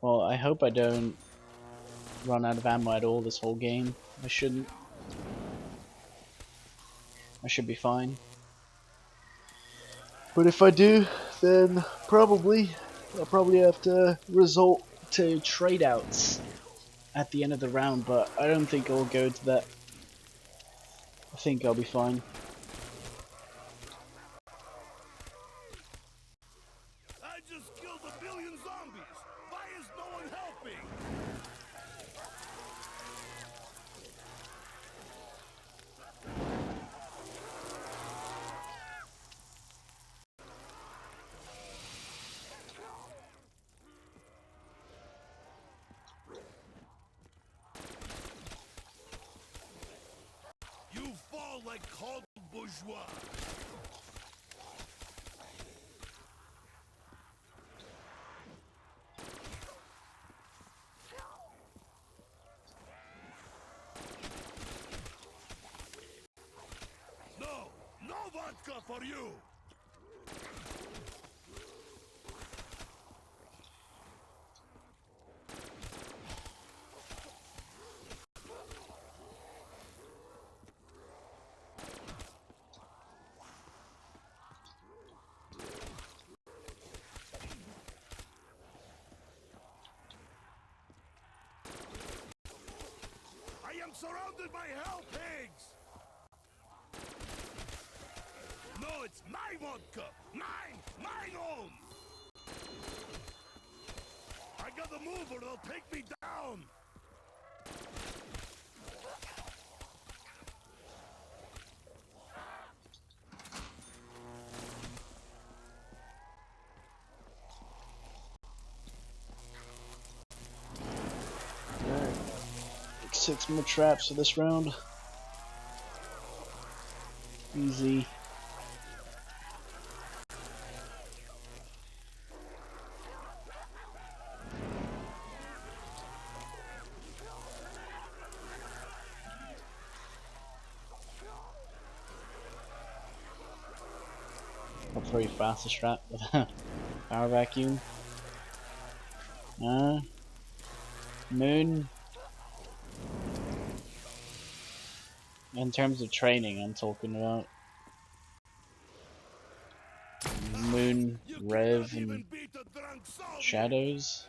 S1: Well, I hope I don't run out of ammo at all this whole game. I shouldn't. I should be fine. But if I do, then I'll probably have to resort to trade outs at the end of the round, but I don't think I'll go to that. I think I'll be fine.
S2: I just killed 1 billion zombies. Why is no one helping? You fall like cold bourgeois. vodka for you. I am surrounded by hell pigs. No, it's my vodka. Mine! Mine own! I gotta move or they'll take me down!
S1: Alright. 6 more traps for this round. Easy. I'll pretty fast trap with a power vacuum. Moon. In terms of training, I'm talking about Moon, Rev, and Shadows,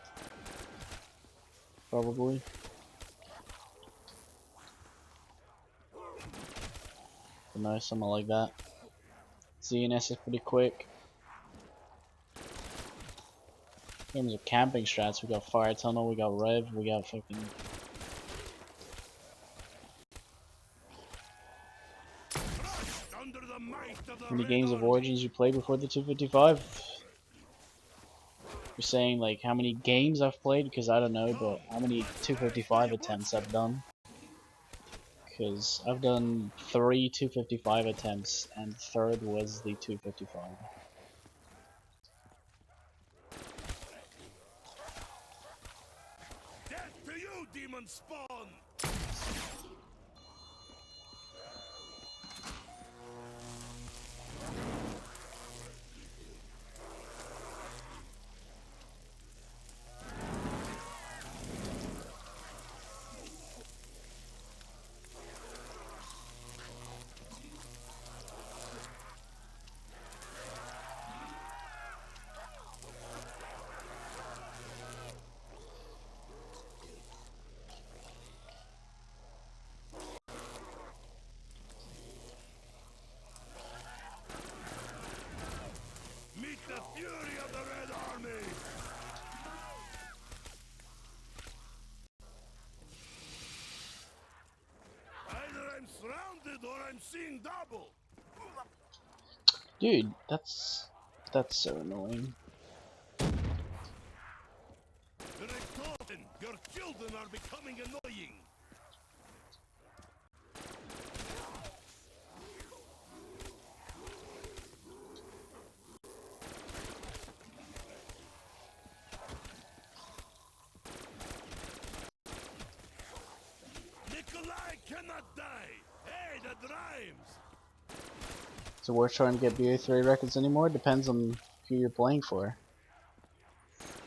S1: probably. But no, something like that. ZNS is pretty quick. In terms of camping strats, we got Fire Tunnel, we got Rev, we got fucking... How many games of Origins you played before the 255? You're saying like how many games I've played? Because I don't know, but how many 255 attempts I've done? Because I've done 3 255 attempts, and third was the 255.
S2: Death to you, demon spawn! Meet the fury of the Red Army! Either I'm surrounded or I'm seeing double!
S1: Dude, that's so annoying.
S2: Toten, your children are becoming annoying! Nikolai cannot die! Hey, that rhymes!
S1: Is it worth trying to get BO3 records anymore? Depends on who you're playing for.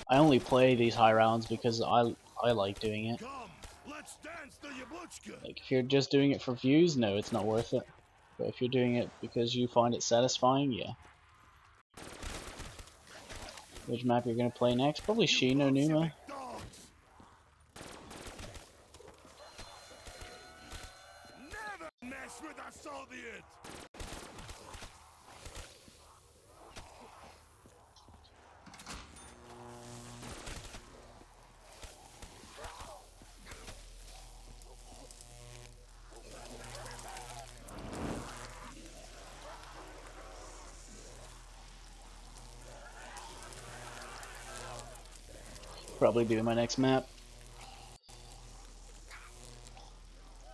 S1: I only play these high rounds because I like doing it.
S2: Come, let's dance to Yabuchka!
S1: Like if you're just doing it for views, no, it's not worth it. But if you're doing it because you find it satisfying, yeah. Which map you're gonna play next? Probably Kino Numa.
S2: Never mess with a Soviet!
S1: Probably do my next map.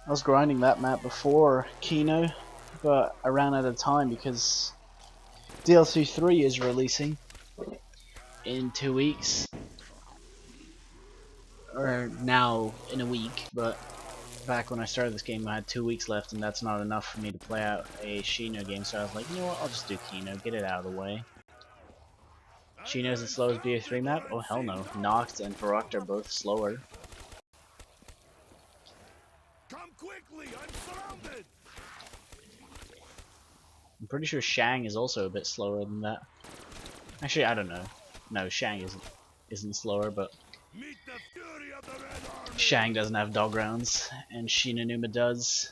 S1: I was grinding that map before Kino, but I ran out of time because DLC 3 is releasing in 2 weeks. Or now in a week, but back when I started this game, I had 2 weeks left, and that's not enough for me to play out a Kino game. So I was like, you know what? I'll just do Kino, get it out of the way. Kino's as slow as BO3 map? Oh hell no. Nox and Baruch are both slower.
S2: Come quickly, I'm surrounded.
S1: I'm pretty sure Shang is also a bit slower than that. Actually, I don't know. No, Shang isn't slower, but
S2: Meet the fury of the Red Army.
S1: Shang doesn't have dog rounds, and Shinanuma does.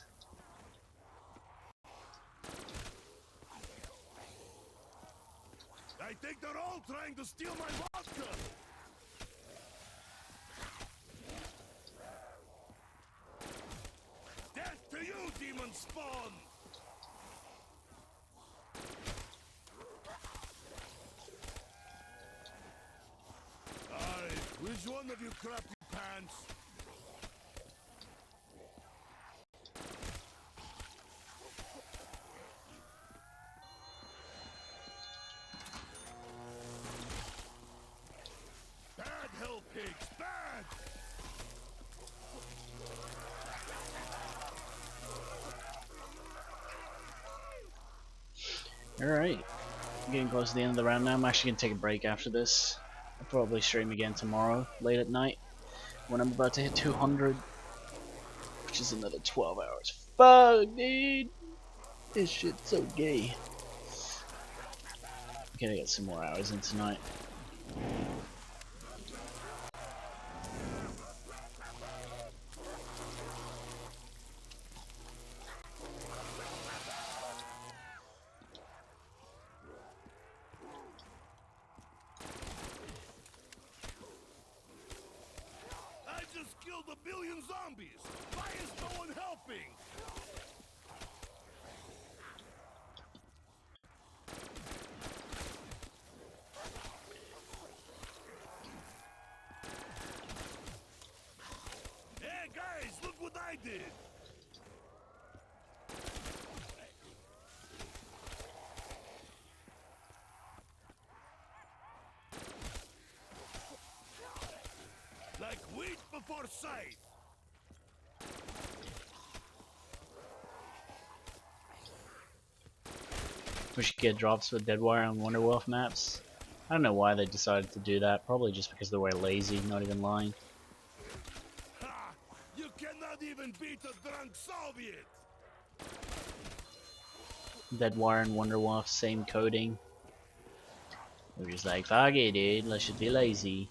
S2: I think they're all trying to steal my vodka. Death to you, demon spawn. Aye, which one of you crappy pants? Bad hell pigs, bad!
S1: Alright, getting close to the end of the round now. I'm actually going to take a break after this. I'll probably stream again tomorrow, late at night, when I'm about to hit 200, which is another 12 hours. Fuck, dude! This shit's so gay. I'm gonna get some more hours in tonight.
S2: I just killed 1 billion zombies. Why is no one helping? Hey guys, look what I did. Like wheat before sight.
S1: We should get drops with Deadwire on Wonderwolf maps. I don't know why they decided to do that. Probably just because they were lazy, not even lying.
S2: Ha! You cannot even beat a drunk Soviet.
S1: Deadwire and Wonderwolf, same coding. They're just like, fuck it, dude, let's just be lazy.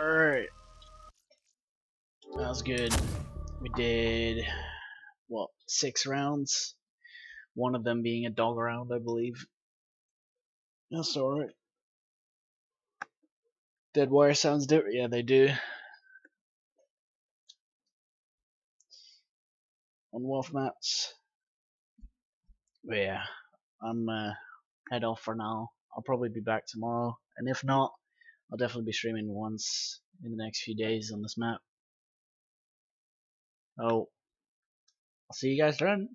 S1: Alright. That was good. We did, what, 6 rounds? One of them being a dog round, I believe. That's alright. Deadwire sounds different. Yeah, they do. On Wolf maps. But yeah, I'm head off for now. I'll probably be back tomorrow, and if not, I'll definitely be streaming once in the next few days on this map. Oh, I'll see you guys then.